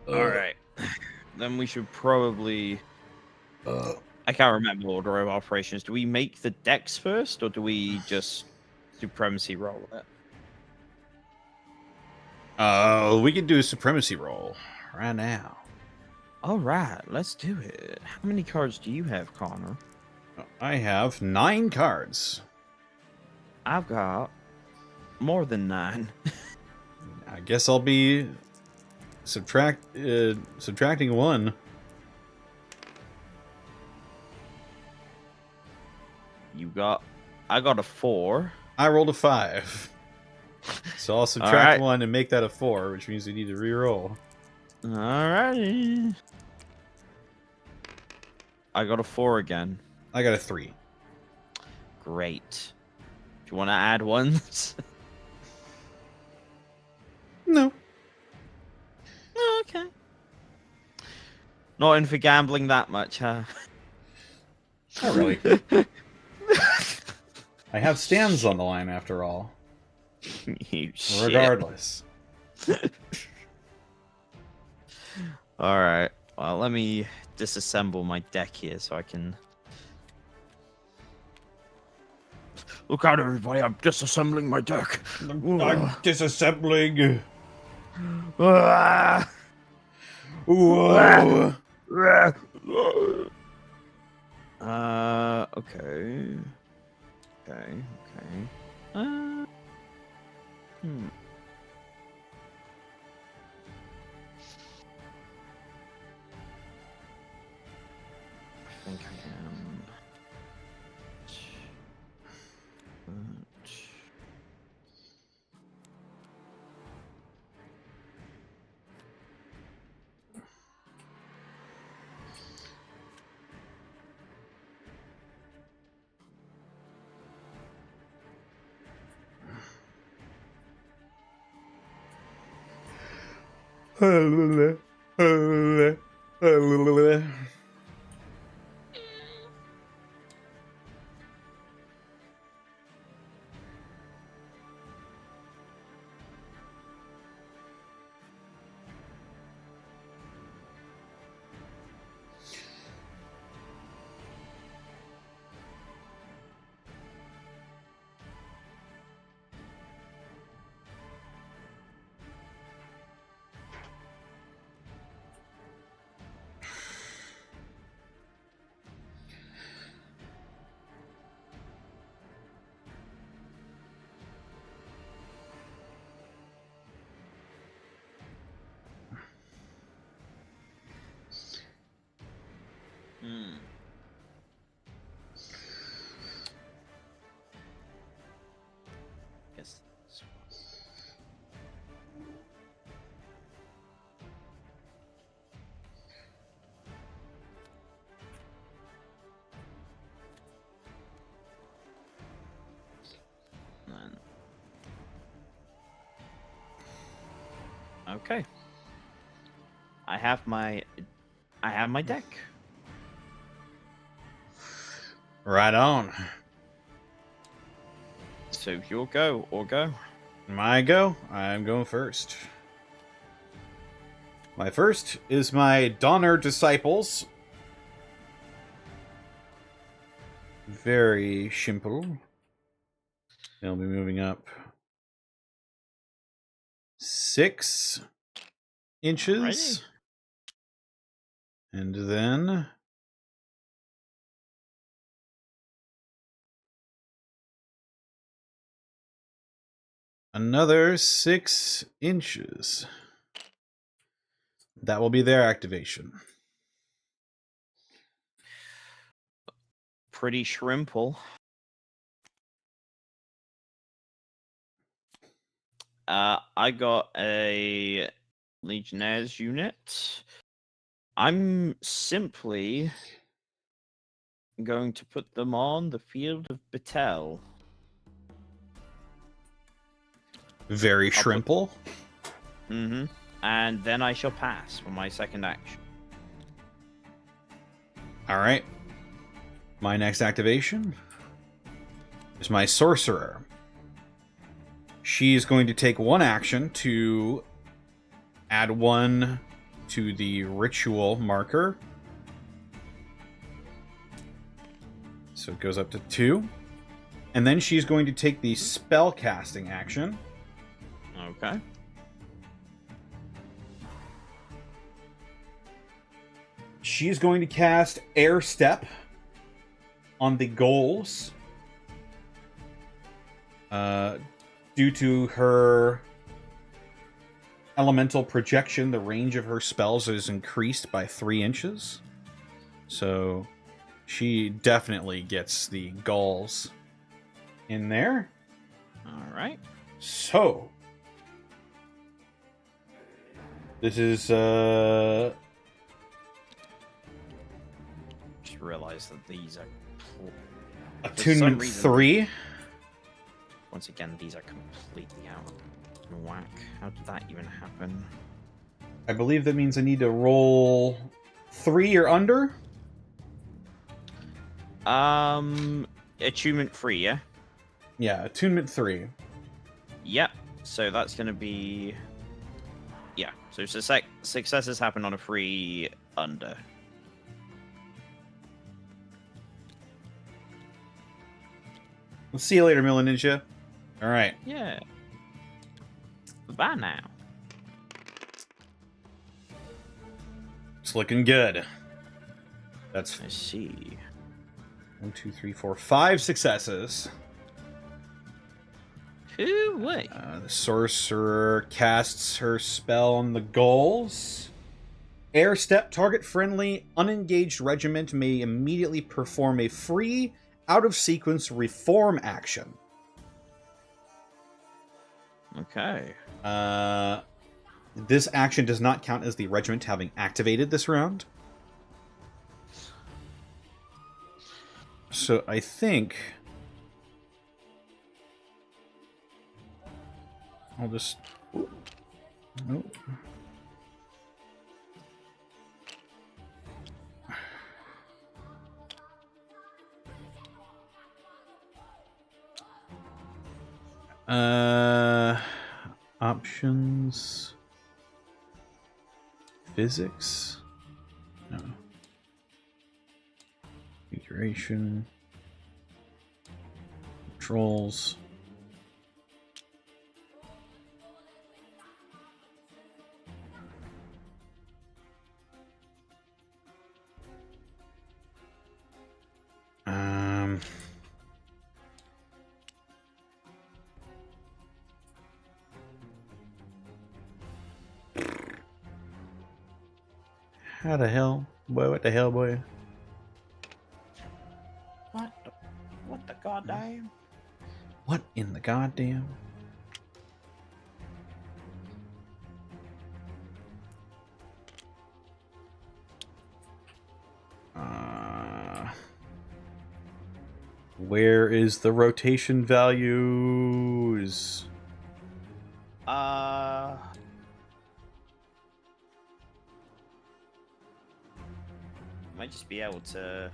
All right. Then we should probably. I can't remember the order of operations. Do we make the decks first, or do we just supremacy roll it? We can do a supremacy roll right now. All right, let's do it. How many cards do you have, Connor? I have 9 cards. I've got more than 9. I guess I'll be subtracting 1. I got a 4. I rolled a 5. So I'll subtract Alright. 1 and make that a 4, which means we need to re-roll. Alrighty. I got a 4 again. I got a 3. Great. Do you want to add ones? No. Oh, okay. Not in for gambling that much, huh? Not really. I have stands on the line after all. You shit. Regardless. Alright. Well, let me disassemble my deck here so I can... Look out, everybody. I'm disassembling my deck. I'm disassembling. Ah! Whoa. Okay. Okay. I think I am. Hmm. Guess. Then. Okay. I have my deck. Right on. So you'll go or go. My go. I'm going first. My first is my Donner Disciples. Very simple. They'll be moving up 6 inches. Alrighty. And then another 6 inches. That will be their activation. Pretty shrimple. I got a Legionnaires unit. I'm simply going to put them on the field of Batel. Very shrimple. Mm-hmm. And then I shall pass for my second action. All right. My next activation is my Sorcerer. She is going to take 1 action to add 1 to the ritual marker. So it goes up to 2. And then she's going to take the spell casting action. Okay. She's going to cast Air Step on the goals. Due to her elemental projection, the range of her spells is increased by 3 inches. So she definitely gets the gulls in there. All right. So this is Just realized that these are attunement reason- 3. once again these are completely out of whack. How did that even happen? I believe that means I need to roll 3 or under. Attunement 3, yeah. Yeah, attunement 3. Yep. So that's gonna be, yeah. So successes happen on a 3 under. We'll see you later, Mila Ninja. All right. Yeah. Bye now. It's looking good. That's I see. 1, 2, 3, 4, 5 successes. Hoo-wee. The sorcerer casts her spell on the goals. Air Step, target friendly, unengaged regiment may immediately perform a free, out-of-sequence reform action. Okay. This action does not count as the regiment having activated this round. So I think I'll just... Oh. Options. Physics? No. Configuration. Controls. How the hell? Boy, what the hell, boy? What the goddamn? What in the goddamn? Where is the rotation values? Might just be able to,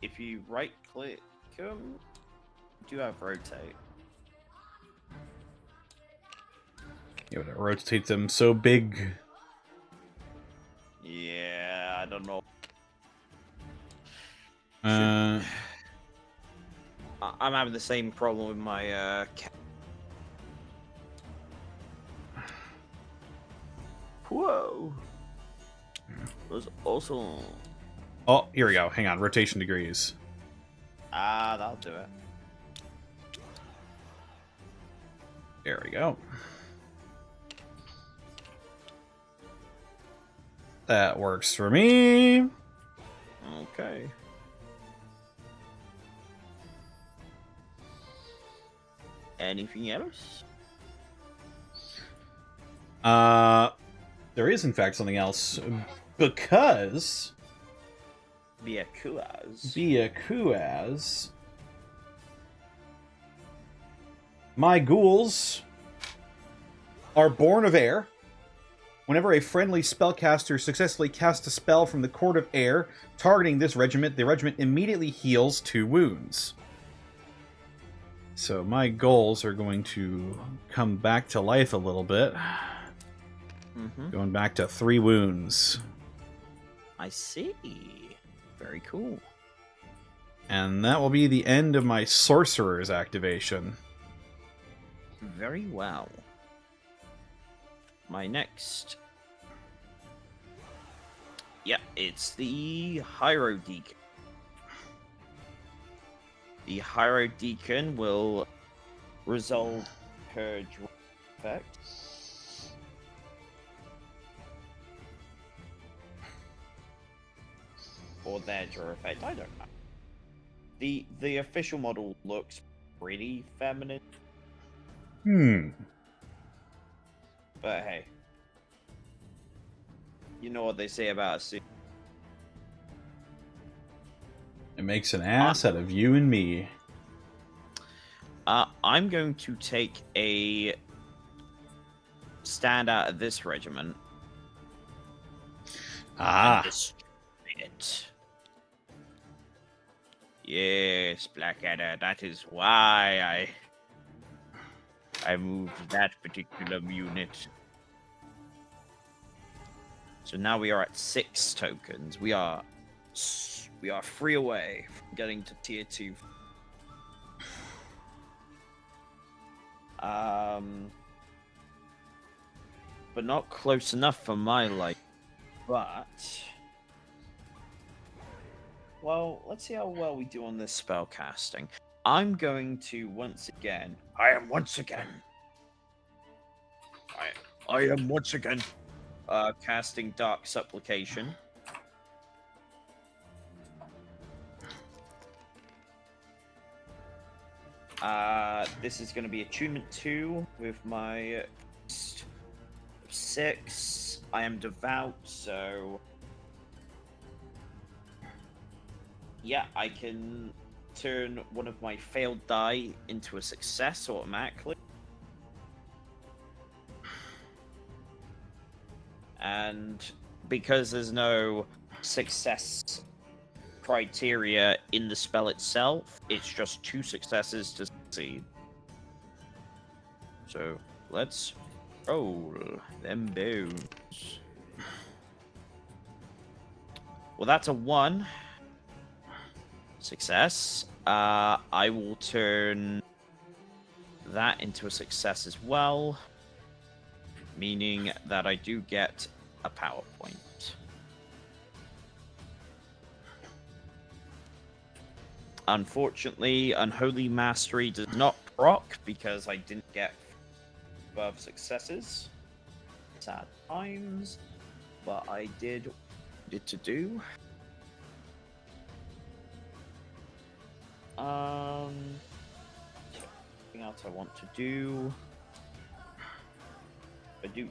if you right click them, do have rotate. Yeah, but it rotates them so big. Yeah, I don't know. I'm having the same problem with my Whoa. Was also. Oh, here we go. Hang on. Rotation degrees. That'll do it. There we go. That works for me. Okay. Anything else? There is in fact something else because Byakuaz, my ghouls are born of air. Whenever a friendly spellcaster successfully casts a spell from the Court of Air targeting this regiment, the regiment immediately heals 2 wounds. So my ghouls are going to come back to life a little bit. Going back to 3 wounds. I see. Very cool. And that will be the end of my Sorcerer's activation. Very well. My next. Yeah, it's the Hyro Deacon. The Hyro Deacon will resolve her effect. Or their draw effect, I don't know. The official model looks pretty feminine. But hey. You know what they say about a suit. It makes an ass out of you and me. I'm going to take a stand out of this regiment. And destroy it. Yes, Blackadder, that is why I moved that particular unit. So now we are at 6 tokens. We are 3 away from getting to tier 2. But not close enough for my liking. But well, let's see how well we do on this spell casting. I'm going to once again. I am once again casting Dark Supplication. This is going to be attunement 2 with my 6. I am devout, so yeah, I can turn one of my failed die into a success automatically. And because there's no success criteria in the spell itself, it's just 2 successes to succeed. So let's roll them bones. Well, that's a 1 success. I will turn that into a success as well, meaning that I do get a power point. Unfortunately, Unholy Mastery does not proc because I didn't get above successes. Sad times, but I did what I needed to do. Anything else I want to do? A doot.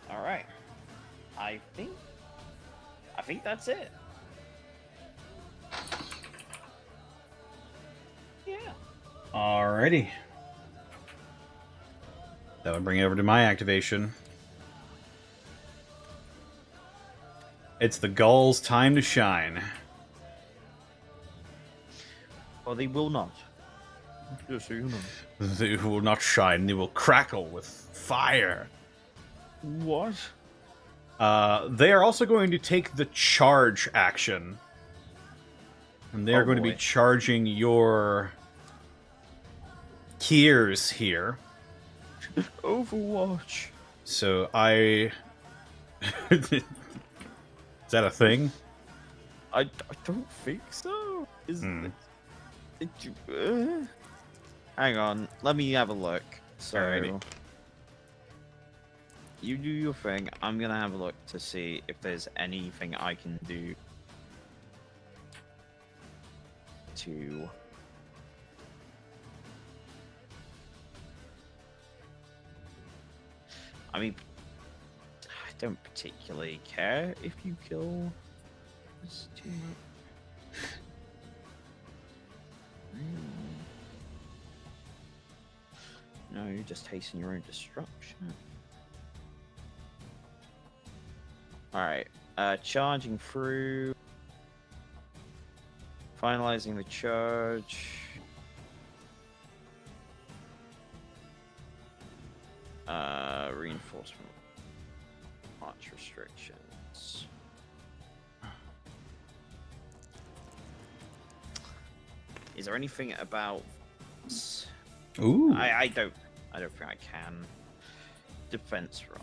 All right. I think that's it. Yeah. Alrighty. That would bring it over to my activation. It's the Gull's time to shine. Well, they will not. Just so you know. They will not shine, they will crackle with fire. What? They are also going to take the charge action. And they are going to be boy. charging your Kiers here. Overwatch. So I... Is that a thing? I don't think so. Hang on, let me have a look. So, Alrighty. you do your thing. I'm gonna have a look to see if there's anything I can do to. I mean, I don't particularly care if you kill this team. No, you're just hastening your own destruction. Alright, charging through. Finalizing the charge. Reinforcement. March restrictions. Is there anything about... Ooh. I don't think I can. Defense roll.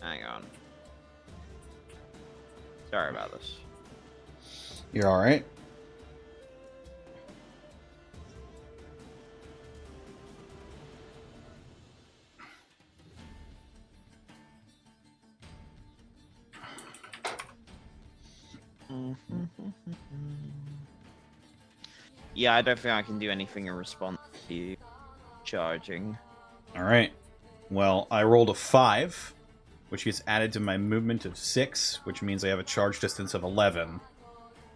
Hang on. Sorry about this. You're alright? Yeah, I don't think I can do anything in response to you charging. Alright. Well, I rolled a 5, which gets added to my movement of 6, which means I have a charge distance of 11,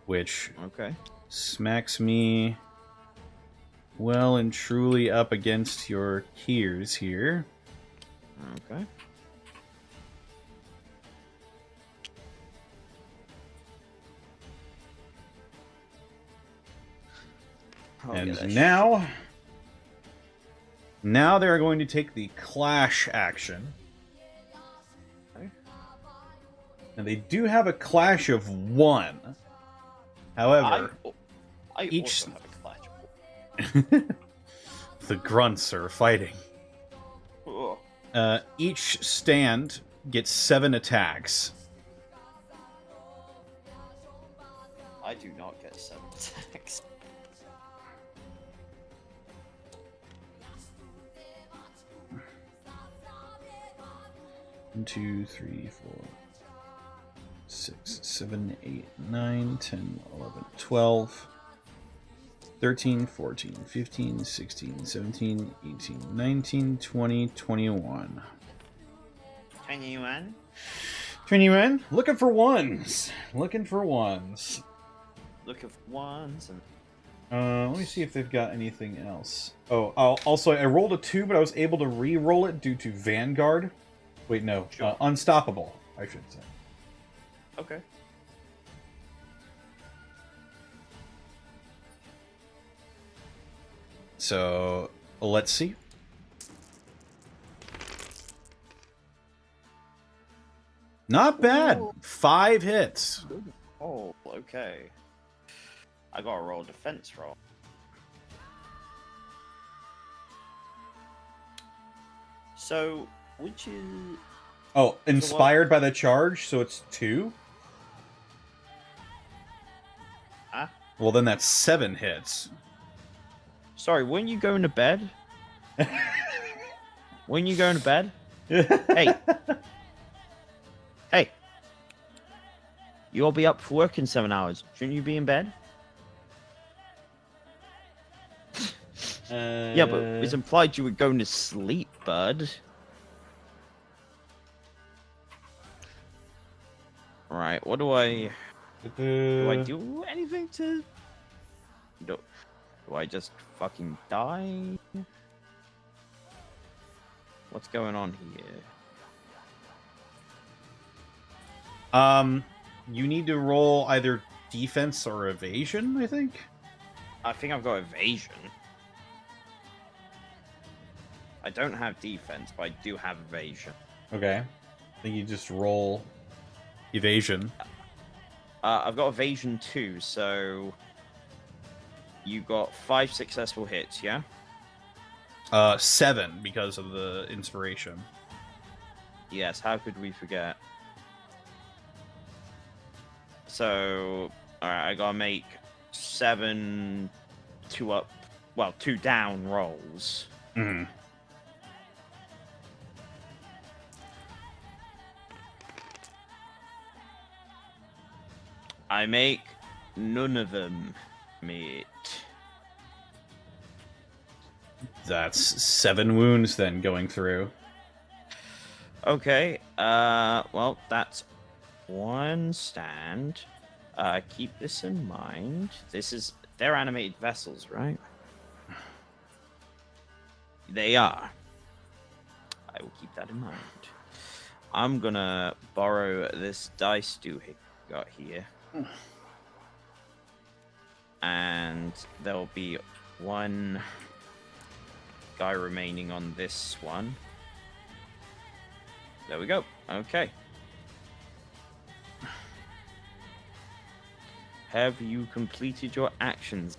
which Okay. smacks me well and truly up against your Kiers here. Okay. And now they're going to take the clash action. Okay. And they do have a clash of 1. However, I each- also have a clash. the grunts are fighting. Ugh. Each stand gets 7 attacks. I do not get 7 attacks. One, 2, 3, 4, 6, 7, 8, 9, 10, 11, 12, 13, 14, 15, 16, 17, 18, 19, 20, 21. 21? 21? Looking for ones. Looking for ones. Look at ones and Let me see if they've got anything else. Oh, also, I rolled a 2, but I was able to re-roll it due to Vanguard. Wait, no. Sure. Unstoppable, I should say. okay. So, let's see. Not bad. Ooh. 5 hits. Oh, okay. I gotta roll a defense roll. So, would you... Oh, inspired by the charge, so it's 2? Huh? Well, then that's 7 hits. Sorry, when you going to bed? When you going to bed? Hey. Hey. You'll be up for work in 7 hours. Shouldn't you be in bed? Yeah, but it's implied you were going to sleep, bud. Right, what do I... Do I do anything to... Do I just fucking die? What's going on here? You need to roll either defense or evasion, I think. I think I've got evasion. I don't have defense, but I do have evasion. Okay. I think you just roll evasion. I've got evasion 2, so you got 5 successful hits, yeah? 7 because of the inspiration. Yes, how could we forget? So, alright, I gotta make 7 2 down rolls. Hmm. I make none of them, mate. That's 7 wounds then going through. Okay, well, that's 1 stand. Keep this in mind. They're animated vessels, right? They are. I will keep that in mind. I'm gonna borrow this dice do got here. And there'll be 1 guy remaining on this one. There we go. Okay. Have you completed your actions?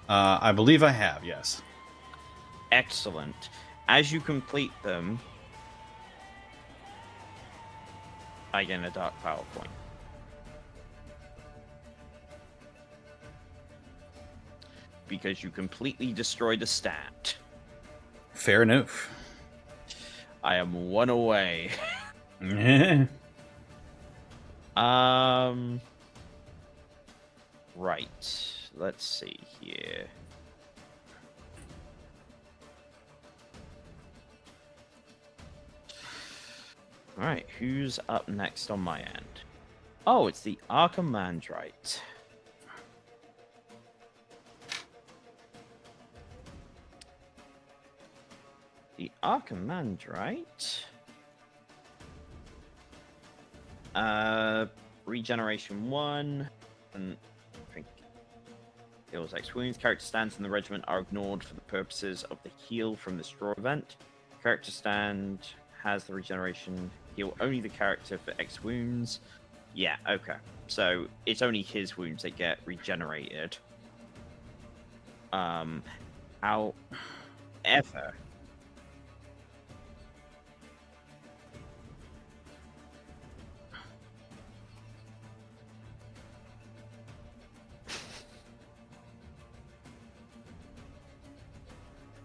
I believe I have, yes. Excellent. As you complete them, I get a dark power point. Because you completely destroyed a stat. Fair enough. I am 1 away. Right. Let's see here. Alright, who's up next on my end? Oh, it's the Archimandrite. The Archimandrite. Regeneration 1. And I think deals X wounds. Character stands in the regiment are ignored for the purposes of the heal from this draw event. Character stand has the regeneration. Heal only the character for X wounds. Yeah, okay. So it's only his wounds that get regenerated. However,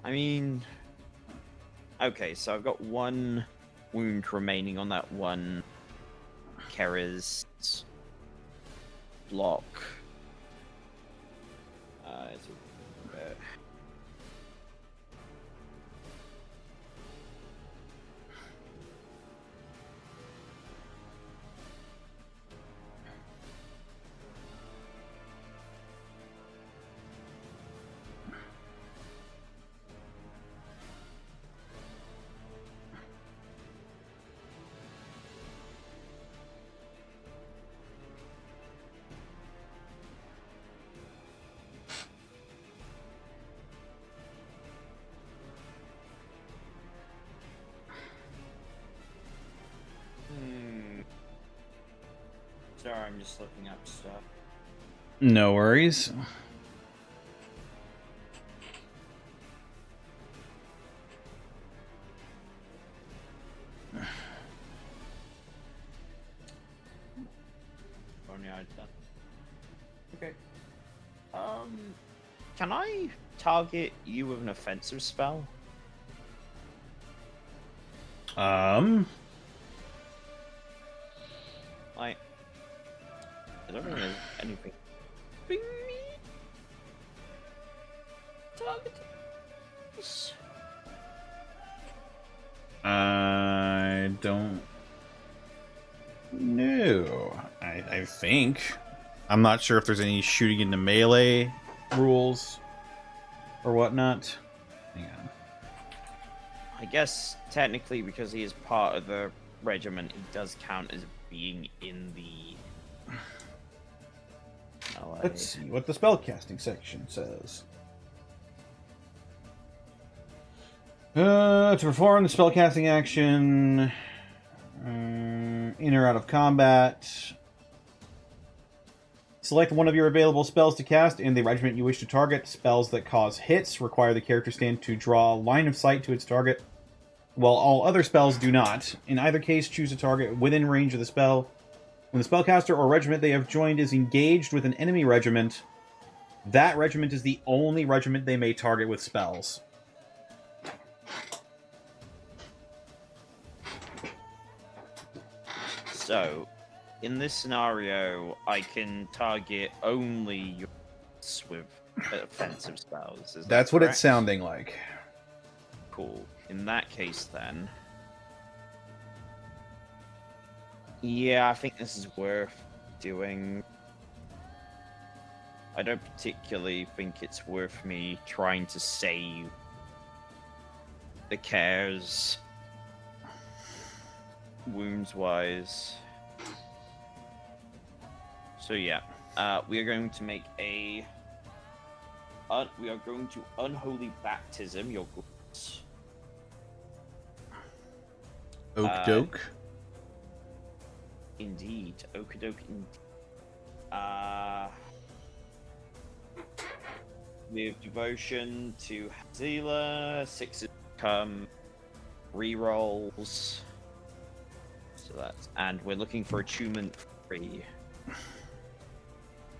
I mean, okay, so I've got 1 wound remaining on that 1 Kera's block. It's a bit... Sorry, I'm just looking up stuff. No worries. Only I'd done. Okay. Can I target you with an offensive spell? Like, I don't think there's anything. Bring me. Target. I don't know. I think. I'm not sure if there's any shooting into melee rules or whatnot. Hang on. I guess technically, because he is part of the regiment, he does count as being in the. Let's see what the spellcasting section says. To perform the spellcasting action, in or out of combat, select one of your available spells to cast in the regiment you wish to target. Spells that cause hits require the character stand to draw line of sight to its target, while all other spells do not. In either case, choose a target within range of the spell. When the spellcaster or regiment they have joined is engaged with an enemy regiment, that regiment is the only regiment they may target with spells. So, in this scenario, I can target only units with offensive spells. Is That's that what correct? it's sounding like. Cool. In that case, then. Yeah, I think this is worth doing. I don't particularly think it's worth me trying to save the cares wounds-wise. So yeah, we are going to make a. We are going to unholy baptism your goods. Oak doke. Indeed, Okadoke. With devotion to Hazila, 6 become rerolls. So that's, and we're looking for attunement 3.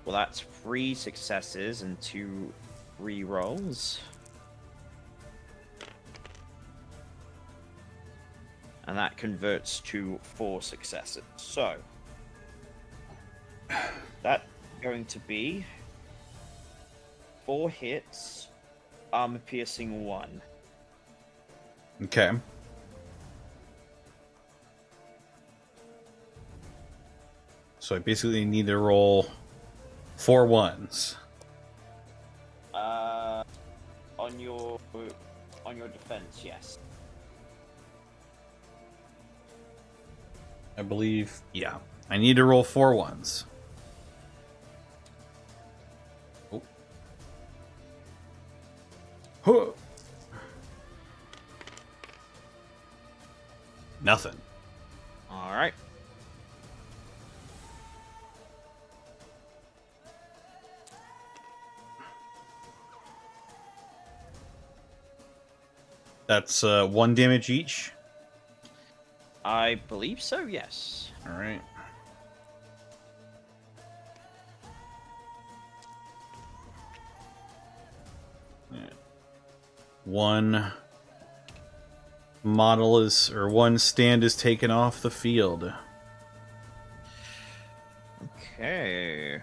Well, that's 3 successes and 2 rerolls. And that converts to 4 successes. So that's going to be 4 hits, armor piercing 1. Okay. So I basically need to roll 4 ones. On your defense, yes. I believe. Yeah. I need to roll 4 ones. Oh. Huh. Nothing. All right. That's 1 damage each. I believe so, yes. All right. Yeah. 1 model is, or 1 stand is taken off the field. Okay.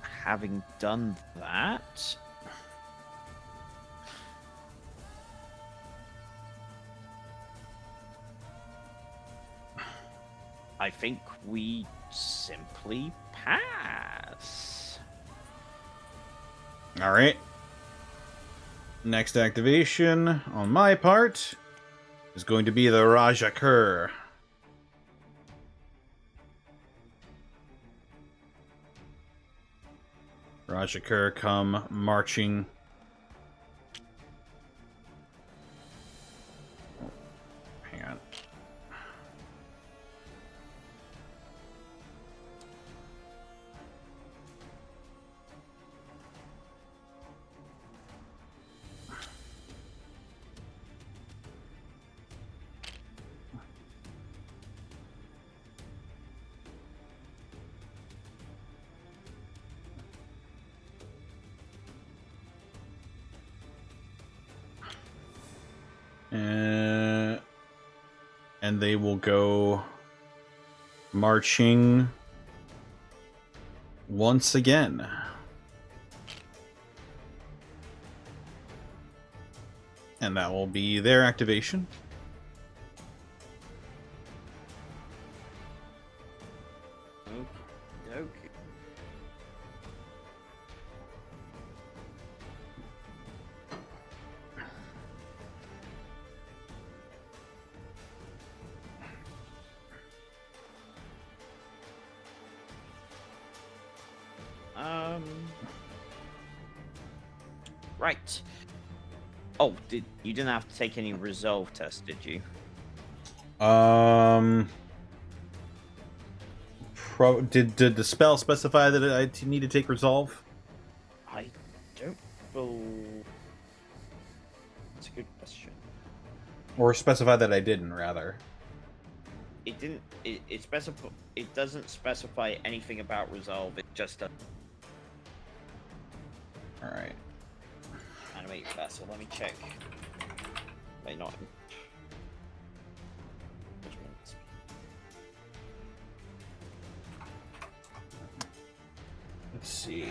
Having done that, I think we simply pass. All right. Next activation on my part is going to be the Rajakur. Rajakur come marching. Hang on. And they will go marching once again. And that will be their activation. Okay. Right. Oh, you didn't have to take any resolve test, did you? Did the spell specify that I need to take resolve? I don't believe. That's a good question. Or specify that I didn't, rather. It didn't. It doesn't specify anything about resolve. It just does. All right. Animate vessel. Let me check. Wait, not. Let's see.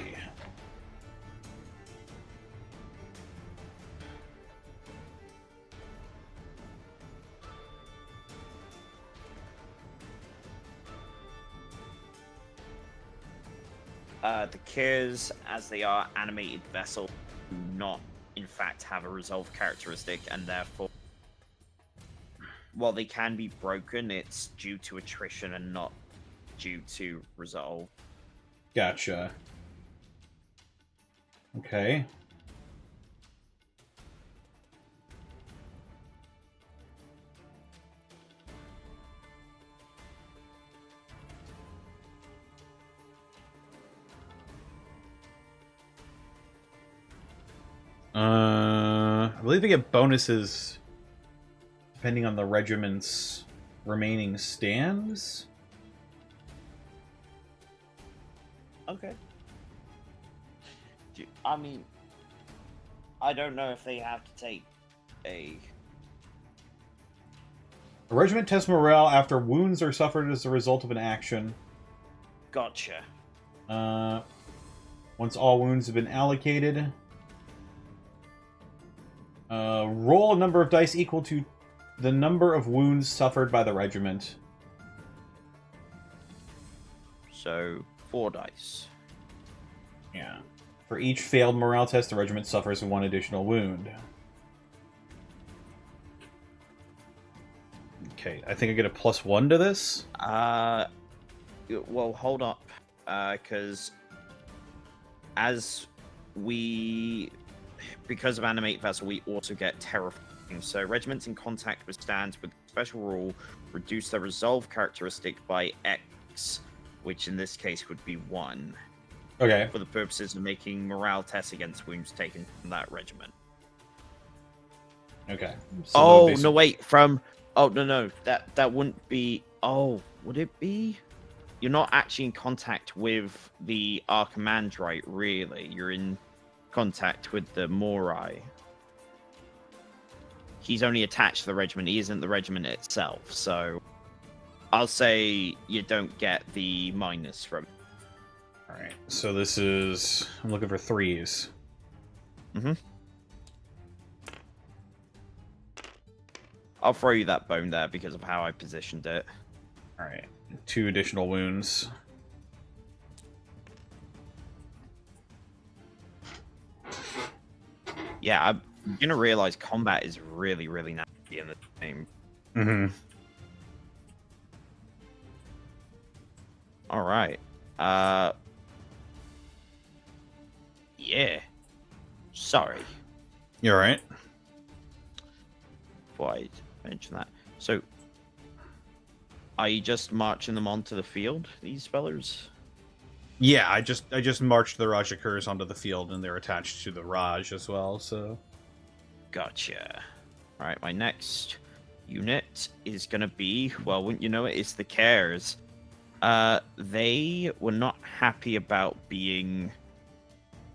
The Kirs, as they are animated vessel, do not, in fact, have a resolve characteristic, and therefore, while they can be broken, it's due to attrition and not due to resolve. Gotcha. Okay. I believe they get bonuses depending on the regiment's remaining stands. Okay. I mean, I don't know if they have to take a... A regiment tests morale after wounds are suffered as a result of an action. Gotcha. Once all wounds have been allocated, roll a number of dice equal to the number of wounds suffered by the regiment. So, 4 dice. Yeah. For each failed morale test, the regiment suffers 1 additional wound. Okay, I think I get a +1 to this. Well, hold up, because because of animate vessel, we also get terrifying. So regiments in contact with stands with special rule reduce their resolve characteristic by X, which in this case would be 1, Okay. for the purposes of making morale tests against wounds taken from that regiment. Okay. So Oh these- no! Wait, no, that wouldn't be. Oh, would it be? You're not actually in contact with the Archimandrite, really. You're in contact with the Morai. He's only attached to the regiment. He isn't the regiment itself. So, I'll say you don't get the minus from. All right. So this is. I'm looking for 3s. I'll throw you that bone there because of how I positioned it. All right. 2 additional wounds. Yeah, I'm gonna realize combat is really, really nasty in this game. Mm-hmm. All right. Yeah. Sorry. You all right? Before I mention that. So, are you just marching them onto the field, these fellas? Yeah, I just marched the Rajakurs onto the field, and they're attached to the Raj as well. So. Gotcha. All right, my next unit is gonna be, well, wouldn't you know it, it's the Cares. They were not happy about being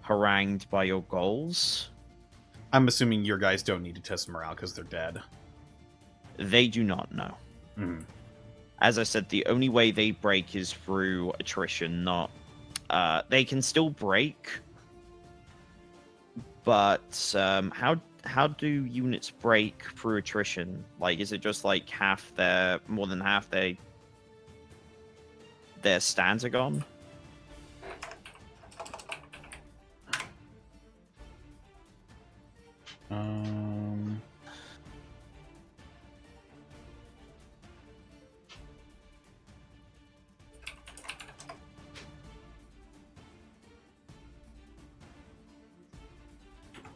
harangued by your goals. I'm assuming your guys don't need to test morale because they're dead. They do not know. Mhm. As I said, the only way they break is through attrition, not... they can still break, but how do units break through attrition? Like, is it just like more than half their stands are gone?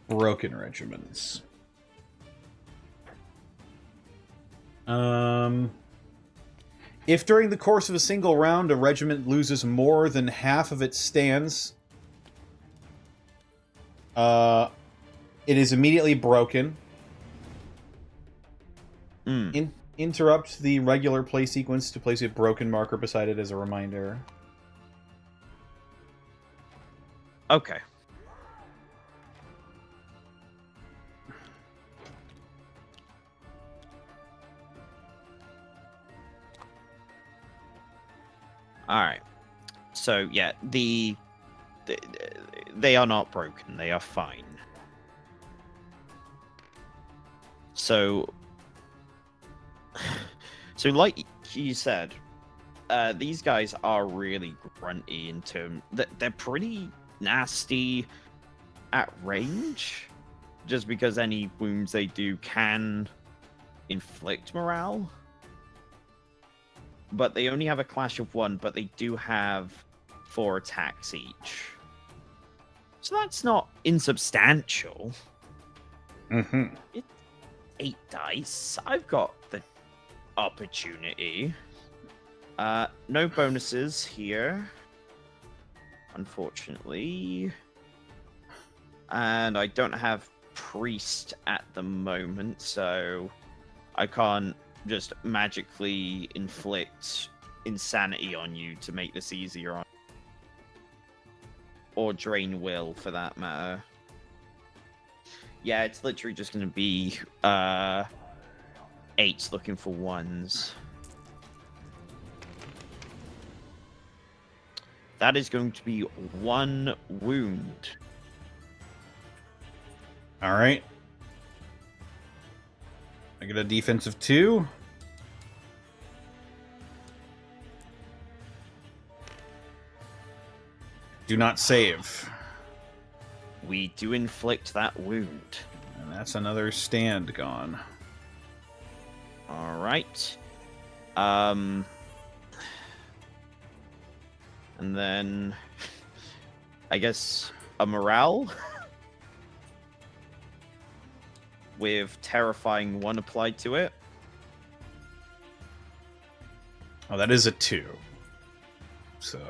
Broken regiments. If during the course of a single round a regiment loses more than half of its stands, it is immediately broken. Interrupt the regular play sequence to place a broken marker beside it as a reminder. Okay. All right. So yeah, they are not broken. They are fine. So like you said, these guys are really grunty in terms that they're pretty nasty at range, just because any wounds they do can inflict morale. But they only have a clash of 1, but they do have 4 attacks each. So that's not insubstantial. Mm-hmm. It's 8 dice. I've got the opportunity. No bonuses here, unfortunately. And I don't have priest at the moment, so I can't just magically inflict insanity on you to make this easier on, or drain will for that matter. Yeah, it's literally just going to be 8s looking for 1s. That is going to be 1 wound. All right. I get a defensive 2. Do not save. We do inflict that wound. And that's another stand gone. All right. And then I guess a morale with terrifying 1 applied to it. Oh, that is a 2. So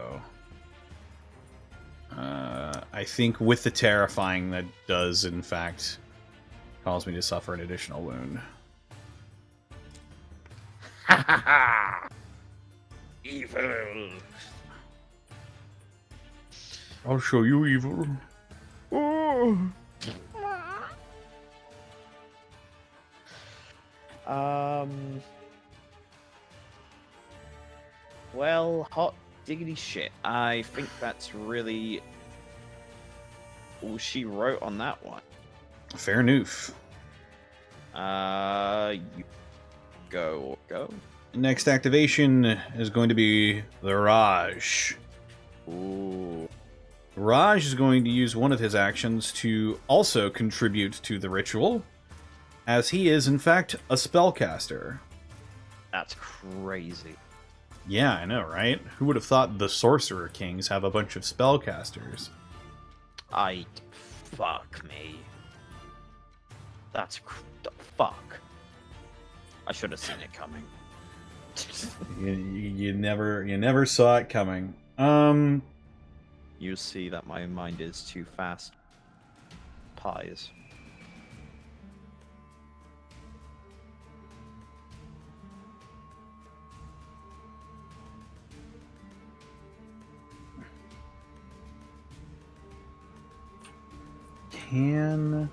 I think with the terrifying, that does in fact cause me to suffer an additional wound. Ha ha ha! Evil! I'll show you evil. Well, hot diggity shit. I think that's really all she wrote on that one. Fair noof. You go. Next activation is going to be the Raj. Ooh. Raj is going to use one of his actions to also contribute to the ritual, as he is, in fact, a spellcaster. That's crazy. Yeah, I know, right? Who would have thought the Sorcerer Kings have a bunch of spellcasters? Fuck me. That's... fuck. I should have seen it coming. You never saw it coming. You see that my mind is too fast. Pies. Can...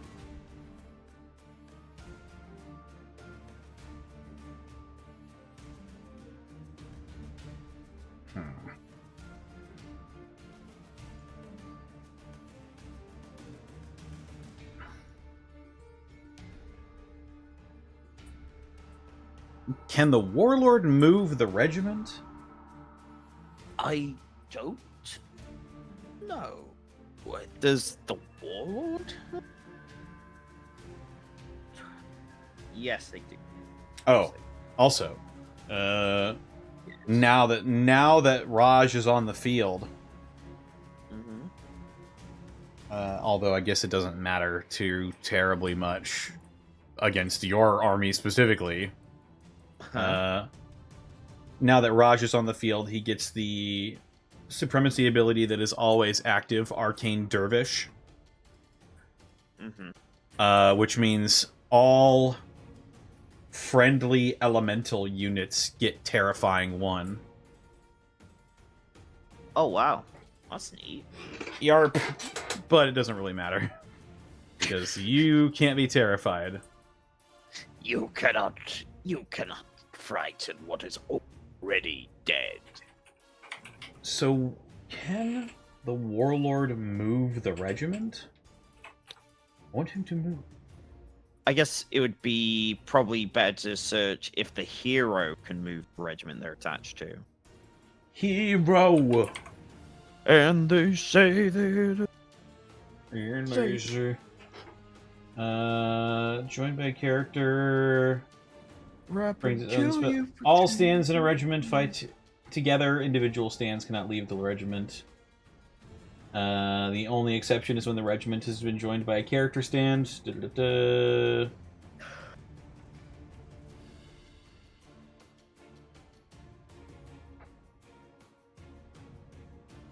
Can the warlord move the regiment? I don't know. What does the warlord? Yes, they do. Oh, also, now that Raj is on the field, Mm-hmm. although I guess it doesn't matter too terribly much against your army specifically. Now that Raj is on the field, he gets the supremacy ability that is always active, Arcane Dervish. Mm-hmm. Which means all friendly elemental units get Terrifying 1. Oh wow, that's neat. Yarp. But it doesn't really matter. Because you can't be terrified. You cannot frighten what is already dead. So, can the warlord move the regiment? I want him to move. I guess it would be probably better to search if the hero can move the regiment they're attached to. Hero! And they say that. Joined by a character. Rapper Brings its own kill spell. you for All stands in a regiment fight together. Individual stands cannot leave the regiment. The only exception is when the regiment has been joined by a character stand. Da-da-da.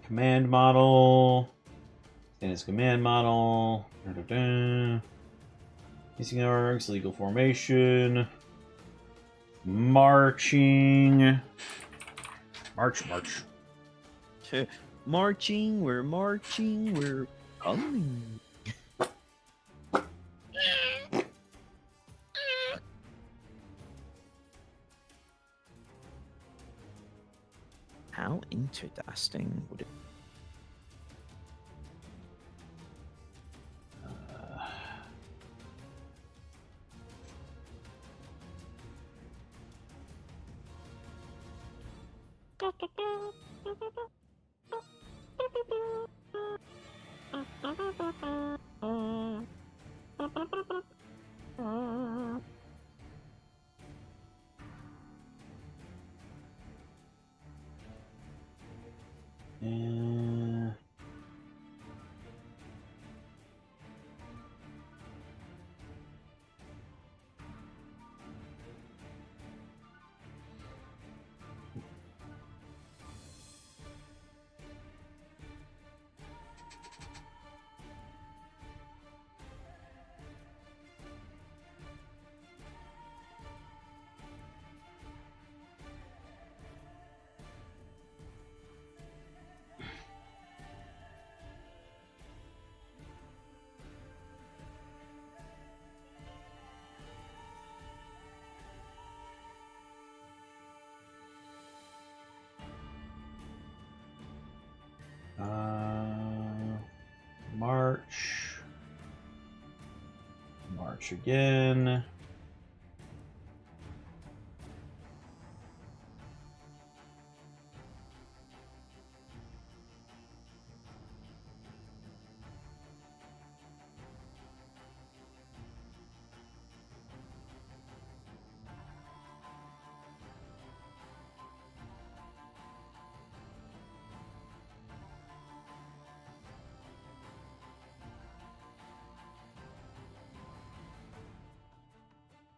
Command model. Stand as command model. Da-da-da. Missing arcs, legal formation. Marching. March. Marching, we're coming. How interesting would it March. March again.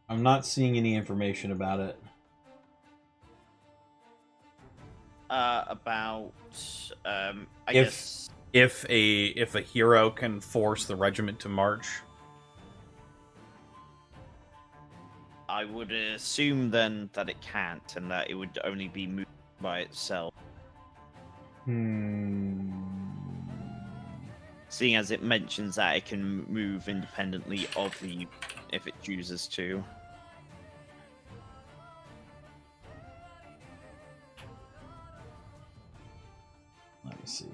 I'm not seeing any information about it. about I guess If a hero can force the regiment to march. I would assume then that it can't and that it would only be moved by itself. Seeing as it mentions that it can move independently of the if it chooses to. Let me see.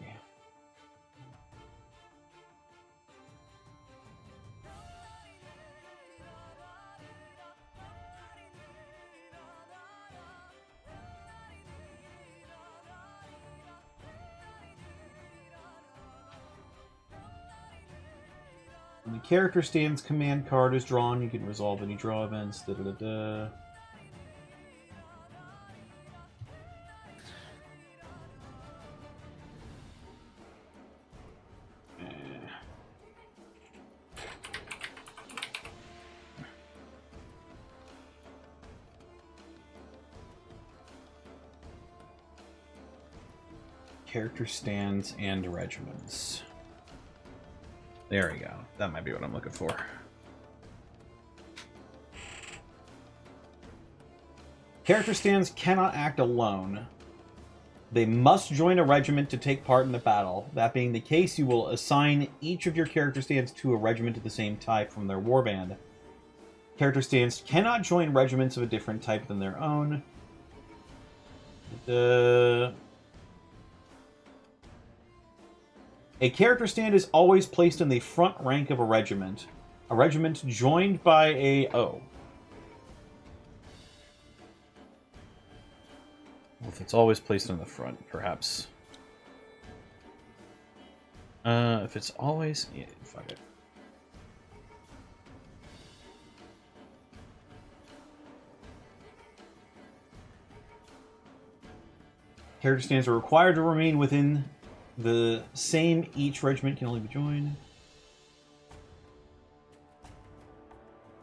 When the character stand's command card is drawn, you can resolve any draw events. Da, da, da, da. Character stands and regiments. There we go. That might be what I'm looking for. Character stands cannot act alone. They must join a regiment to take part in the battle. That being the case, you will assign each of your character stands to a regiment of the same type from their warband. Character stands cannot join regiments of a different type than their own. A character stand is always placed in the front rank of a regiment. A regiment joined by a... Oh. Well, if it's always placed in the front, perhaps. If it's always... Yeah, fuck it. Character stands are required to remain within the same. Each regiment can only be joined.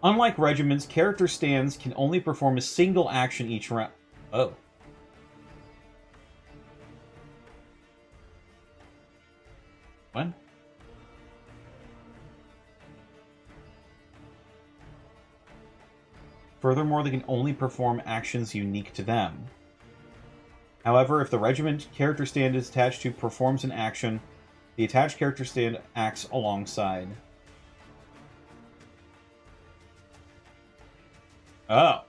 Unlike regiments, character stands can only perform a single action each round. Oh. What? Furthermore, they can only perform actions unique to them. However, if the regiment character stand is attached to performs an action, the attached character stand acts alongside. Oh.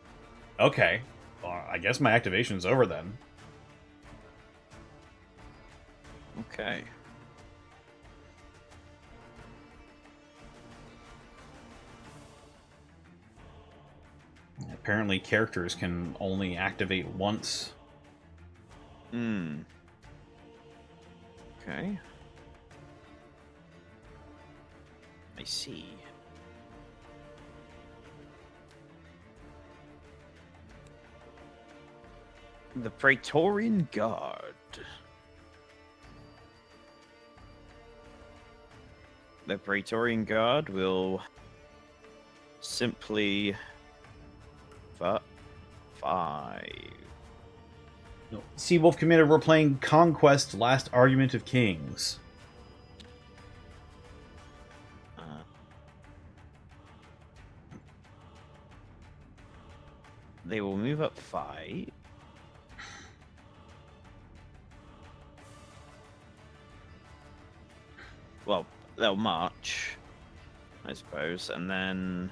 Okay. Well, I guess my activation's over then. Okay. Apparently characters can only activate once. Okay. I see. The Praetorian Guard. The Praetorian Guard will simply... 5. Seawolf Commander, we're playing Conquest Last Argument of Kings. They will move up 5. Well, they'll march, I suppose, and then...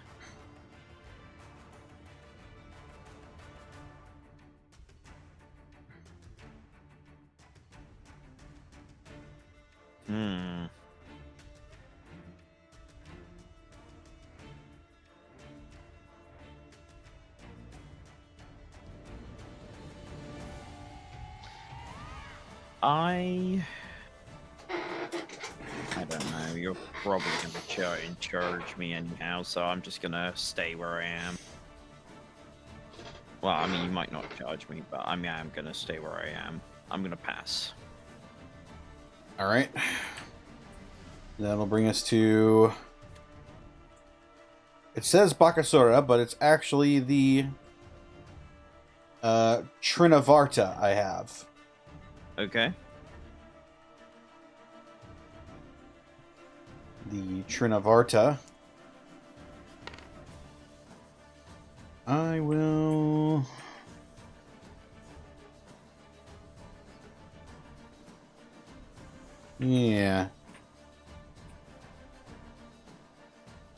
I don't know. You're probably gonna charge me anyhow, so I'm just gonna stay where I am. Well, I mean, you might not charge me, but I mean, I'm gonna stay where I am. I'm gonna pass. All right. That'll bring us to... It says Bakasura, but it's actually the Trinavarta I have. Okay. The Trinavarta. I will... Yeah.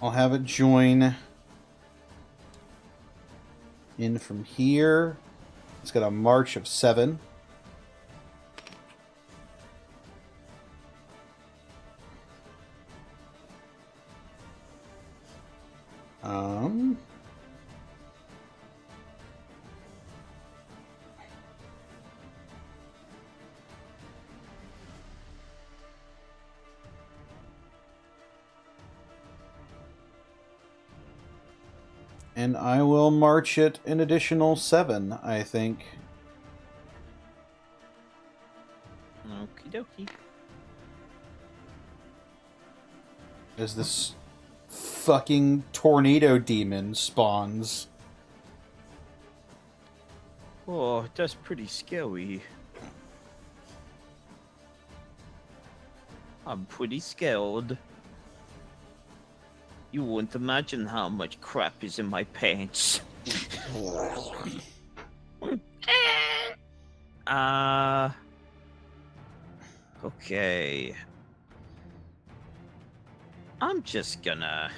I'll have it join in from here. It's got a march of 7. And I will march it an additional 7, I think. Okie dokie. As this fucking tornado demon spawns. Oh, that's pretty scary. I'm pretty scared. You wouldn't imagine how much crap is in my pants. Okay. I'm just gonna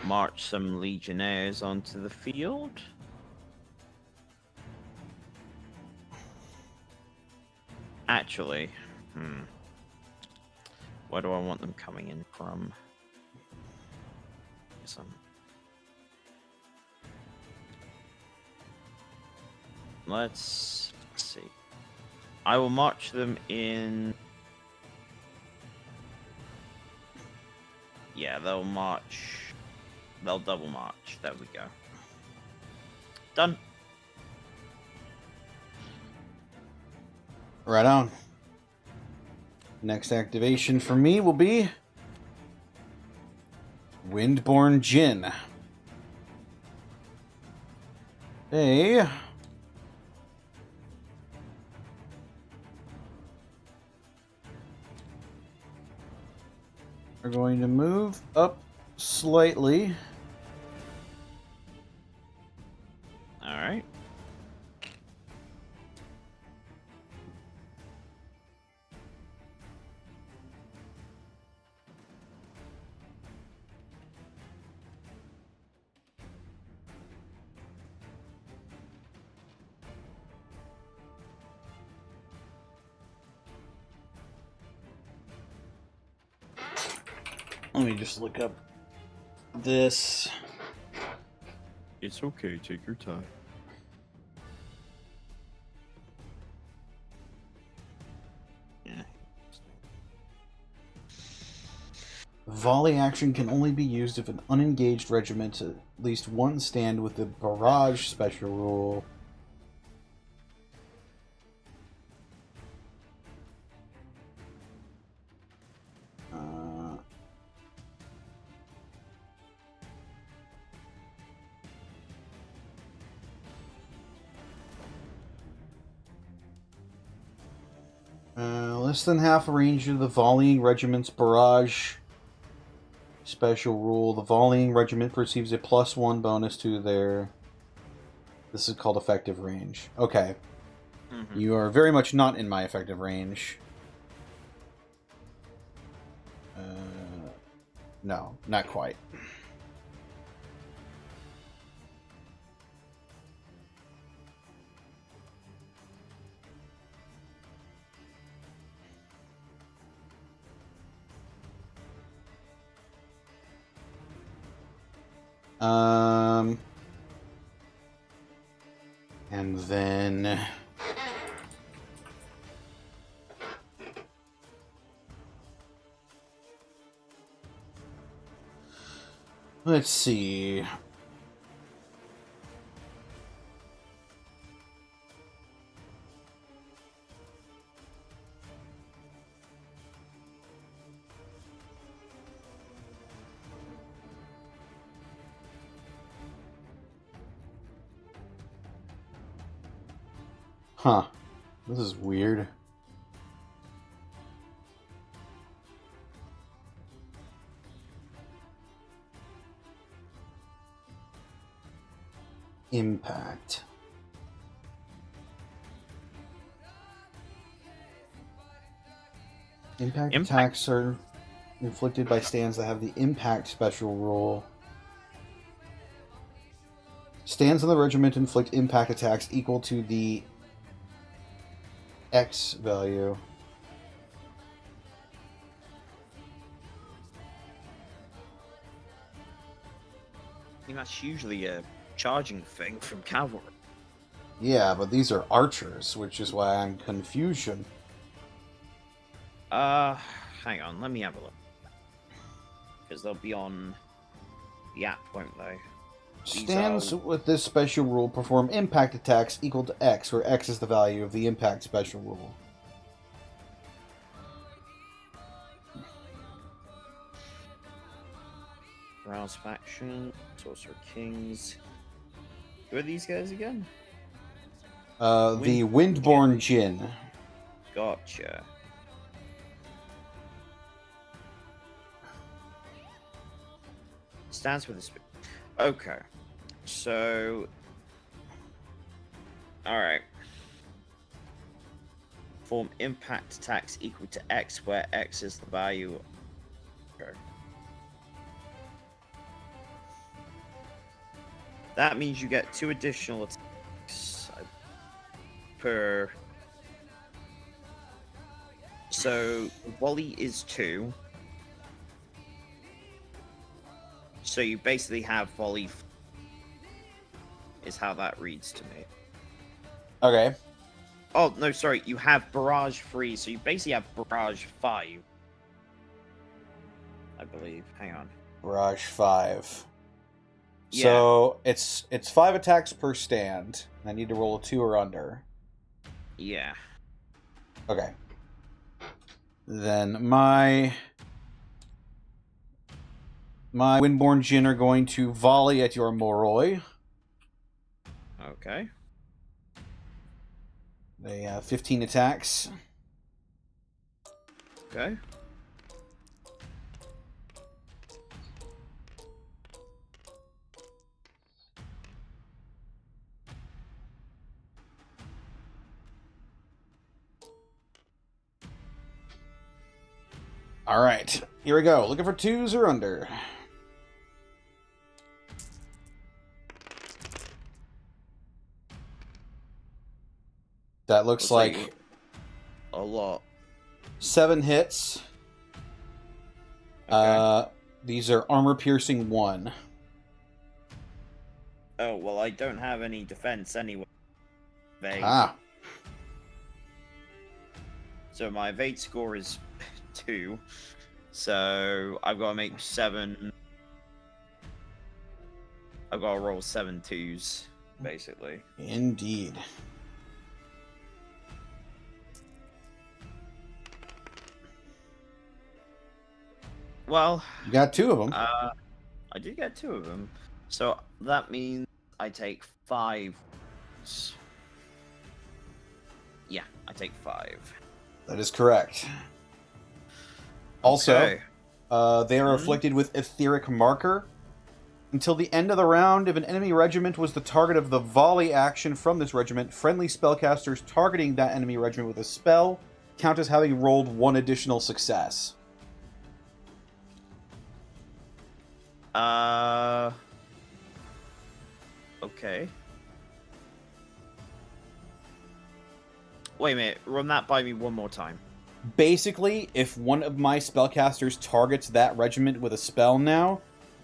march some legionnaires onto the field. Actually, where do I want them coming in from? Let's see. I will march them in. Yeah, they'll march. They'll double march. There we go. Done. Right on. Next activation for me will be Windborn Djinn. They are going to move up slightly. All right. Let me just look up this. It's okay, take your time. Yeah. Volley action can only be used if an unengaged regiment at least one stand with the barrage special rule. Less than half range of the volleying regiment's barrage special rule. The volleying regiment receives a +1 bonus to their... This is called effective range. Okay. Mm-hmm. You are very much not in my effective range. No, not quite. And then let's see. Huh. This is weird. Impact. Impact attacks are inflicted by stands that have the impact special rule. Stands in the regiment inflict impact attacks equal to the X value. I think that's usually a charging thing from cavalry. Yeah, but these are archers, which is why I'm confusion. Hang on, let me have a look. Because they'll be on The app won't though. These Stands are- with this special rule perform impact attacks equal to X, where X is the value of the impact special rule. Rouse faction, Sorcerer Kings. Who are these guys again? The Windborn Djinn. Gotcha. Stands with a Okay. So. Alright. Form impact attacks equal to X, where X is the value. Okay. That means you get 2 additional attacks per. So volley is 2. So you basically have volley. Is how that reads to me. Okay. Oh no, sorry. You have barrage 3, so you basically have barrage 5. I believe. Hang on. Barrage 5. Yeah. So it's 5 attacks per stand. I need to roll a 2 or under. Yeah. Okay. Then my Windborn Djinn are going to volley at your Moroi. Okay. They have 15 attacks. Okay. All right, here we go. Looking for 2s or under. That looks like a lot. 7 hits. Okay. These are armor piercing 1. Oh well, I don't have any defense anyway. Evade. Ah, So my evade score is 2. So I've got to make 7. I've got to roll 7 2s, basically. indeed. Well, You got 2 of them. I did get 2 of them. So that means I take 5. Yeah, I take 5. That is correct. Also, Okay. they are afflicted with Etheric Marker. Until the end of the round, if an enemy regiment was the target of the volley action from this regiment, friendly spellcasters targeting that enemy regiment with a spell count as having rolled 1 additional success. Okay. Wait a minute, run that by me one more time. Basically, if one of my spellcasters targets that regiment with a spell now,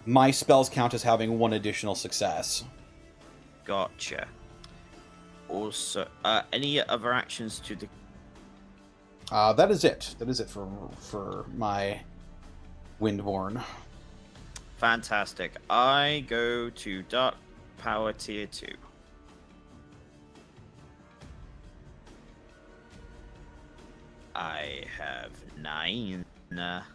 my spells count as having 1 additional success. Gotcha. Also, any other actions to the... That is it. That is it for my Windborn. Fantastic. I go to Dark Power Tier 2. I have 9. And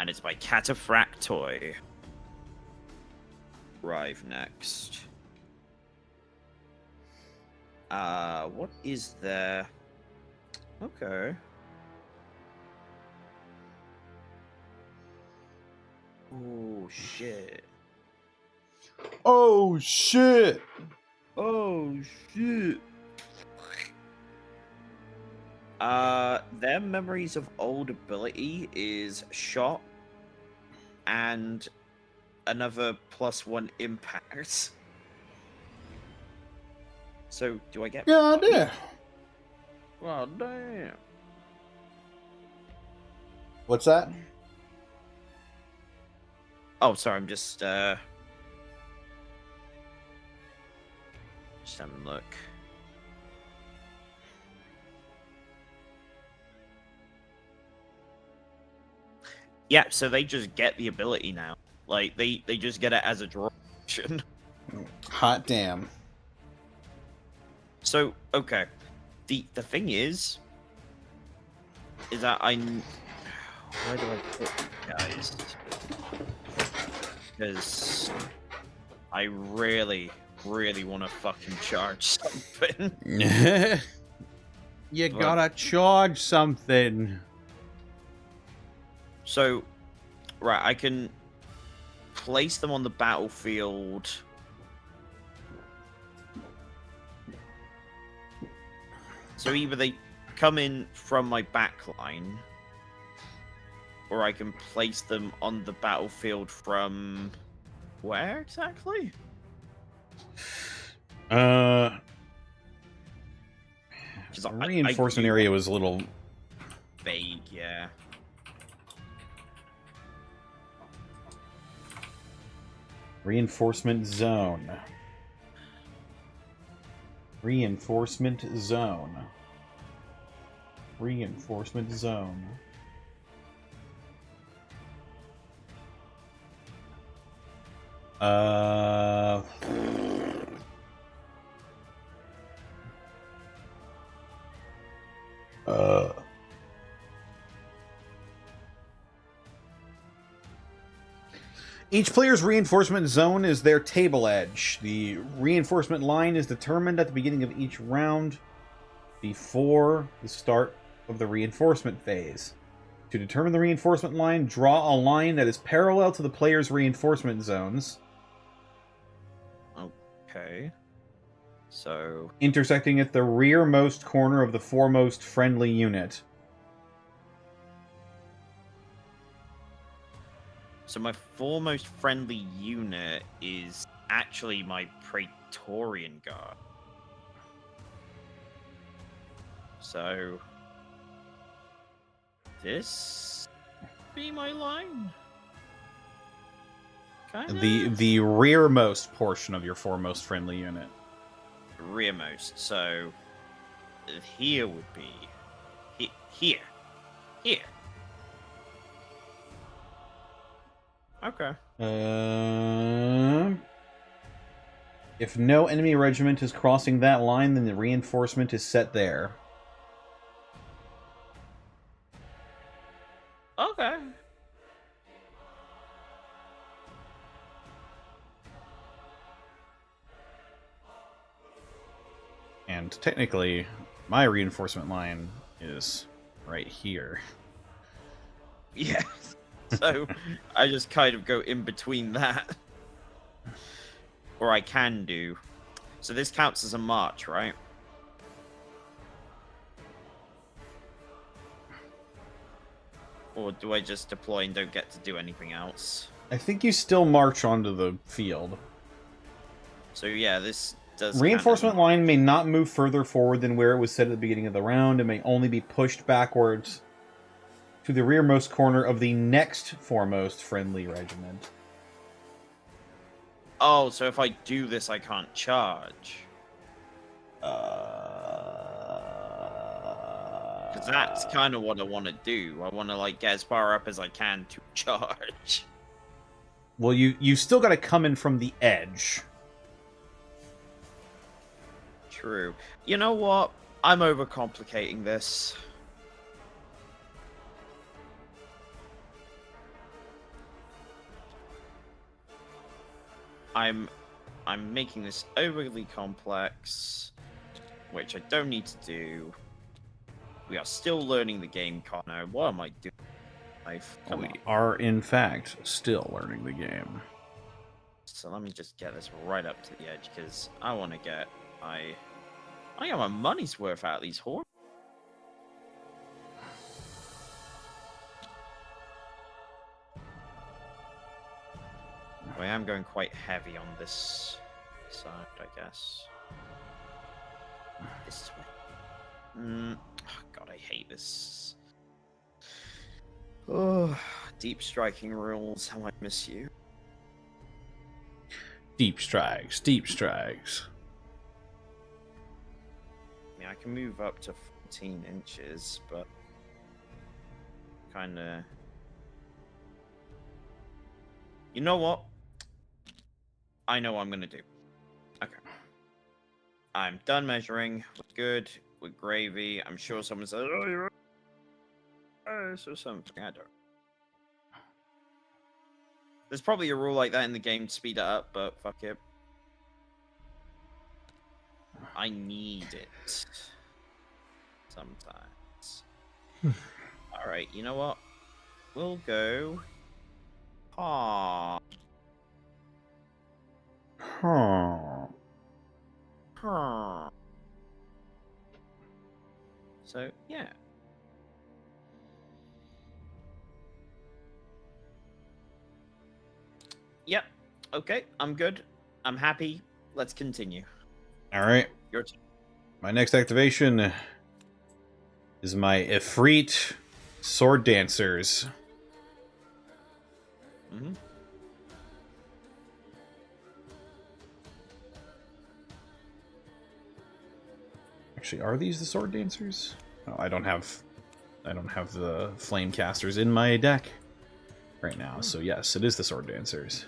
it's my Cataphractoid. Arrive next. What is there? Okay. Oh shit. Oh shit! Oh shit. Their memories of old ability is shot and another +1 impact. So, do I get... God damn. Oh, damn. What's that? Oh, sorry, I'm just having a look. Yeah, so they just get the ability now. Like, they just get it as a draw option. Hot damn. So, okay. The thing is that where do I put you guys? Because I really, really want to fucking charge something. You gotta charge something. So, right, I can place them on the battlefield. So either they come in from my back line, or I can place them on the battlefield from where exactly? The 'Cause reinforcement area was a little vague, yeah. reinforcement zone. Reinforcement zone. Reinforcement zone. Uh... Each player's reinforcement zone is their table edge. The reinforcement line is determined at the beginning of each round before the start of the reinforcement phase. To determine the reinforcement line, draw a line that is parallel to the player's reinforcement zones, Okay. So, intersecting at the rearmost corner of the foremost friendly unit. so my foremost friendly unit is actually my Praetorian Guard. So, this be my line? Kinda? The rearmost portion of your foremost friendly unit. Rearmost. So, here would be here. Okay. If no enemy regiment is crossing that line, then the reinforcement is set there. Okay. And technically, my reinforcement line is right here. Yeah. So I just kind of go in between that. Or I can do. So this counts as a march, right? Or do I just deploy and don't get to do anything else? I think you still march onto the field. So yeah, this does Reinforcement kind of... line may not move further forward than where it was set at the beginning of the round, and may only be pushed backwards to the rearmost corner of the next foremost friendly regiment. Oh, so if I do this, I can't charge. Because that's kind of what I want to do. I want to like get as far up as I can to charge. Well, you still got to come in from the edge. True. You know what? I'm overcomplicating this. I'm making this overly complex, which I don't need to do. We are still learning the game, Connor. What am I doing? Come We on. are, in fact, still learning the game. So let me just get this right up to the edge, because I want to get I got my money's worth out of these horses. I am going quite heavy on this side, I guess. This way. Oh, God, I hate this. Oh, deep striking rules. How I miss you. Deep strikes, deep strikes. I mean, I can move up to 14 inches, but kind of You know what? I know what I'm gonna do. Okay. I'm done measuring. We're good. We're gravy. I'm sure someone says, "Oh, you're so something." I don't. There's probably a rule like that in the game to speed it up, but fuck it. I need it. Sometimes. Alright, you know what? We'll go. Huh. Huh. Huh. So, yeah. Yep. Okay, I'm good. I'm happy. Let's continue. All right. Your turn. My next activation is my Ifrit Sword Dancers. Mm-hmm. Actually, are these the Sword Dancers? Oh, I don't have the Flame Casters in my deck right now. So yes, it is the Sword Dancers.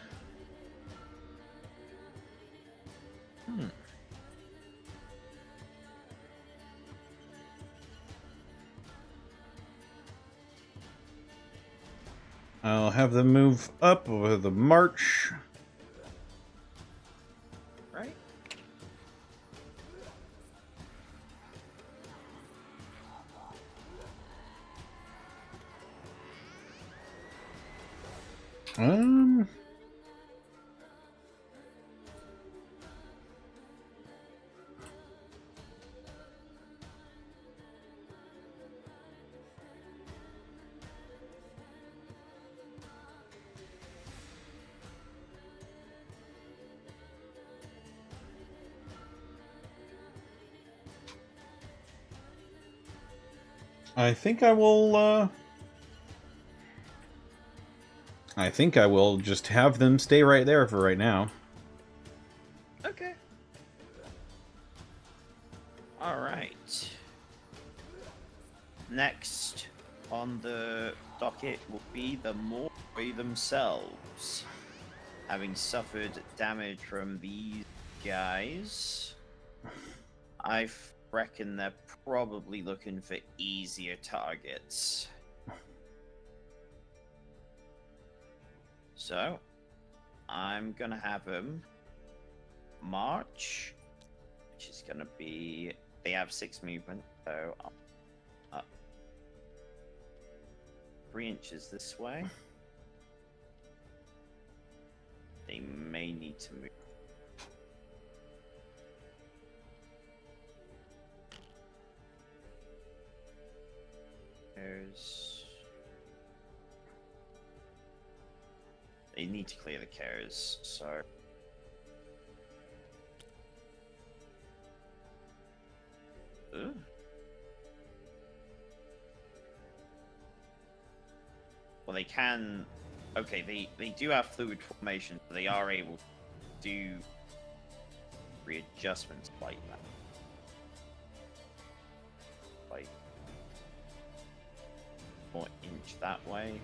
I'll have them move up with the march. Right? Um. I think I will, I think I will just have them stay right there for right now. Okay. Alright. Next on the docket will be the Moroi themselves. Having suffered damage from these guys, I reckon they're probably looking for easier targets. So, I'm gonna have them march, which is gonna be, they have 6 movement, so up 3 inches this way. They may need to move. They need to clear the cares, so. Ooh. Well, they can. Okay, they do have fluid formation, so they are able to do readjustments like that. Like 1 inch that way.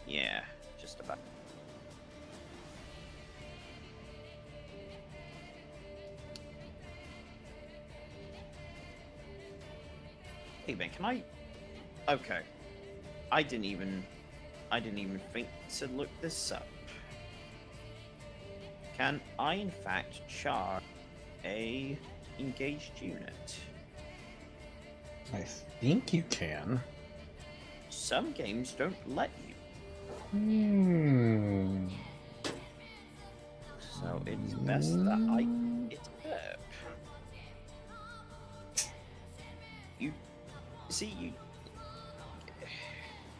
Yeah, just about. Hey man, can I? Okay, I didn't even think to look this up. Can I in fact charge a engaged unit? I think you can. Some games don't let you. So it's best that I get up. You see, you.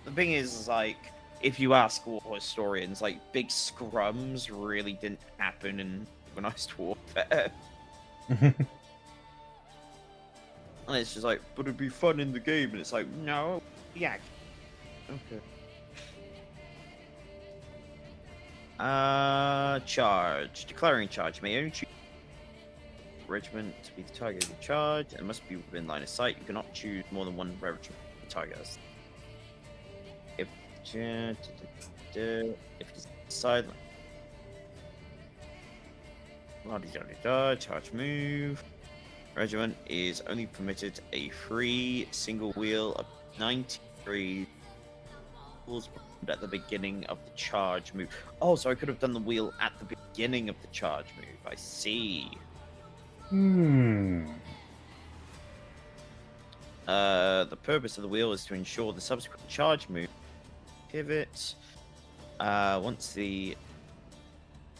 The thing is, like, if you ask war historians, like, big scrums really didn't happen in organized warfare. And it's just like, but it'd be fun in the game, and it's like, no, yeah. Okay. Charge. Declaring charge may only choose regiment to be the target of the charge and must be within line of sight. You cannot choose more than one regiment to target us. If it's silent. Charge move. Regiment is only permitted a free single wheel of 93 wheels at the beginning of the charge move. Oh, so I could have done the wheel at the beginning of the charge move. I see. The purpose of the wheel is to ensure the subsequent charge move pivots. Once the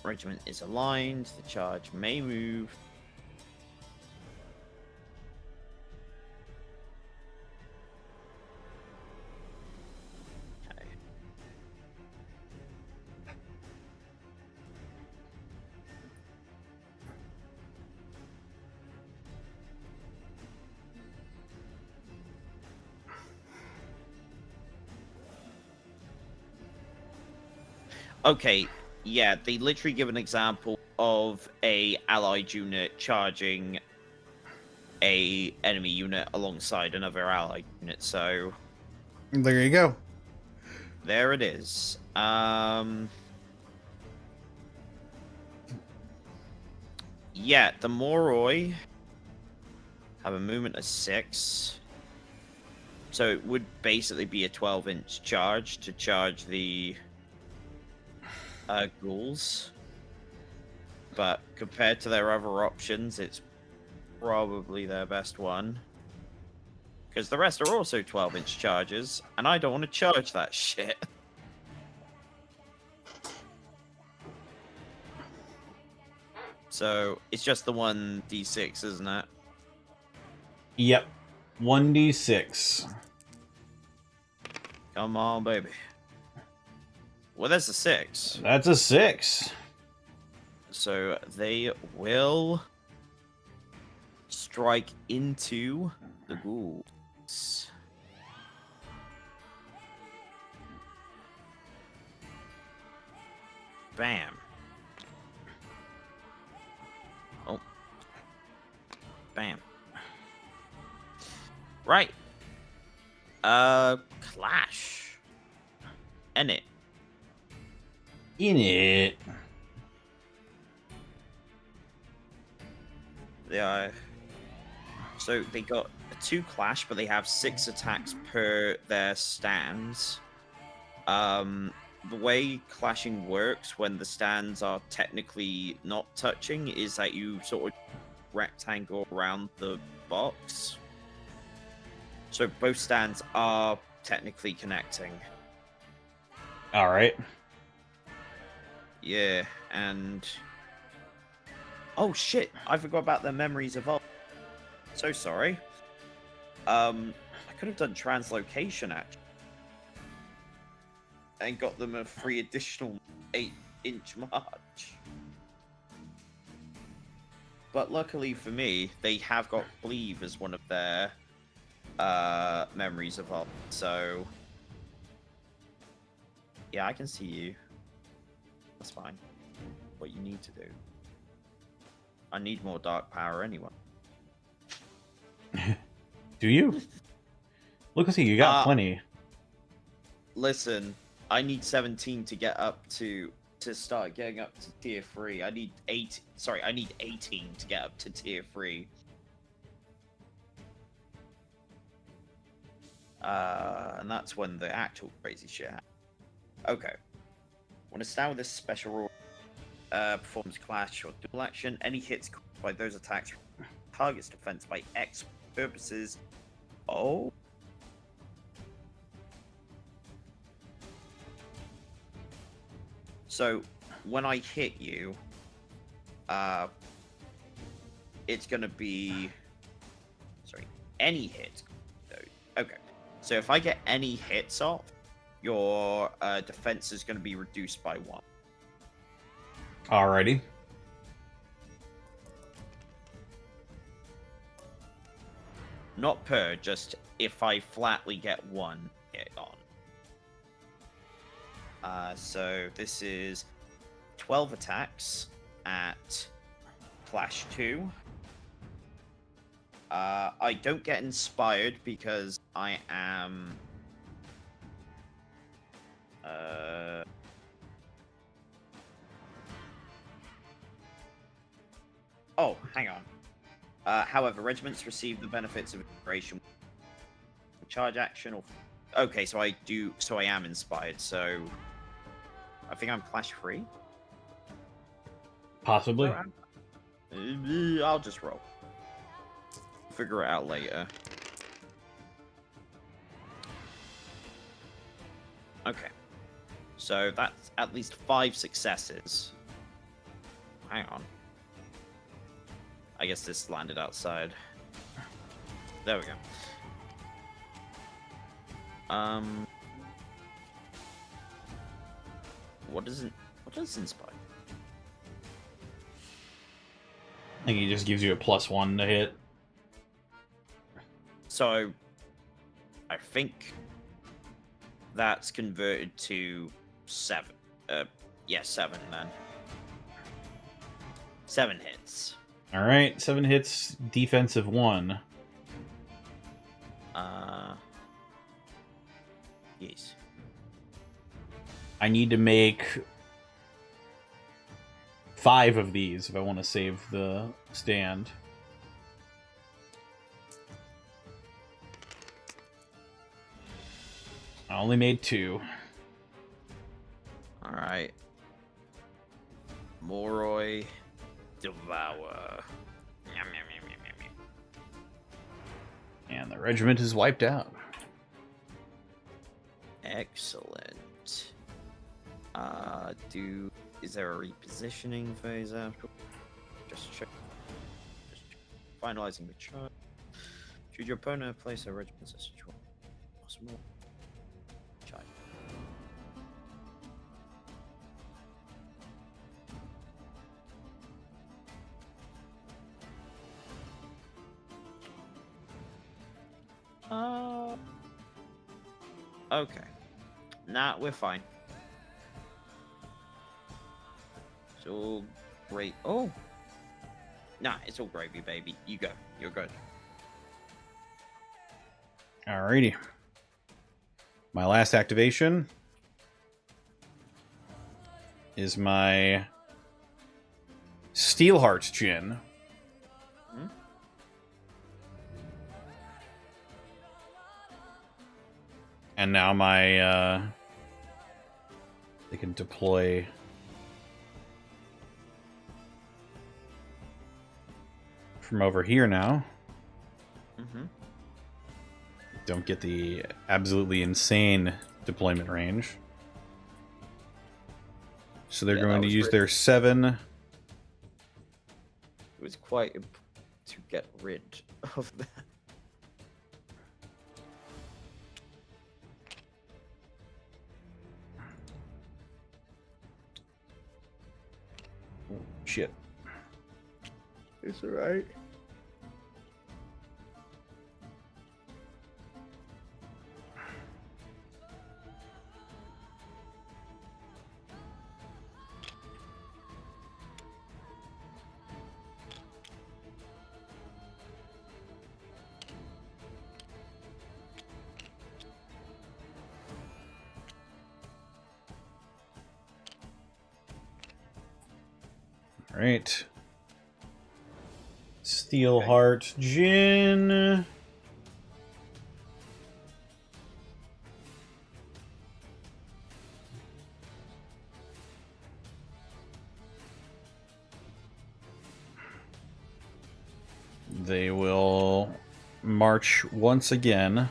regiment is aligned, the charge may move. Okay. Okay, yeah, they literally give an example of a allied unit charging a enemy unit alongside another allied unit, so There you go. there it is. Yeah, the Moroi have a movement of 6. So it would basically be a 12-inch charge to charge the ghouls. But compared to their other options, it's probably their best one. Because the rest are also 12-inch charges, and I don't want to charge that shit. So, it's just the 1d6, isn't it? Yep. 1d6. Come on, baby. Well, that's a 6. That's a 6. So, they will strike into the ghouls. Bam. Oh. Bam. Right. Clash. End it. In it. Yeah. So they got a 2 clash, but they have 6 attacks per their stands. The way clashing works when the stands are technically not touching is that you sort of rectangle around the box. So both stands are technically connecting. All right. Yeah, and oh shit, I forgot about their memories of old. So sorry. I could have done translocation actually. And got them a free additional 8-inch march. But luckily for me, they have got Cleave as one of their memories of old. So yeah, I can see you. That's fine. What you need to do. I need more dark power anyway. Do you? Look at you got plenty. Listen, I need 17 to get up to start getting up to tier 3. I need 18 to get up to tier 3. And that's when the actual crazy shit happens. Okay. When a stand with this special rule performs clash or dual action, any hits caused by those attacks targets defense by X purposes. Oh. So when I hit you, it's gonna be any hit. Okay. So if I get any hits off, your defense is gonna be reduced by 1. Alrighty. Not per, just if I flatly get 1 hit on. So this is 12 attacks at Clash 2. I don't get inspired because I am. Oh, hang on. However, regiments receive the benefits of inspiration. Charge action or. Okay, so I do. So I am inspired. So I think I'm flash free. Possibly. I'll just roll. Figure it out later. Okay. So that's at least 5 successes. Hang on. I guess this landed outside. There we go. What does inspire? I think he just gives you a +1 to hit. So, I think that's converted to 7. Yeah, 7 then. 7 hits. All right, 7 hits, defensive 1. Yes. I need to make 5 of these if I want to save the stand. I only made 2. All right. Moroi, devour. Yum, yum, yum, yum, yum, yum. And the regiment is wiped out. Excellent. Is there a repositioning phase after? Just check. Finalizing the chart. Should your opponent place a regiment as a small child? Okay. Nah, we're fine. It's all great. Oh! Nah, it's all gravy, baby. You go. You're good. Alrighty. My last activation is my Steelheart Djinn. Hmm? And now my they can deploy from over here now. Mm-hmm. Don't get the absolutely insane deployment range. So they're Yeah, going that to was use great. their 7. It was quite important to get rid of that. Shit. It's alright. All right. Steelheart Djinn. They will march once again.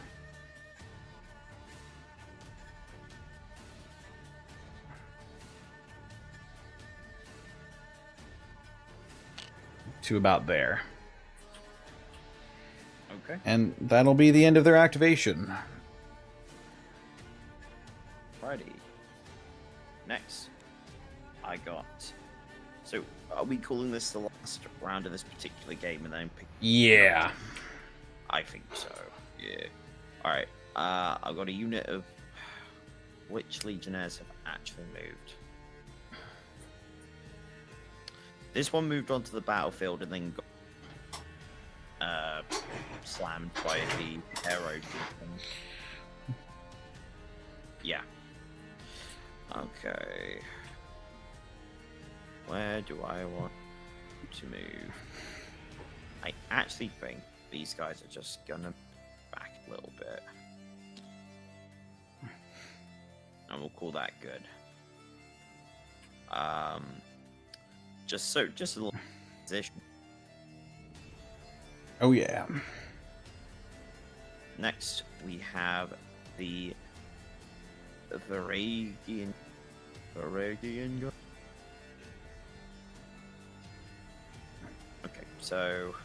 To about there. Okay. And that'll be the end of their activation. Righty. Next, I got. So, are we calling this the last round of this particular game and then pick? Yeah. I think so. Yeah. All right. I've got a unit of which legionnaires have actually moved. This one moved onto the battlefield and then got. slammed by the arrow. Yeah. Okay. Where do I want to move? I actually think these guys are just gonna back a little bit. And we'll call that good. Just a little position. Oh yeah. Next, we have the Varangian guy. Okay, so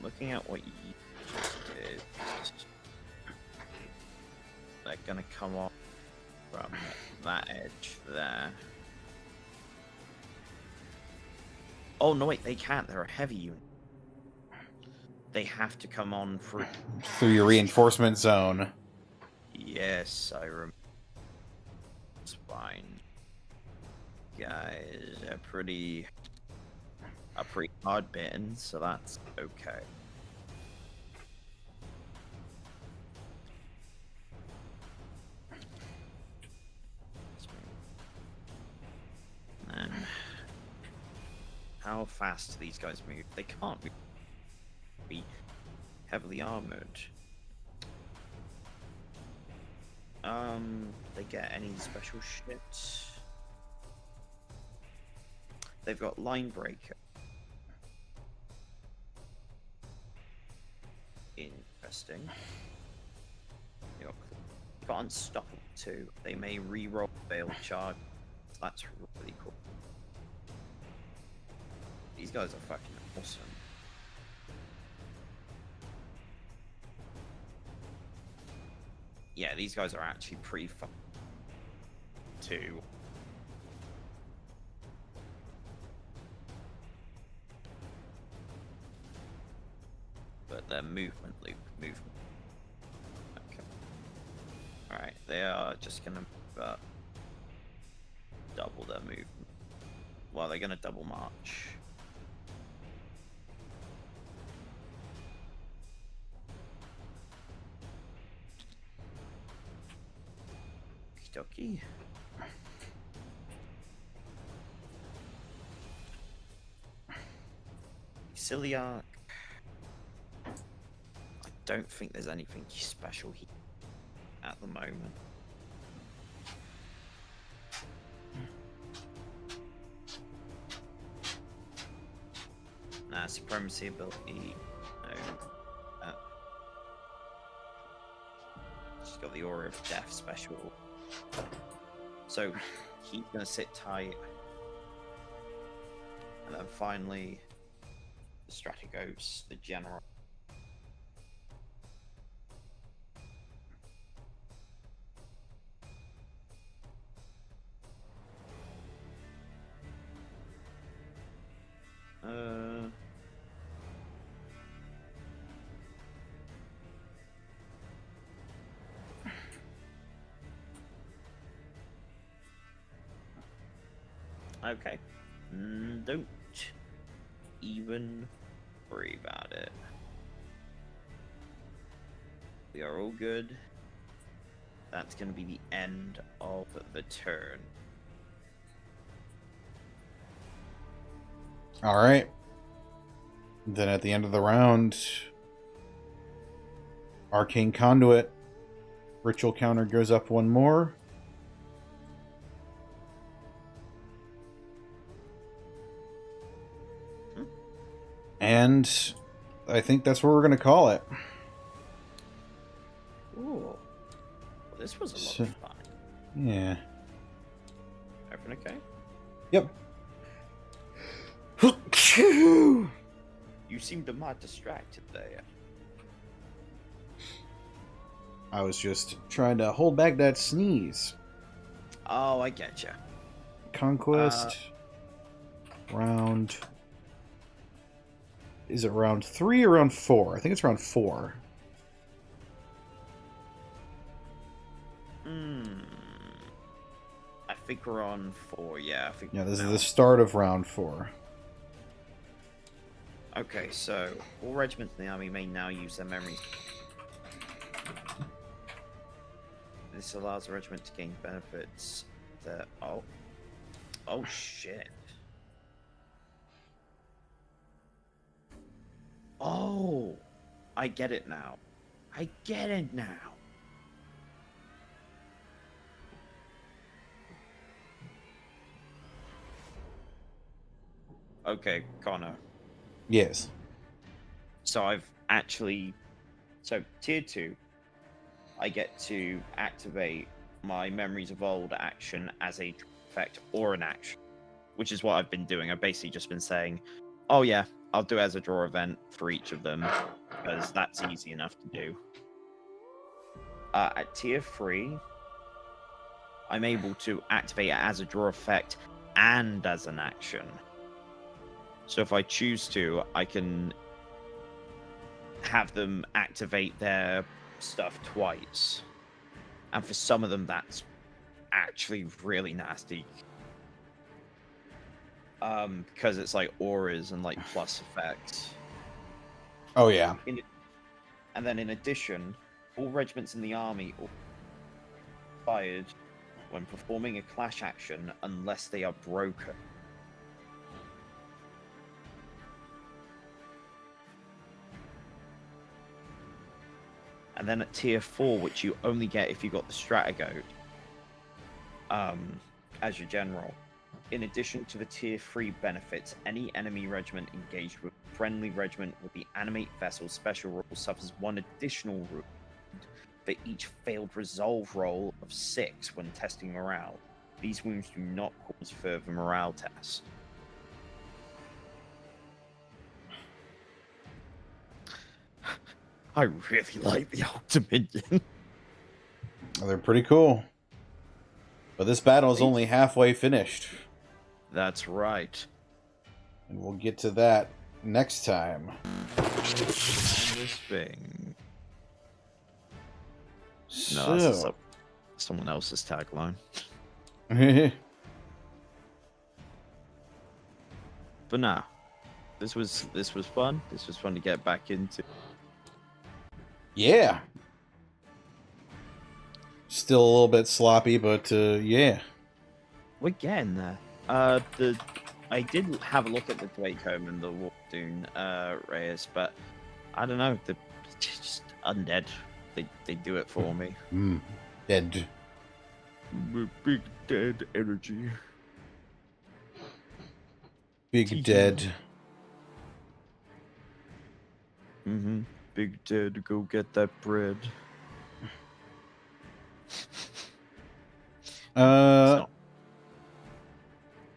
looking at what you just did, they're gonna come off from that edge there. Oh no, wait, they can't. They're a heavy unit. They have to come on through your reinforcement zone. Yes, I remember. It's fine. Guys are pretty hard bitten, so that's okay. And how fast do these guys move? They can't be heavily armored. They get any special shit? They've got line breaker. Interesting. They got unstoppable too. They may re-roll failed charge. That's really cool. These guys are fucking awesome. Yeah, these guys are actually pretty fun too. But their movement. Okay. Alright, they are just gonna double their movement. Well, they're gonna double march. Okie dokie. Celiac. I don't think there's anything special here at the moment. Nah, supremacy ability. No. She's got the aura of death special. So he's gonna sit tight. And then finally the Strategos, the general. Okay. Don't even worry about it. We are all good. That's going to be the end of the turn. All right. Then at the end of the round, Arcane Conduit ritual counter goes up one more. And I think that's what we're going to call it. Ooh. Well, this was a lot of fun. Yeah. Everything okay? Yep. You seemed a mite distracted there. I was just trying to hold back that sneeze. Oh, I get you. Conquest. Round. Is it round 3 or round 4? I think it's round 4. I think we're on 4, yeah. I think Yeah, this is the start of round 4. Okay, so all regiments in the army may now use their memories. This allows the regiment to gain benefits that... Oh, shit. Oh, I get it now. I get it now. Okay, Connor. Yes. So I've actually... So, tier 2, I get to activate my Memories of Old action as a effect or an action, which is what I've been doing. I've basically just been saying, oh yeah, I'll do it as a draw event for each of them, because that's easy enough to do. At tier 3, I'm able to activate it as a draw effect and as an action. So if I choose to, I can have them activate their stuff twice. And for some of them, that's actually really nasty. Because it's like auras and like plus effects. Oh, yeah. And then in addition, all regiments in the army are fired when performing a clash action unless they are broken. And then at tier 4, which you only get if you got the Stratagoat as your general. In addition to the tier 3 benefits, any enemy regiment engaged with a friendly regiment with the Animate Vessel special rule suffers 1 additional wound for each failed resolve roll of 6 when testing morale. These wounds do not cause further morale tests. I really like the Old Dominion. They're pretty cool. But this battle is only halfway finished. That's right. And we'll get to that next time. This thing. So... No, that's someone else's tagline. But no, this was fun. This was fun to get back into. Yeah. Still a little bit sloppy, but yeah. We're getting there. I did have a look at the Dwaycombe and the Wardoon Reyes, but I don't know. They're just undead. They do it for me. Dead. Big dead energy. Big dead. Mm-hmm. Big dead, go get that bread.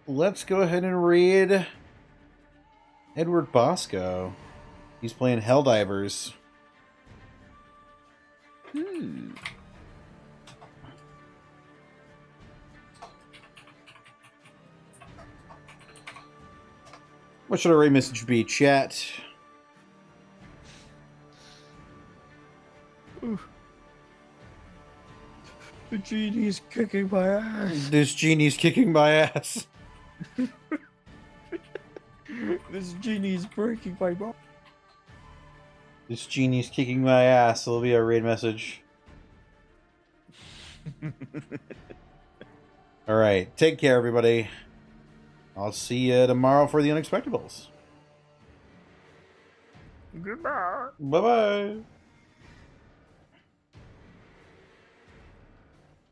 Let's go ahead and read Edward Bosco. He's playing Helldivers. What should our rate message be, chat? The genie's kicking my ass. This genie's kicking my ass. This genie's breaking my bone. This genie's kicking my ass. It'll be our raid message. Alright, take care, everybody. I'll see you tomorrow for the Unexpectables. Goodbye. Bye-bye.